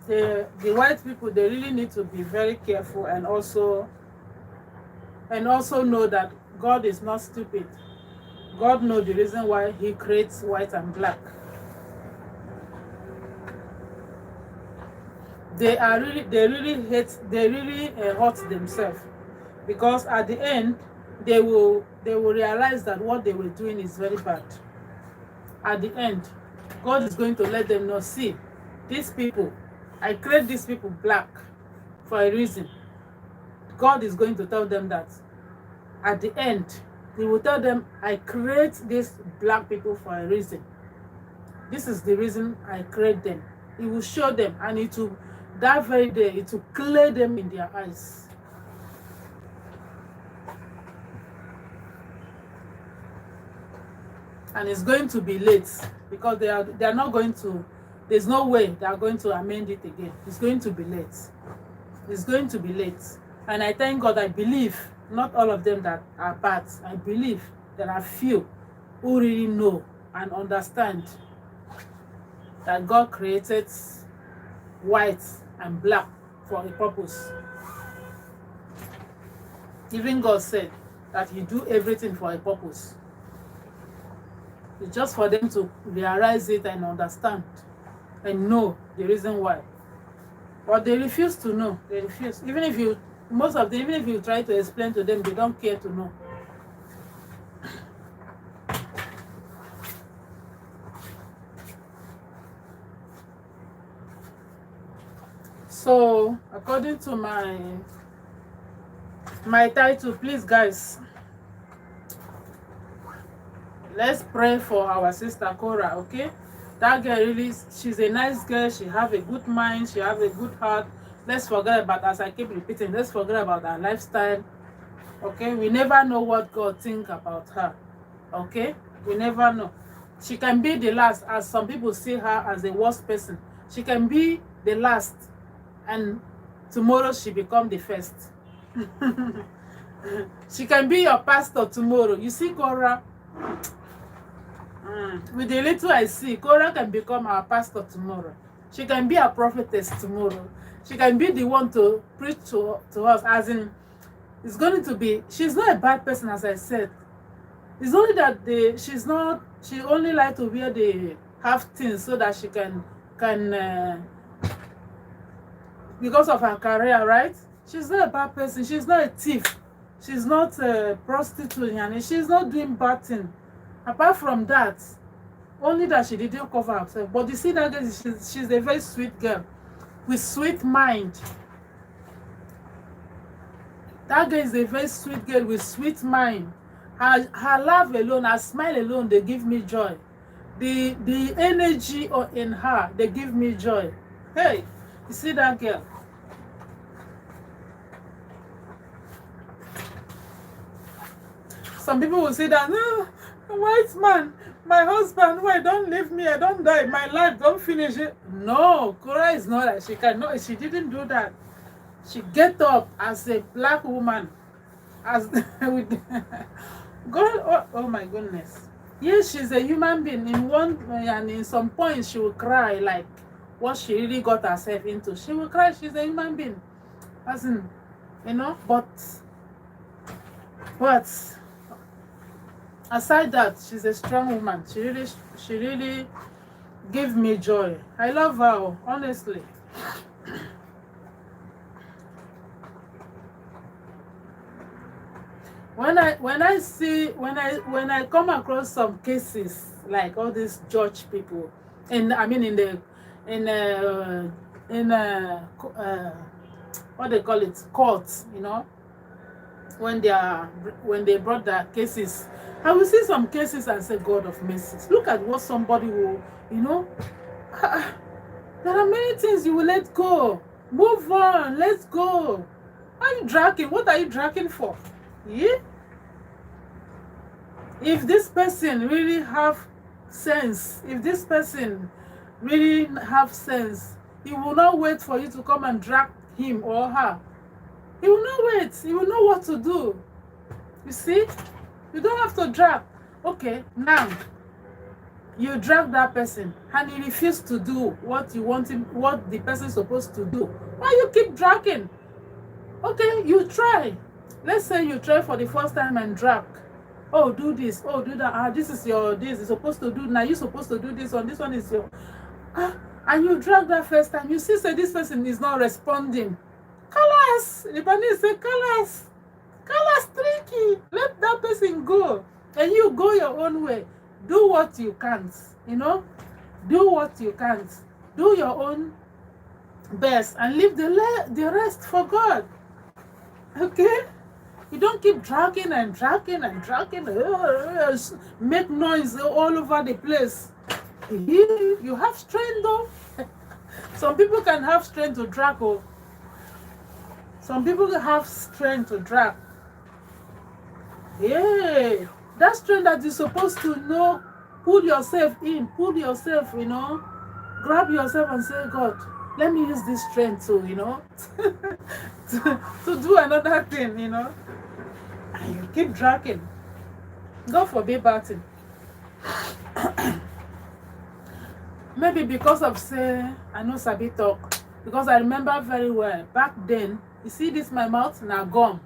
C: The white people, they really need to be very careful, and also know that God is not stupid. God knows the reason why he creates white and black. They really hurt themselves, because at the end they will realize that what they were doing is very bad. At the end, God is going to let them know, see, these people, I create these people black for a reason. God is going to tell them that. At the end, he will tell them, I create these black people for a reason. This is the reason I create them. He will show them, and it will, that very day, it will clear them in their eyes. And it's going to be late, because they are not going to, there's no way they are going to amend it again. It's going to be late. It's going to be late. And I thank God, I believe not all of them that are bad. I believe there are few who really know and understand that God created white and black for a purpose. Even God said that you do everything for a purpose. It's just for them to realize it and understand and know the reason why. But they refuse to know. They refuse. Even if you try to explain to them, they don't care to know. So, according to my title, please guys, let's pray for our sister Cora, okay? That girl really, she's a nice girl. She have a good mind. She have a good heart. Let's forget about, as I keep repeating, let's forget about her lifestyle, okay? We never know what God think about her, okay? We never know. She can be the last, as some people see her as the worst person. She can be the last, and tomorrow she become the first. She can be your pastor tomorrow. You see Cora, with the little I see, Cora can become our pastor tomorrow. She can be a prophetess tomorrow. She can be the one to preach to us, as in, it's going to be, she's not a bad person, as I said. It's only that she only like to wear the half things so that she can because of her career, right? She's not a bad person. She's not a thief. She's not a prostitute, and she's not doing bad thing. Apart from that, only that she didn't cover herself. But you see that girl, she's a very sweet girl with sweet mind. That girl is a very sweet girl with sweet mind. Her laugh alone, her smile alone, they give me joy. The energy in her, they give me joy. Hey, you see that girl? Some people will say that, no, white man, my husband, why don't leave me, I don't die, my life don't finish it. No, Cora is not that. She didn't do that. She get up as a black woman, as with God. Oh my goodness. Yes, she's a human being. In one and in some points she will cry, like what she really got herself into. She will cry. She's a human being, as in, you know. But aside that, she's a strong woman. She really gave me joy. I love her, honestly. When I come across some cases like all these judge people, and I mean in what they call it, courts, you know, when they brought their cases, I will see some cases and say, God of mercies, look at what somebody will, you know, there are many things you will let go, move on, let's go. Why are you dragging? What are you dragging for? Yeah. If this person really have sense, he will not wait for you to come and drag him or her. He will not wait. He will know what to do. You see? You don't have to drag. Okay, now you drag that person and he refused to do what you want him, what the person is supposed to do. Why you keep dragging? Okay, you try. Let's say you try for the first time and drag. Oh, do this. Oh, do that. This is your, this is supposed to do. Now you're supposed to do this one. This one is your. And you drag that first time. You see, say this person is not responding. Kalas. The person say, Kalas. Kalas tricky. Let that person go. And you go your own way. Do what you can't. You know? Do what you can't. Do your own best and leave the rest for God. Okay? You don't keep dragging and dragging and dragging. Make noise all over the place. You have strength though. Some people can have strength to drag. Some people have strength to drag. Yeah. That strength that you're supposed to know, pull yourself in, pull yourself, you know, grab yourself and say, God, let me use this strength to, you know, to do another thing, you know. And you keep dragging. God forbid bad thing. Maybe because of, say, I know Sabi talk, because I remember very well, back then, you see this, my mouth, now gum.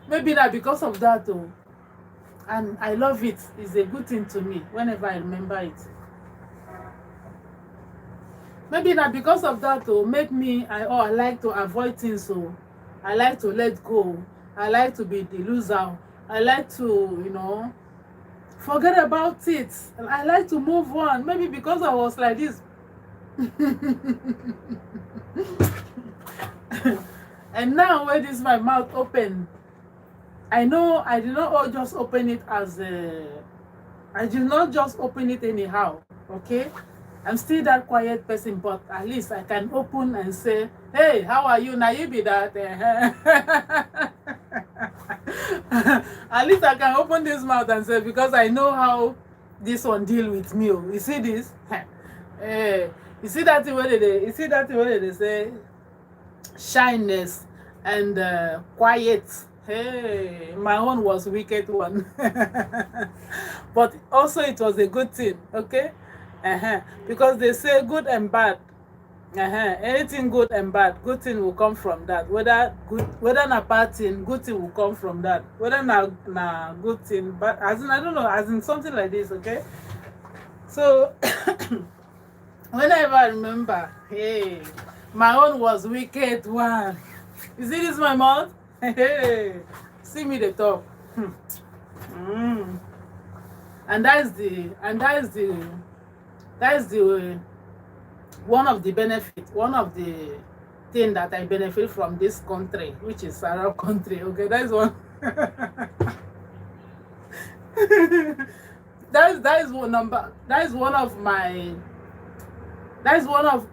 C: Maybe not because of that though. And I love it. It's a good thing to me whenever I remember it. Maybe not because of that though. Make me, I like to avoid things, so I like to let go. I like to be the loser. I like to, you know, forget about it. I like to move on. Maybe because I was like this. And now when this my mouth open, I know I did not just open it as I did not just open it anyhow. Okay, I'm still that quiet person, but at least I can open and say, hey, how are you? Now you be that. At least I can open this mouth and say, because I know how this one deal with me. You see this? You see that thing where they say shyness and quiet. Hey, my own was wicked one. But also it was a good thing, okay? Because they say good and bad. Anything good and bad, good thing will come from that. Whether na bad thing, good thing will come from that. Whether na good thing, but as in, I don't know, as in something like this, okay? So whenever I remember, hey, my own was wicked one. You see this my mouth? Hey, see me the top. And that is the one of the benefits, one of the thing that I benefit from this country, which is Arab country. Okay, that is one. that is one number. That is one of my. That is one of.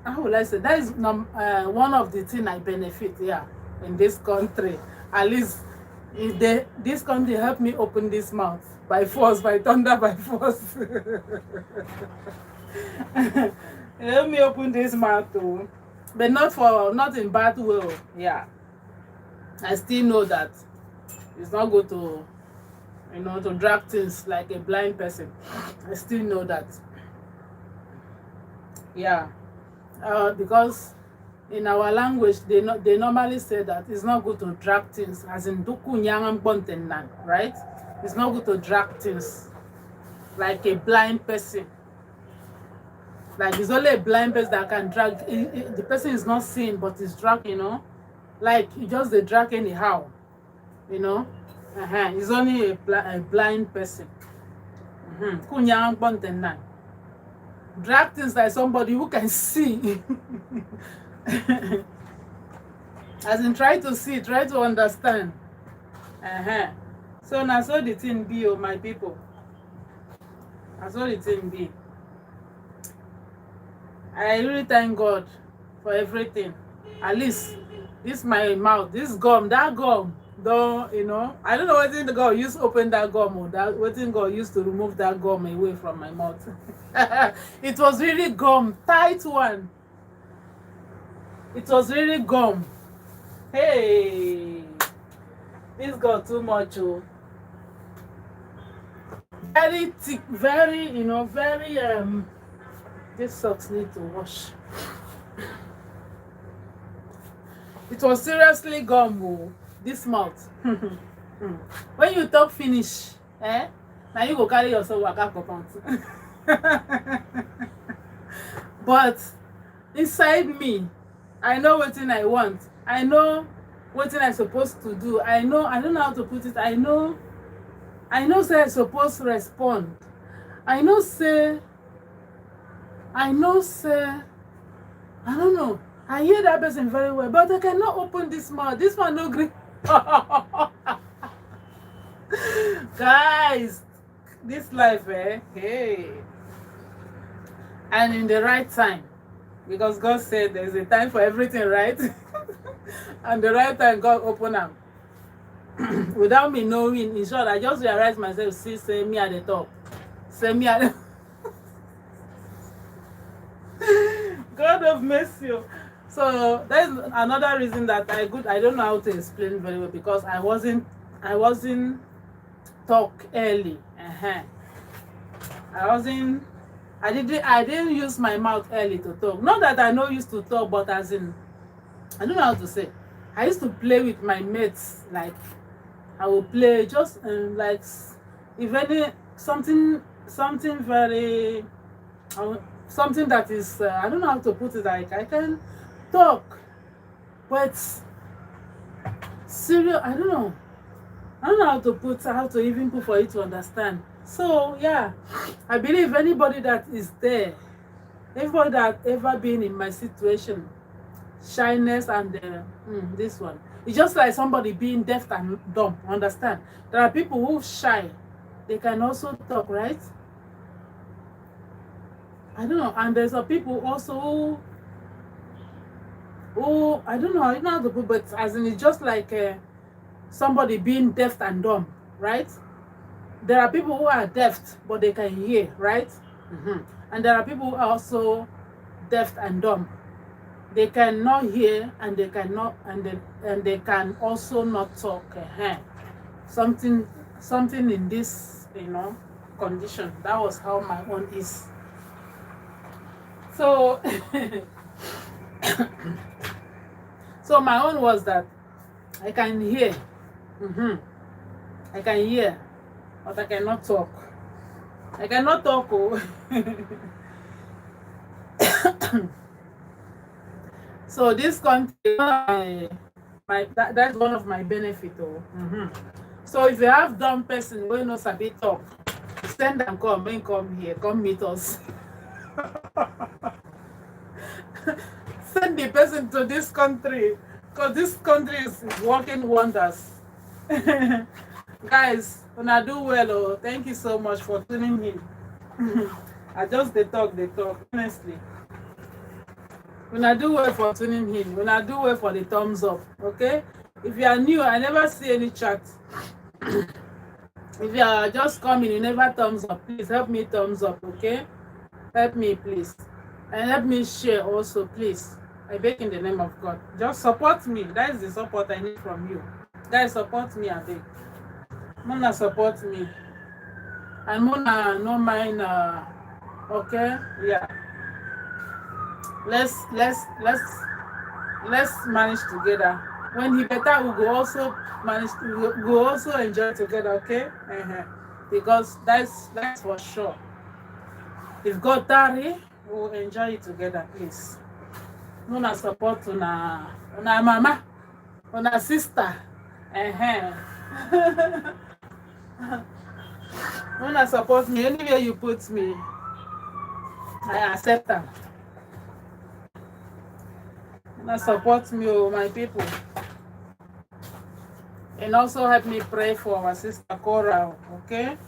C: How will I say? That is one of the thing I benefit. Yeah, in this country, at least if this country help me open this mouth by force, by thunder, by force. Help me open this mouth too, but not in bad way. Yeah, I still know that it's not good to, to drag things like a blind person. I still know that. Yeah, because in our language they normally say that it's not good to drag things, as in duku nyangam bontenan, right? It's not good to drag things like a blind person. Like it's only a blind person that can drag. The person is not seeing, but it's drag, like you just the drag anyhow, It's only a blind person. Kunyang bontenan. Drag things like somebody who can see. As in try to see, try to understand. So now so the thing be, oh my people. That's all the thing be. I really thank God for everything. At least this my mouth, this gum, that gum, though, I don't know what the God used to open that gum, or that what God used to remove that gum away from my mouth. It was really gum, tight one. It was really gum. Hey, this got too much. Oh. Very thick, very, very These socks need to wash. It was seriously gum, oh, this mouth. When you talk finish, now you go carry yourself waka comot. But inside me, I know what I want. I know what I'm supposed to do. I don't know how to put it. I know say I'm supposed to respond. I know say, I don't know. I hear that person very well, but I cannot open this mouth. This one no green. Guys, this life, hey. And in the right time. Because God said there's a time for everything, right? And the right time God opened them. Without me knowing, in short, I just realized myself, see, say me at the top. Say me at the God of mercy. So that's another reason that I don't know how to explain very well, because I wasn't talk early. I didn't use my mouth early to talk. Not that I know used to talk, but as in I don't know how to say. I used to play with my mates, like I would play just like if any something very something that is I don't know how to put it, like I can talk, but serious I don't know how to even put for you to understand. So yeah, I believe anybody that is there, everybody that ever been in my situation, shyness and this one, it's just like somebody being deaf and dumb. Understand? There are people who shy, they can also talk, right? I don't know. And there's some people also who I don't know how to put, but as in it's just like somebody being deaf and dumb, right? There are people who are deaf but they can hear, right? And there are people who are also deaf and dumb. They cannot hear and they cannot and they can also not talk. Something in this condition. That was how my own is. So so my own was that I can hear. I can hear, but I cannot talk. I cannot talk. Oh. So this country, that's one of my benefits. Oh. So if you have dumb person who knows a bit talk, send them come here, come meet us. send the person to this country, because this country is working wonders. Guys, when I do well, oh, thank you so much for tuning in. I just they talk, honestly. When I do well for tuning in, when I do well for the thumbs up, okay? If you are new, I never see any chat. If you are just coming, you never thumbs up, please help me thumbs up, okay? Help me, please. And help me share also, please. I beg in the name of God. Just support me. That is the support I need from you. Guys, support me, I beg. Mona support me. And Mona no mind, okay? Yeah. Let's manage together. When he better, we go also manage. We go also enjoy together, okay? Because that's for sure. If God tarry, we will enjoy it together, please. Una support una mama, una sister. Una support me anywhere you put me. I accept them. Una support me, oh, my people. And also help me pray for our sister Cora, okay?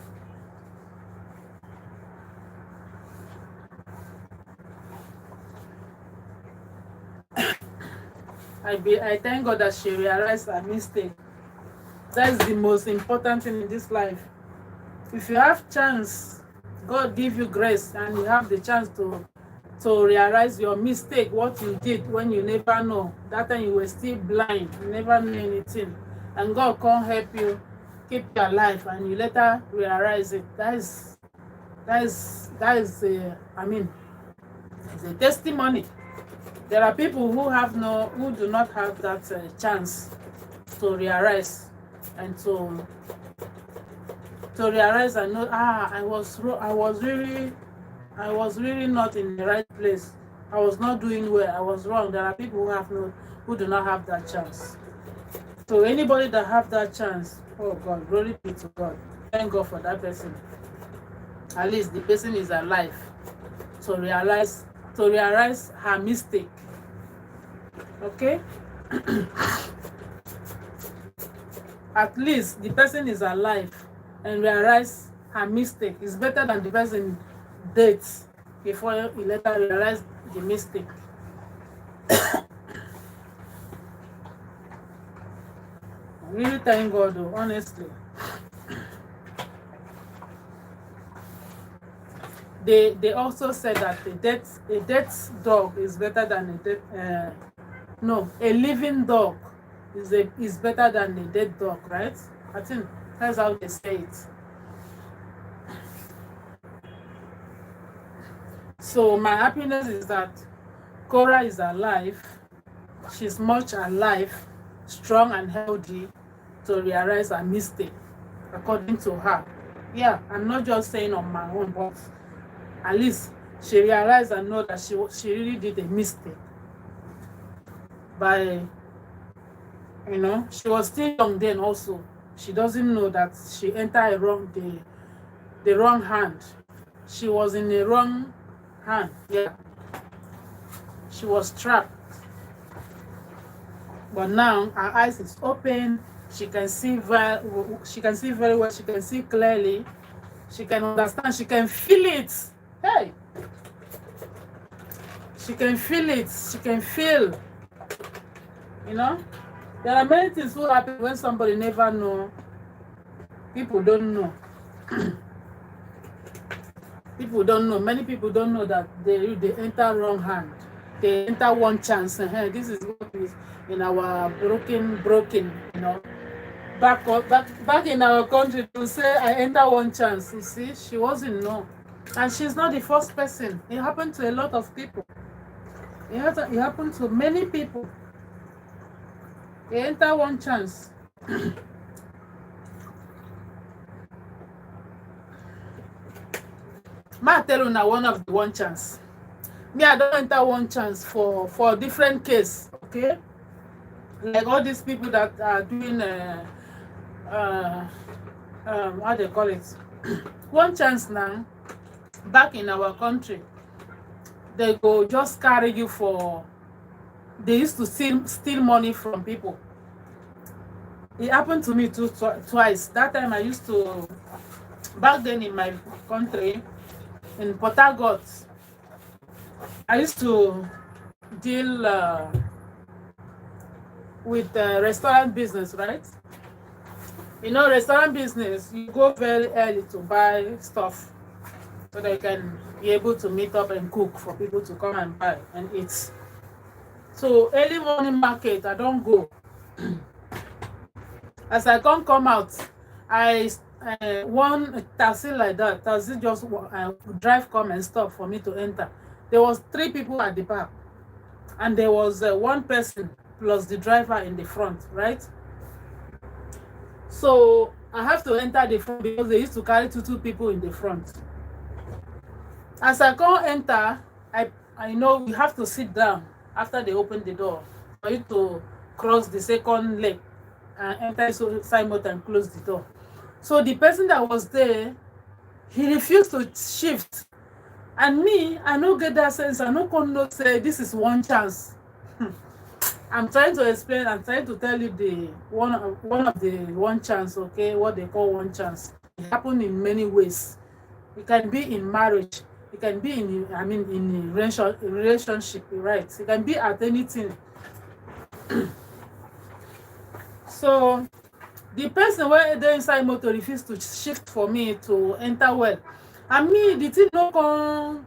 C: I thank God that she realized her mistake. That's the most important thing in this life. If you have chance, God give you grace, and you have the chance to realize your mistake, what you did when you never know. That time you were still blind, you never knew anything. And God can't help you keep your life, and you later realize it. That is it's a testimony. There are people who do not have that chance to realize and to realize and know, I was really not in the right place. I was not doing well. I was wrong. There are people who do not have that chance. So anybody that have that chance, oh God, glory be to God. Thank God for that person. At least the person is alive to realize her mistake. Okay? At least the person is alive and realize her mistake. It's better than the person dead before he later realize the mistake. I really thank God, though, honestly. They also said that a dead dog is better than a living dog is better than a dead dog, right? I think that's how they say it. So my happiness is that Cora is alive. She's much alive, strong and healthy to realize her mistake, according to her. Yeah, I'm not just saying on my own, but at least she realized and know that she really did a mistake. By, she was still young then also. She doesn't know that she entered the wrong hand. She was in the wrong hand. Yeah. She was trapped. But now her eyes is open. She can see very well. She can see clearly. She can understand. She can feel it. Hey. She can feel it. She can feel. There are many things that happen when somebody never know. People don't know. People don't know. Many people don't know that they enter wrong hand. They enter one chance. This is what is in our broken. Back in our country to say I enter one chance. You see, she wasn't know, and she's not the first person. It happened to a lot of people. It happened to many people. They enter one chance. Ma tell you now one of the one chance. Me, I don't enter one chance for different case, okay? Like all these people that are doing how they call it? One chance now, back in our country, they go just carry you for they used to steal money from people. It happened to me twice. That time I used to, back then in my country, in Port Harcourt, I used to deal with restaurant business, right? You know, restaurant business, you go very early to buy stuff so that you can be able to meet up and cook for people to come and buy and eat. So early morning market, I don't go. As I come out, I one taxi like that, taxi just drive come and stop for me to enter. There was 3 people at the back, and there was one person plus the driver in the front, right? So I have to enter the front because they used to carry two people in the front. As I come enter, I know you have to sit down after they open the door for you to cross the second leg and enter Simon and close the door. So the person that was there, he refused to shift. And me, I no get that sense. I no come not say this is one chance. I'm trying to explain. I'm trying to tell you the one of the one chance. Okay, what they call one chance. It happens in many ways. It can be in marriage. It can be in in relationship. Right? It can be at anything. So the person where they inside motor refused to shift for me to enter well. And me, the thing no come.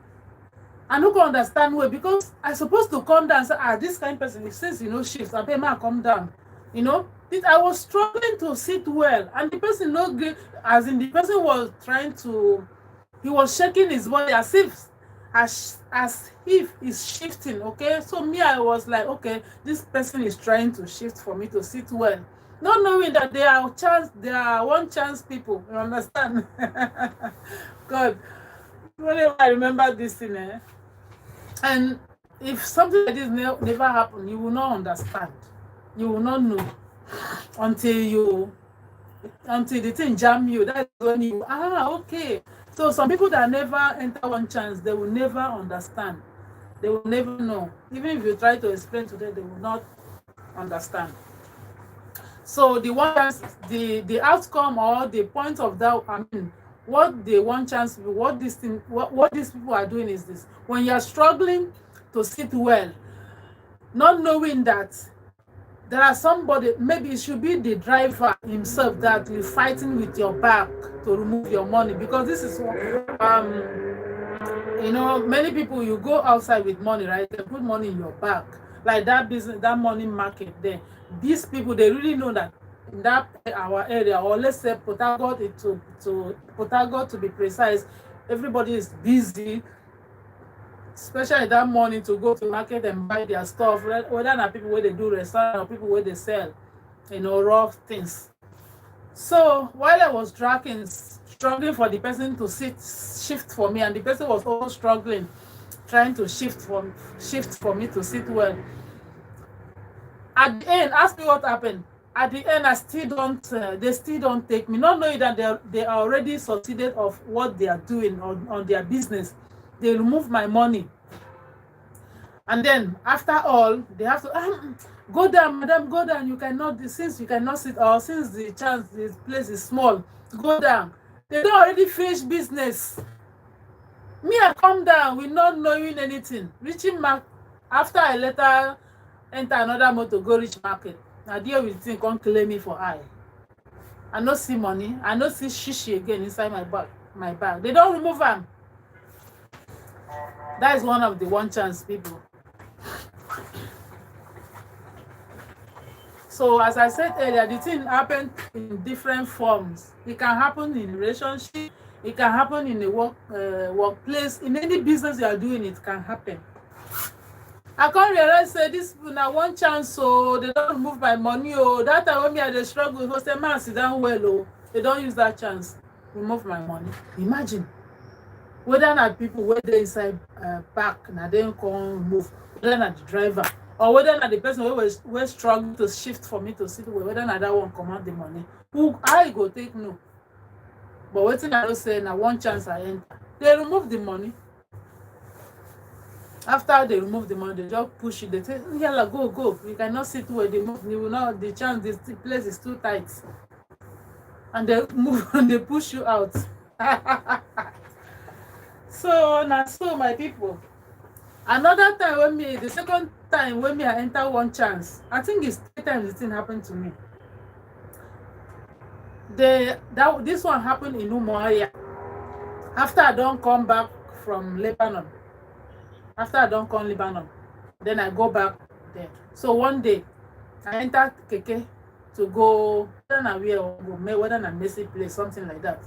C: I no can understand well because I supposed to come down and say, this kind of person, it says, shift. I pay man come down. I was struggling to sit well, and the person no good, as in the person was trying to, he was shaking his body as if he's shifting. Okay, so me, I was like, okay, this person is trying to shift for me to sit well, not knowing that they are one chance people. You understand? God, whenever I remember this thing, and if something like this never happened, you will not understand. You will not know until the thing jam you. That's when you okay. So some people that never enter one chance, they will never understand. They will never know. Even if you try to explain to them, they will not understand. So the one chance, the outcome or the point of that, what they want chance, what these people are doing is this: when you are struggling to sit well, not knowing that there are somebody, maybe it should be the driver himself that is fighting with your back to remove your money, because this is many people, you go outside with money, right? They put money in your back, like that business, that money market there. These people, they really know that in that our area, or let's say Port Harcourt, Port Harcourt to be precise, everybody is busy, especially that morning, to go to market and buy their stuff, whether not people where they do restaurant or people where they sell raw things. So while I was struggling for the person to shift for me, and the person was also struggling, trying to shift for me to sit well. At the end, ask me what happened. At the end, they still don't take me, not knowing that they are already succeeded of what they are doing on their business. They remove my money. And then after all, they have to go down, madam, go down. You cannot, since you cannot sit, or since this place is small, go down. They don't already finish business. Me, I come down with not knowing anything. Reaching market, after I later enter another motor, go reach market. Now deal with thing, come claim me for eye. I no see money. I no see shishi again inside my bag. They don't remove them. That is one of the one chance people. So as I said earlier, the thing happens in different forms. It can happen in relationship. It can happen in the workplace. In any business you are doing, it can happen. I can't realize say this people now one chance, so they don't remove my money. That time when me I struggle, because the man sit down well, they don't use that chance, remove my money. Imagine whether not people where they inside back, now they don't come move, whether not the driver, or whether not the person who was struggling to shift for me to sit well, whether not that one command the money. Who I go take no. But what I don't say now one chance I enter, they remove the money. After they remove the money, they just push you. They say, "Yalla, go, go. You cannot sit where they move. You will not. The chance, this place is too tight." And they move and they push you out. So now, so my people. Another time when me, the second time when me I enter one chance, I think it's 3 times this thing happened to me. This one happened in Umuahia. After I don't come back from Lebanon. After I don't come Lebanon, then I go back there. So one day, I enter Keke to go, whether na messy place, something like that.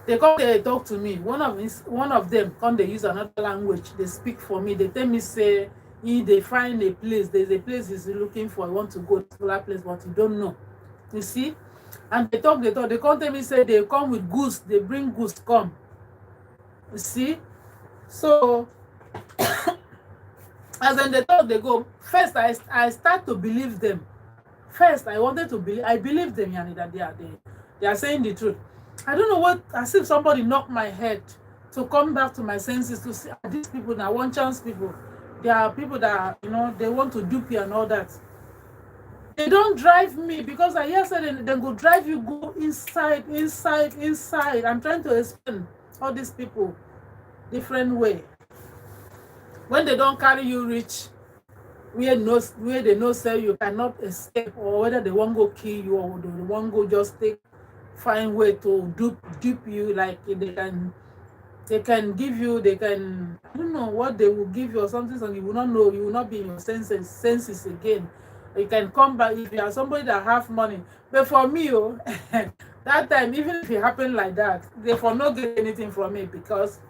C: They come, they talk to me. One of them come, they use another language. They speak for me. They tell me, say, they find a place. There's a place he's looking for. I want to go to that place, but you don't know. You see? And they talk. They come tell me, say, they come with goose. They bring goose, come. You see? So, as in the talk, they go. First, I start to believe them. First, I wanted to believe. I believe them, Yani, that they are saying the truth. I don't know what, as if somebody knocked my head to come back to my senses to see these people now, one chance people. They are people that, they want to dupe you and all that. They don't drive me because I hear said they go drive you, go inside. I'm trying to explain all these people different way. When they don't carry you reach where they know say you cannot escape, or whether they won't go kill you or they won't go just find way to dupe you, like they can give you, I don't know what they will give you or something, so you will not know, you will not be in your senses again. You can come back if you are somebody that have money. But for me, that time, even if it happened like that, they for not get anything from me because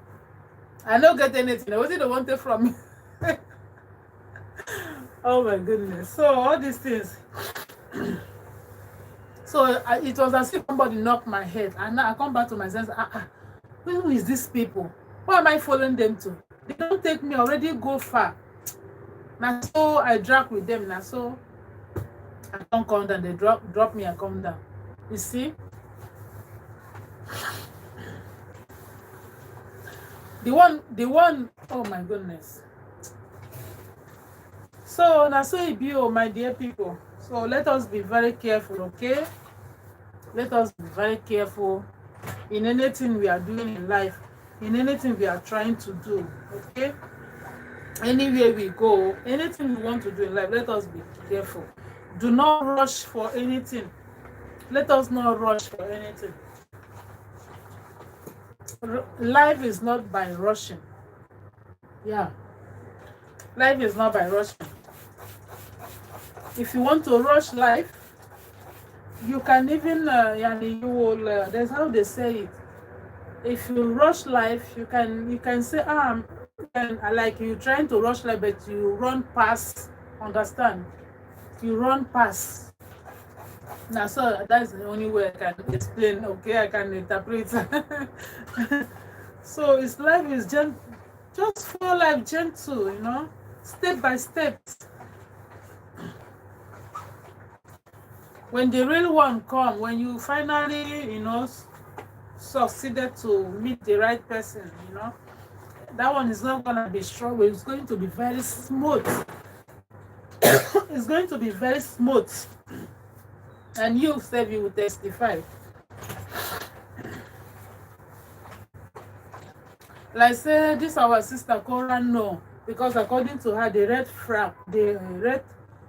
C: I don't get anything. What did they want from me? Oh my goodness. So all these things. So it was as if somebody knocked my head, and now I come back to my sense. Who is these people? Why am I following them to? They don't take me already, go far. Now so I drag with them. Now so I don't come down. They drop me, I come down. You see? The one. Oh my goodness. So now so it be, oh my dear people. So let us be very careful, okay? Let us be very careful in anything we are doing in life, in anything we are trying to do, okay? Anywhere we go, anything we want to do in life, let us be careful. Do not rush for anything. Let us not rush for anything. Life is not by rushing. Yeah. Life is not by rushing. If you want to rush life, you can even, you will, that's how they say it. If you rush life, you can say, like you're trying to rush life, but you run past, understand? You run past. Now, so that's the only way I can explain, okay? I can interpret. So it's life is just follow life gentle, step by step. When the real one come, when you finally, succeeded to meet the right person, that one is not going to be strong. It's going to be very smooth. It's going to be very smooth. And you will testify. Like say, this our sister Cora, no. Because according to her, the red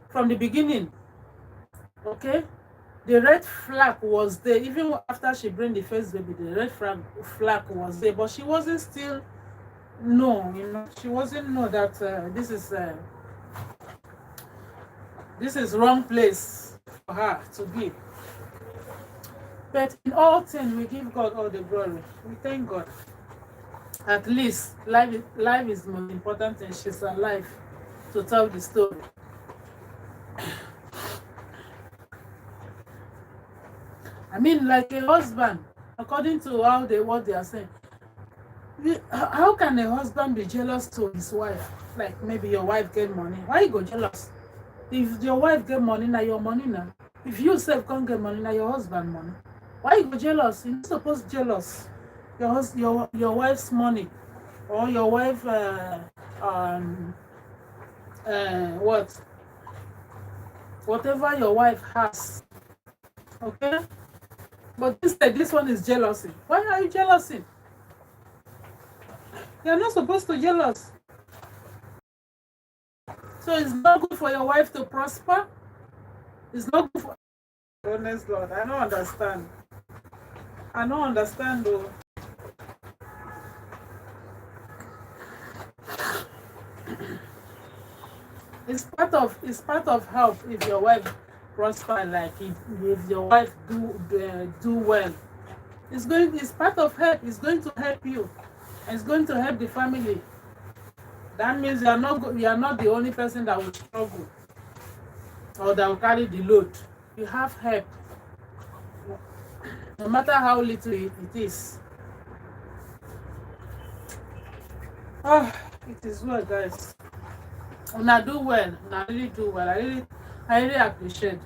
C: from the beginning, okay? The red flag was there. Even after she bring the first baby, the red flag was there. But she wasn't still she wasn't know that this is wrong place for her to be. But in all things, we give God all the glory. We thank God. At least life is the most important thing. She's alive to tell the story. I mean, like a husband, according to what they are saying, how can a husband be jealous to his wife? Like maybe your wife get money. Why you go jealous? If your wife get money, now your money now. If you self can't get money, now your husband money. Why you go jealous? You're not supposed to jealous. your wife's money, or your wife what whatever your wife has, okay? But instead, this one is jealousy. Why are you jealousy? You're not supposed to jealous. So it's not good for your wife to prosper. It's not good for honest Lord. I don't understand. I don't understand though. It's part of help if your wife prosper, like if your wife do well. It's part of help. It's going to help you. And it's going to help the family. That means you are not the only person that will struggle or that will carry the load. You have help. No matter how little it is. Oh, it is well, guys. Una do well. Una really do well. I really appreciate.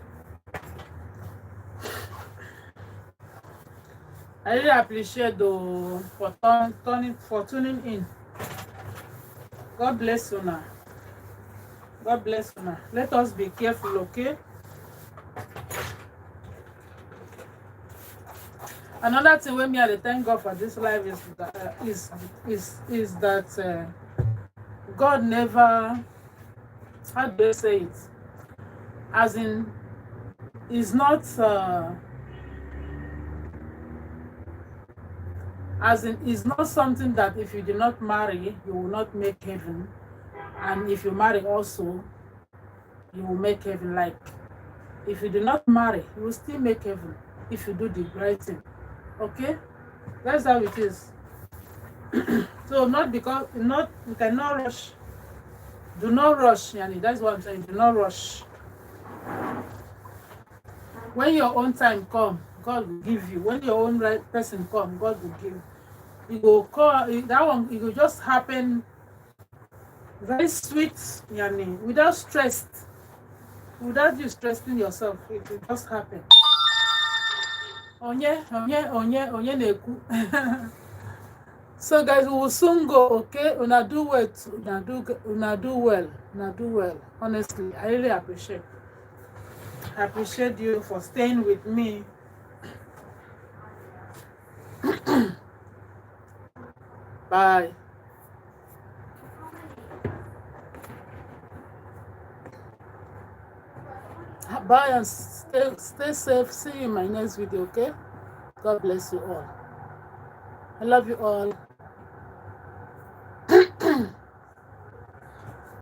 C: I really appreciate though for tuning in. God bless una. God bless una. Let us be careful, okay? Another thing when me I thank God for this life is that God never, how do I say it? As in, it's not it's not something that if you do not marry, you will not make heaven. And if you marry also, you will make heaven. Like, if you do not marry, you will still make heaven if you do the right thing. Okay? That's how it is. So you cannot rush. Do not rush, Yani. That's what I'm saying. Do not rush. When your own time comes, God will give you. When your own right person comes, God will give you. It will call that one, it will just happen very sweet, Yani, without stress. Without you stressing yourself, it will just happen. Onye neku. So guys, we will soon go, okay? Una do well. Una do well. Honestly, I really appreciate. I appreciate you for staying with me. Bye. Bye and stay safe. See you in my next video, okay? God bless you all. I love you all.